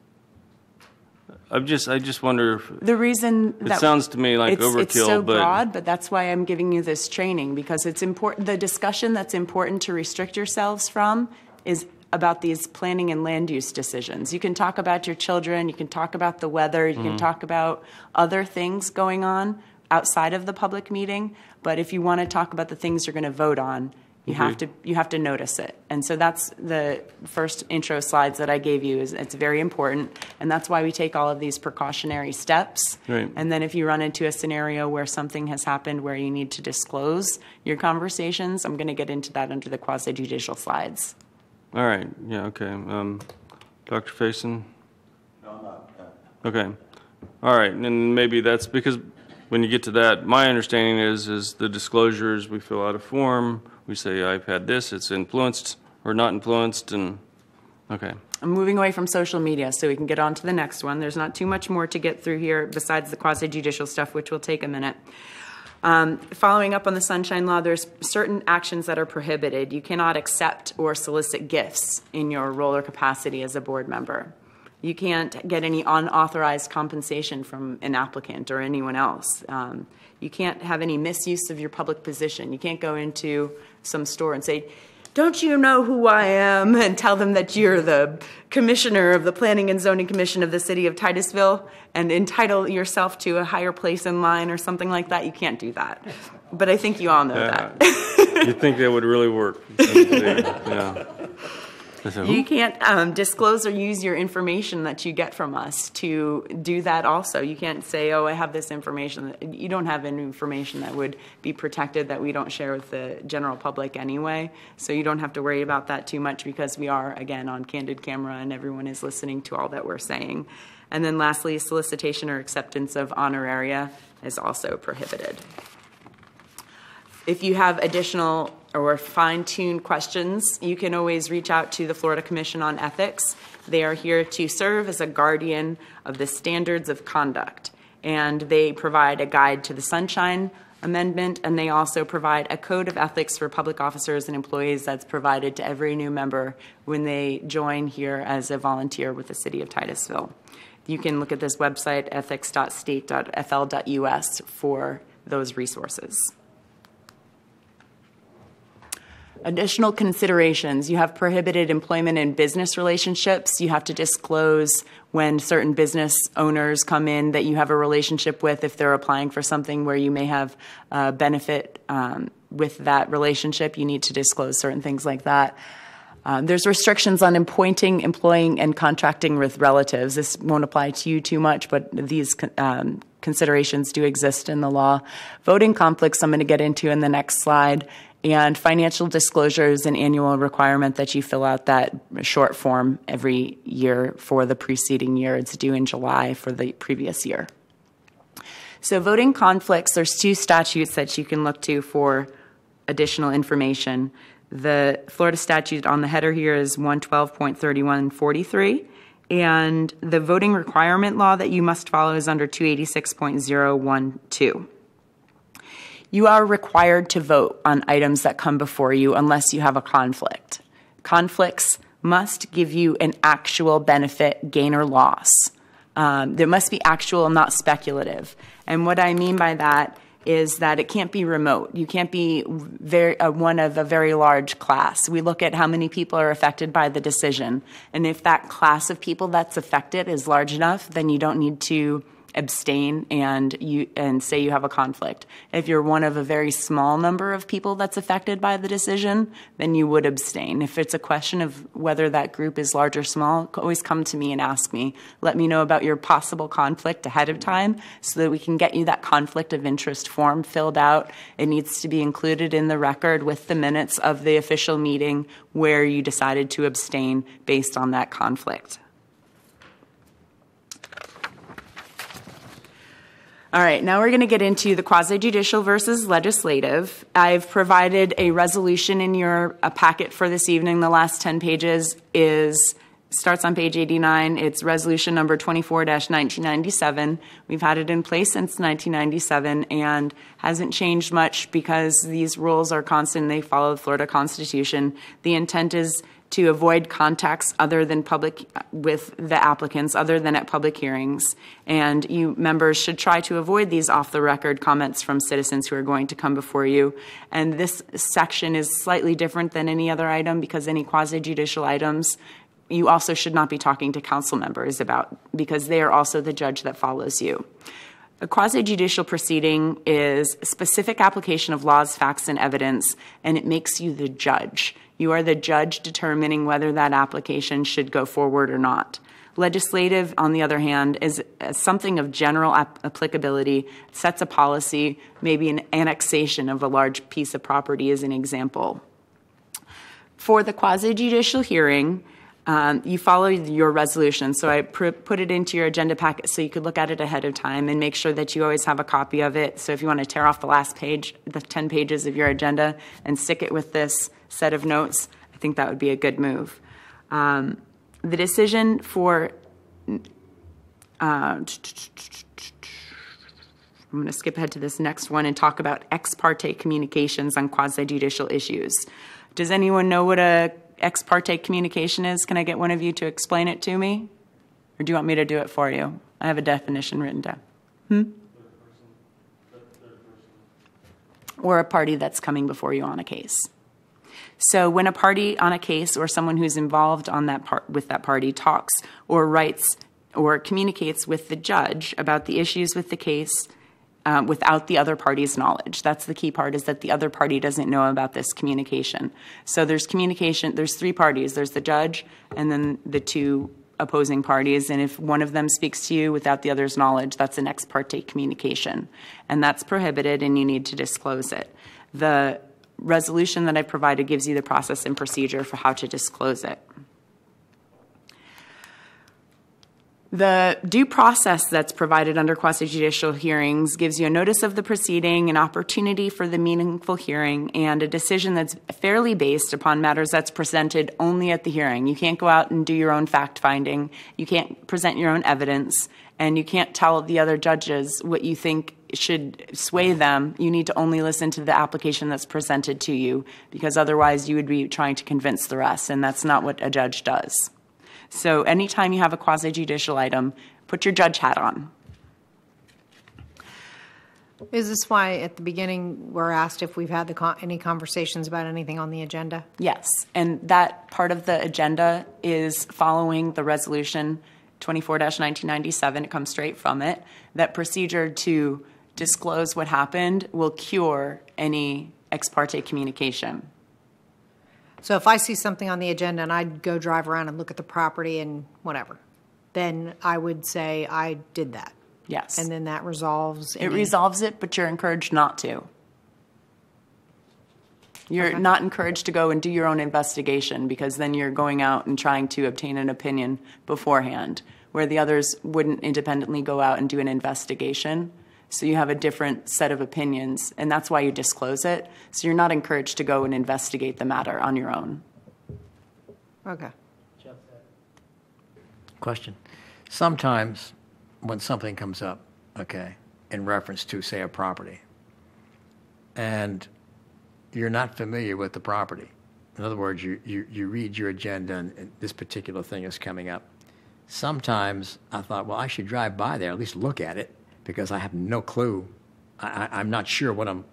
I just wonder if the reason it sounds to me like overkill. It's so broad, but that's why I'm giving you this training, because it's important. The discussion that's important to restrict yourselves from is about these planning and land use decisions. You can talk about your children, you can talk about the weather, you can talk about other things going on outside of the public meeting, but if you want to talk about the things you're going to vote on, you have to notice it. And so that's the first intro slides that I gave you. It's very important, and that's why we take all of these precautionary steps. Right. And then if you run into a scenario where something has happened where you need to disclose your conversations, I'm going to get into that under the quasi-judicial slides. All right. Yeah. Okay. Dr. Faison? No, I'm not. Okay. All right. And maybe that's because when you get to that, my understanding is the disclosures, we fill out a form, we say, I've had this, it's influenced or not influenced, and okay. I'm moving away from social media so we can get on to the next one. There's not too much more to get through here besides the quasi-judicial stuff, which will take a minute. Following up on the Sunshine Law, there's certain actions that are prohibited. You cannot accept or solicit gifts in your role or capacity as a board member. You can't get any unauthorized compensation from an applicant or anyone else. You can't have any misuse of your public position. You can't go into some store and say, don't you know who I am? And tell them that you're the commissioner of the Planning and Zoning Commission of the city of Titusville and entitle yourself to a higher place in line or something like that. You can't do that. But I think you all know that. You think that would really work. Yeah. You can't disclose or use your information that you get from us to do that also. You can't say, oh, I have this information. You don't have any information that would be protected that we don't share with the general public anyway. So you don't have to worry about that too much because we are, again, on candid camera and everyone is listening to all that we're saying. And then lastly, solicitation or acceptance of honoraria is also prohibited. If you have additional or fine-tuned questions, you can always reach out to the Florida Commission on Ethics. They are here to serve as a guardian of the standards of conduct, and they provide a guide to the Sunshine amendment, and they also provide a code of ethics for public officers and employees that's provided to every new member when they join here as a volunteer with the City of Titusville. You can look at this website, ethics.state.fl.us, for those resources. Additional considerations. You have prohibited employment and business relationships. You have to disclose when certain business owners come in that you have a relationship with if they're applying for something where you may have benefit with that relationship. You need to disclose certain things like that. There's restrictions on appointing, employing, and contracting with relatives. This won't apply to you too much, but these considerations do exist in the law. Voting conflicts I'm going to get into in the next slide. And financial disclosure is an annual requirement that you fill out that short form every year for the preceding year. It's due in July for the previous year. So voting conflicts, there's 2 statutes that you can look to for additional information. The Florida statute on the header here is 112.3143. And the voting requirement law that you must follow is under 286.012. You are required to vote on items that come before you unless you have a conflict. Conflicts must give you an actual benefit, gain or loss. There must be actual, not speculative. And what I mean by that is that it can't be remote. You can't be one of a very large class. We look at how many people are affected by the decision. And if that class of people that's affected is large enough, then you don't need to abstain and say you have a conflict. If you're one of a very small number of people that's affected by the decision, then you would abstain. If it's a question of whether that group is large or small, always come to me and ask me. Let me know about your possible conflict ahead of time so that we can get you that conflict of interest form filled out. It needs to be included in the record with the minutes of the official meeting where you decided to abstain based on that conflict. All right, now we're going to get into the quasi-judicial versus legislative. I've provided a resolution in your packet for this evening. The last 10 pages starts on page 89. It's resolution number 24-1997. We've had it in place since 1997 and hasn't changed much because these rules are constant. They follow the Florida Constitution. The intent is to avoid contacts other than public with the applicants, other than at public hearings. And you members should try to avoid these off-the-record comments from citizens who are going to come before you. And this section is slightly different than any other item because any quasi-judicial items you also should not be talking to council members about because they are also the judge that follows you. A quasi-judicial proceeding is a specific application of laws, facts, and evidence, and it makes you the judge. You are the judge determining whether that application should go forward or not. Legislative, on the other hand, is something of general applicability, sets a policy, maybe an annexation of a large piece of property is an example. For the quasi-judicial hearing, you follow your resolution. So I put it into your agenda packet so you could look at it ahead of time and make sure that you always have a copy of it. So if you want to tear off the last page, the 10 pages of your agenda, and stick it with this set of notes, I think that would be a good move. The decision for I'm going to skip ahead to this next one and talk about ex parte communications on quasi-judicial issues. Does anyone know what a ex parte communication is? Can I get one of you to explain it to me? Or do you want me to do it for you? I have a definition written down. Or a party that's coming before you on a case. So when a party on a case or someone who's involved on that with that party talks or writes or communicates with the judge about the issues with the case without the other party's knowledge. That's the key part, is that the other party doesn't know about this communication. So there's communication, there's 3 parties. There's the judge and then the 2 opposing parties. And if one of them speaks to you without the other's knowledge, that's an ex parte communication. And that's prohibited and you need to disclose it. The resolution that I provided gives you the process and procedure for how to disclose it. The due process that's provided under quasi-judicial hearings gives you a notice of the proceeding, an opportunity for the meaningful hearing, and a decision that's fairly based upon matters that's presented only at the hearing. You can't go out and do your own fact-finding. You can't present your own evidence. and you can't tell the other judges what you think should sway them. You need to only listen to the application that's presented to you, because otherwise you would be trying to convince the rest, and that's not what a judge does. So anytime you have a quasi-judicial item, put your judge hat on. Is this why at the beginning we're asked if we've had any conversations about anything on the agenda? Yes, and that part of the agenda is following the resolution 24-1997. It comes straight from it. That procedure to disclose what happened will cure any ex parte communication. So if I see something on the agenda and I go drive around and look at the property and whatever, then I would say I did that. Yes. And then that resolves It resolves it, but you're encouraged not to. You're not encouraged to go and do your own investigation, because then you're going out and trying to obtain an opinion beforehand, where the others wouldn't independently go out and do an investigation. So you have a different set of opinions, and that's why you disclose it. So you're not encouraged to go and investigate the matter on your own. Okay. Question. Sometimes when something comes up, okay, in reference to, say, a property, and you're not familiar with the property. In other words, you read your agenda and this particular thing is coming up. Sometimes I thought, well, I should drive by there, at least look at it, because I have no clue. I'm not sure what I'm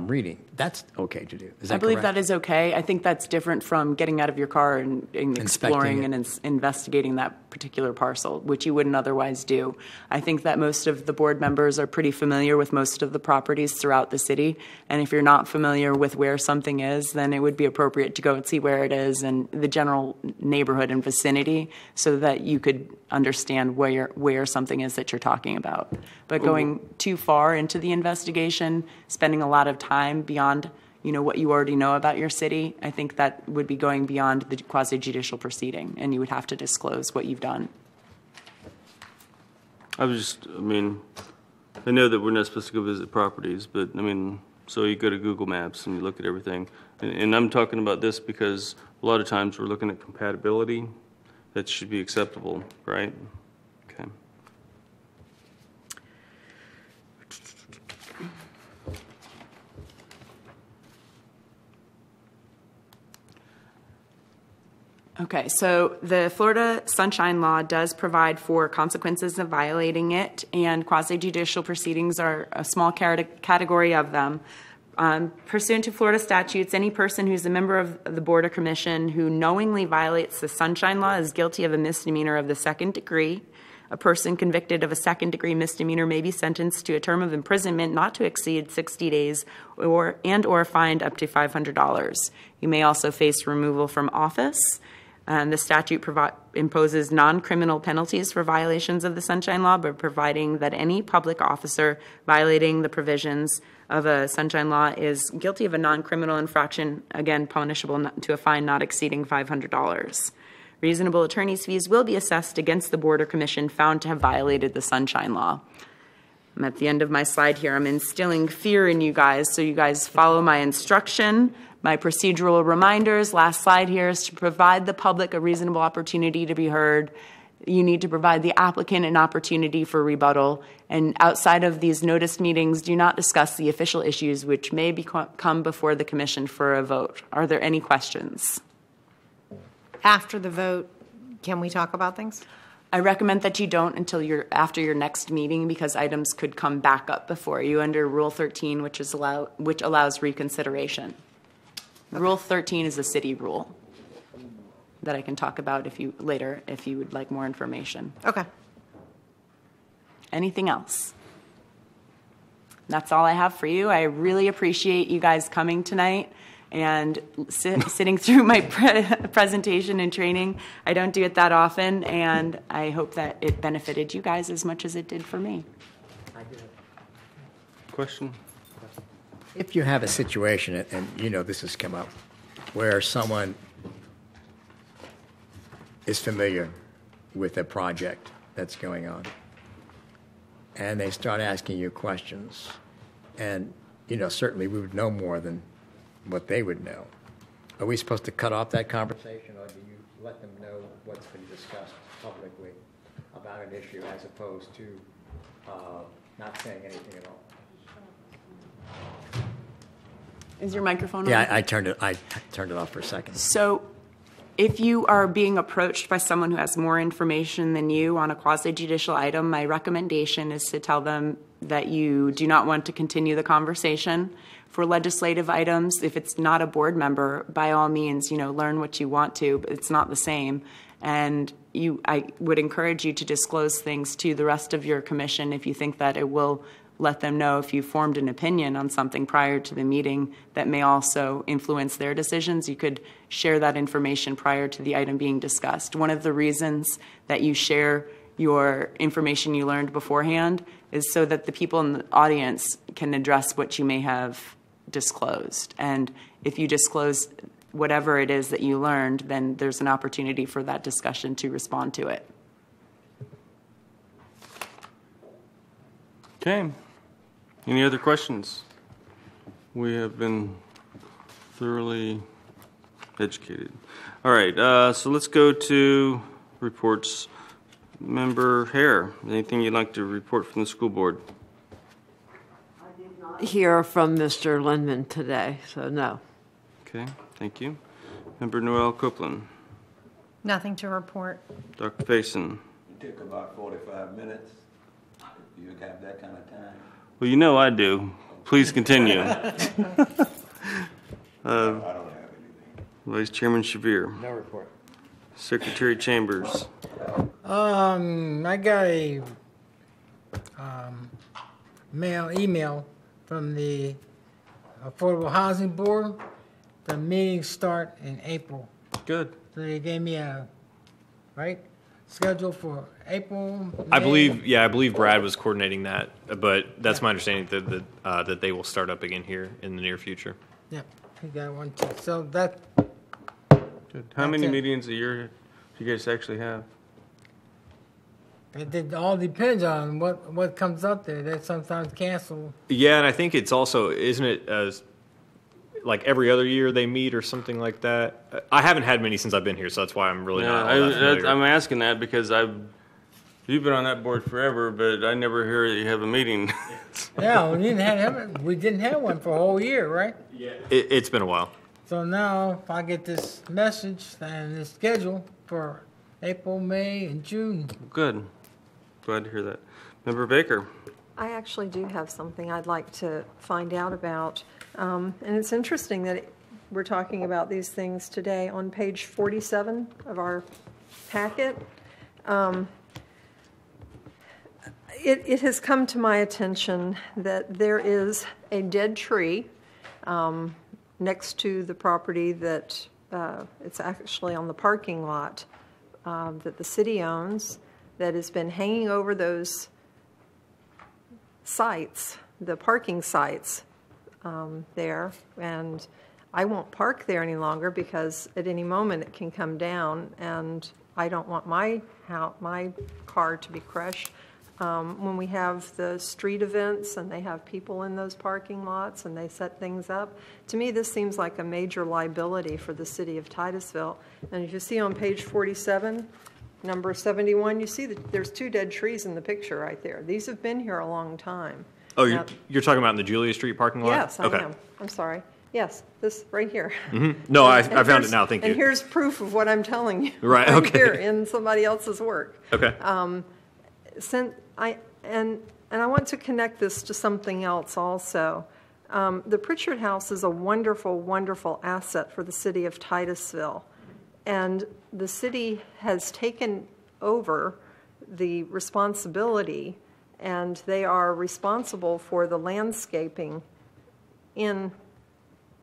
reading. That's okay to do. Is that I believe correct? that is okay. I think that's different from getting out of your car and exploring and investigating that particular parcel, which you wouldn't otherwise do. I think that most of the board members are pretty familiar with most of the properties throughout the city. And if you're not familiar with where something is, then it would be appropriate to go and see where it is and the general neighborhood and vicinity, so that you could understand where something is that you're talking about. But going too far into the investigation, spending a lot of time beyond what you already know about your city, I think that would be going beyond the quasi-judicial proceeding, and you would have to disclose what you've done. I know that we're not supposed to go visit properties, but so you go to Google Maps and you look at everything. And I'm talking about this because a lot of times we're looking at compatibility that should be acceptable, right? Okay. Okay, so the Florida Sunshine Law does provide for consequences of violating it, and quasi-judicial proceedings are a small category of them. Pursuant to Florida statutes, any person who's a member of the board or commission who knowingly violates the Sunshine Law is guilty of a misdemeanor of the second degree. A person convicted of a second-degree misdemeanor may be sentenced to a term of imprisonment not to exceed 60 days or fined up to $500. You may also face removal from office. The statute imposes non-criminal penalties for violations of the Sunshine Law, but providing that any public officer violating the provisions of a Sunshine Law is guilty of a non-criminal infraction, again, punishable to a fine not exceeding $500. Reasonable attorney's fees will be assessed against the board or commission found to have violated the Sunshine Law. I'm at the end of my slide here. I'm instilling fear in you guys, so you guys follow my instruction. My procedural reminders, last slide here, is to provide the public a reasonable opportunity to be heard. You need to provide the applicant an opportunity for rebuttal. And outside of these noticed meetings, do not discuss the official issues which may come before the commission for a vote. Are there any questions? After the vote, can we talk about things? I recommend that you don't until after your next meeting, because items could come back up before you under Rule 13, which allows reconsideration. Rule 13 is a city rule that I can talk about later if you would like more information. Okay. Anything else? That's all I have for you. I really appreciate you guys coming tonight and sitting through my presentation and training. I don't do it that often, and I hope that it benefited you guys as much as it did for me. Question? If you have a situation, and this has come up, where someone is familiar with a project that's going on, and they start asking you questions, and, certainly we would know more than what they would know. Are we supposed to cut off that conversation, or do you let them know what's been discussed publicly? about an issue as opposed to not saying anything at all. Is your microphone on? Yeah, I turned it off for a second. So if you are being approached by someone who has more information than you on a quasi-judicial item, my recommendation is to tell them that you do not want to continue the conversation. For legislative items, if it's not a board member, by all means, learn what you want to, but it's not the same. And I would encourage you to disclose things to the rest of your commission if you think that it will let them know if you formed an opinion on something prior to the meeting that may also influence their decisions. You could share that information prior to the item being discussed. One of the reasons that you share your information you learned beforehand is so that the people in the audience can address what you may have disclosed. And if you disclose whatever it is that you learned, then there's an opportunity for that discussion to respond to it. Okay. Any other questions? We have been thoroughly educated. All right, so let's go to reports. Member Hare, anything you'd like to report from the school board? Hear from Mr. Lindman today, so no. Okay, thank you. Member Noel Copeland. Nothing to report. Dr. Faison. It took about 45 minutes. You have that kind of time. Well, I do. Please continue. I don't have anything. Vice Chairman Shavir. No report. Secretary Chambers. I got a email from the Affordable Housing Board. The meetings start in April. Good. So they gave me a schedule for April. I May. believe Brad was coordinating that, but that's my understanding that they will start up again here in the near future. Yep, he got one too. So that. Good. How many meetings a year do you guys actually have? It all depends on what comes up there. They sometimes cancel. Yeah, and I think it's also, isn't it like every other year they meet or something like that? I haven't had many since I've been here, so that's why I'm really not all that familiar. I'm asking that because you've been on that board forever, but I never hear that you have a meeting. Yeah, we didn't have one for a whole year, right? Yeah. It's been a while. So now, if I get this message and the schedule for April, May, and June. Good. Glad to hear that. Member Baker. I actually do have something I'd like to find out about. And it's interesting that we're talking about these things today. On page 47 of our packet, it has come to my attention that there is a dead tree next to the property that it's actually on the parking lot that the city owns, that has been hanging over those sites, the parking sites there. And I won't park there any longer because at any moment it can come down, and I don't want my car to be crushed. When we have the street events and they have people in those parking lots and they set things up, to me this seems like a major liability for the city of Titusville. And if you see on page 47, number 71, you see that there's 2 dead trees in the picture right there. These have been here a long time. Oh, you're talking about in the Julia Street parking lot? Yes, I am. I'm sorry. Yes, this right here. Mm-hmm. No, I found it now. Thank you. And here's proof of what I'm telling you. Right, okay. Here in somebody else's work. Okay. And I want to connect this to something else also. The Pritchard House is a wonderful, wonderful asset for the city of Titusville. And the city has taken over the responsibility, and they are responsible for the landscaping in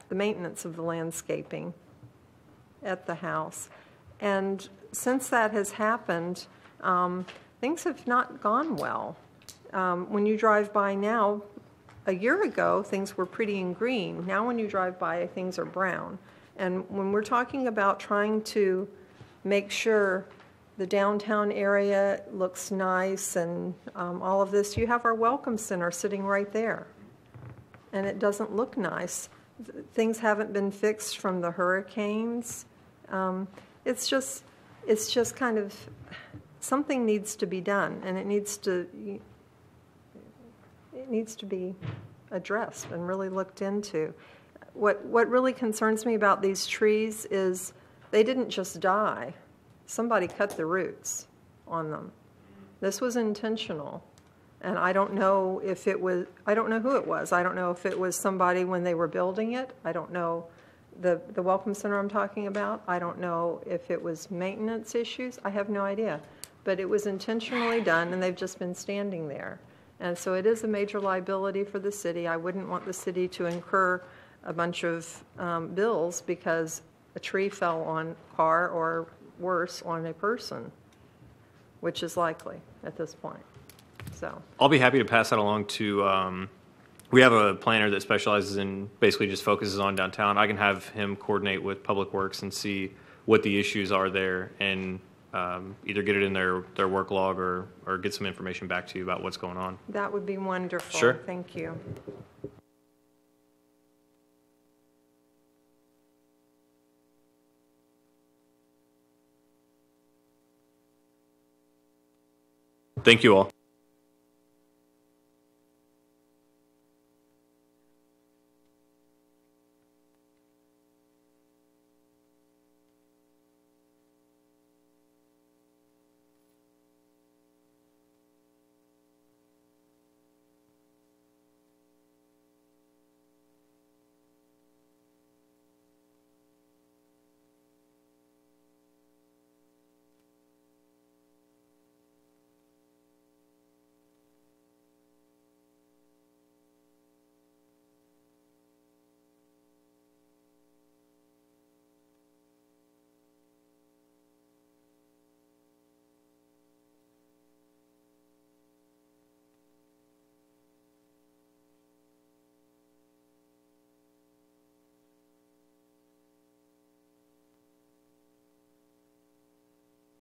the maintenance of the landscaping at the house. And since that has happened, things have not gone well. When you drive by now, a year ago, things were pretty in green. Now when you drive by, things are brown. And when we're talking about trying to make sure the downtown area looks nice and all of this, you have our Welcome Center sitting right there. And it doesn't look nice. Things haven't been fixed from the hurricanes. It's just kind of something needs to be done, and it needs to be addressed and really looked into. What really concerns me about these trees is they didn't just die. Somebody cut the roots on them. This was intentional. And I don't know if it was, I don't know who it was. I don't know if it was somebody when they were building it. I don't know the Welcome Center I'm talking about. I don't know if it was maintenance issues. I have no idea. But it was intentionally done, and they've just been standing there. And so it is a major liability for the city. I wouldn't want the city to incur a bunch of bills because a tree fell on a car or worse, on a person, which is likely at this point. So I'll be happy to pass that along to, we have a planner that specializes in, basically just focuses on downtown. I can have him coordinate with Public Works and see what the issues are there and either get it in their work log or get some information back to you about what's going on. that would be wonderful. Sure. Thank you. Thank you all.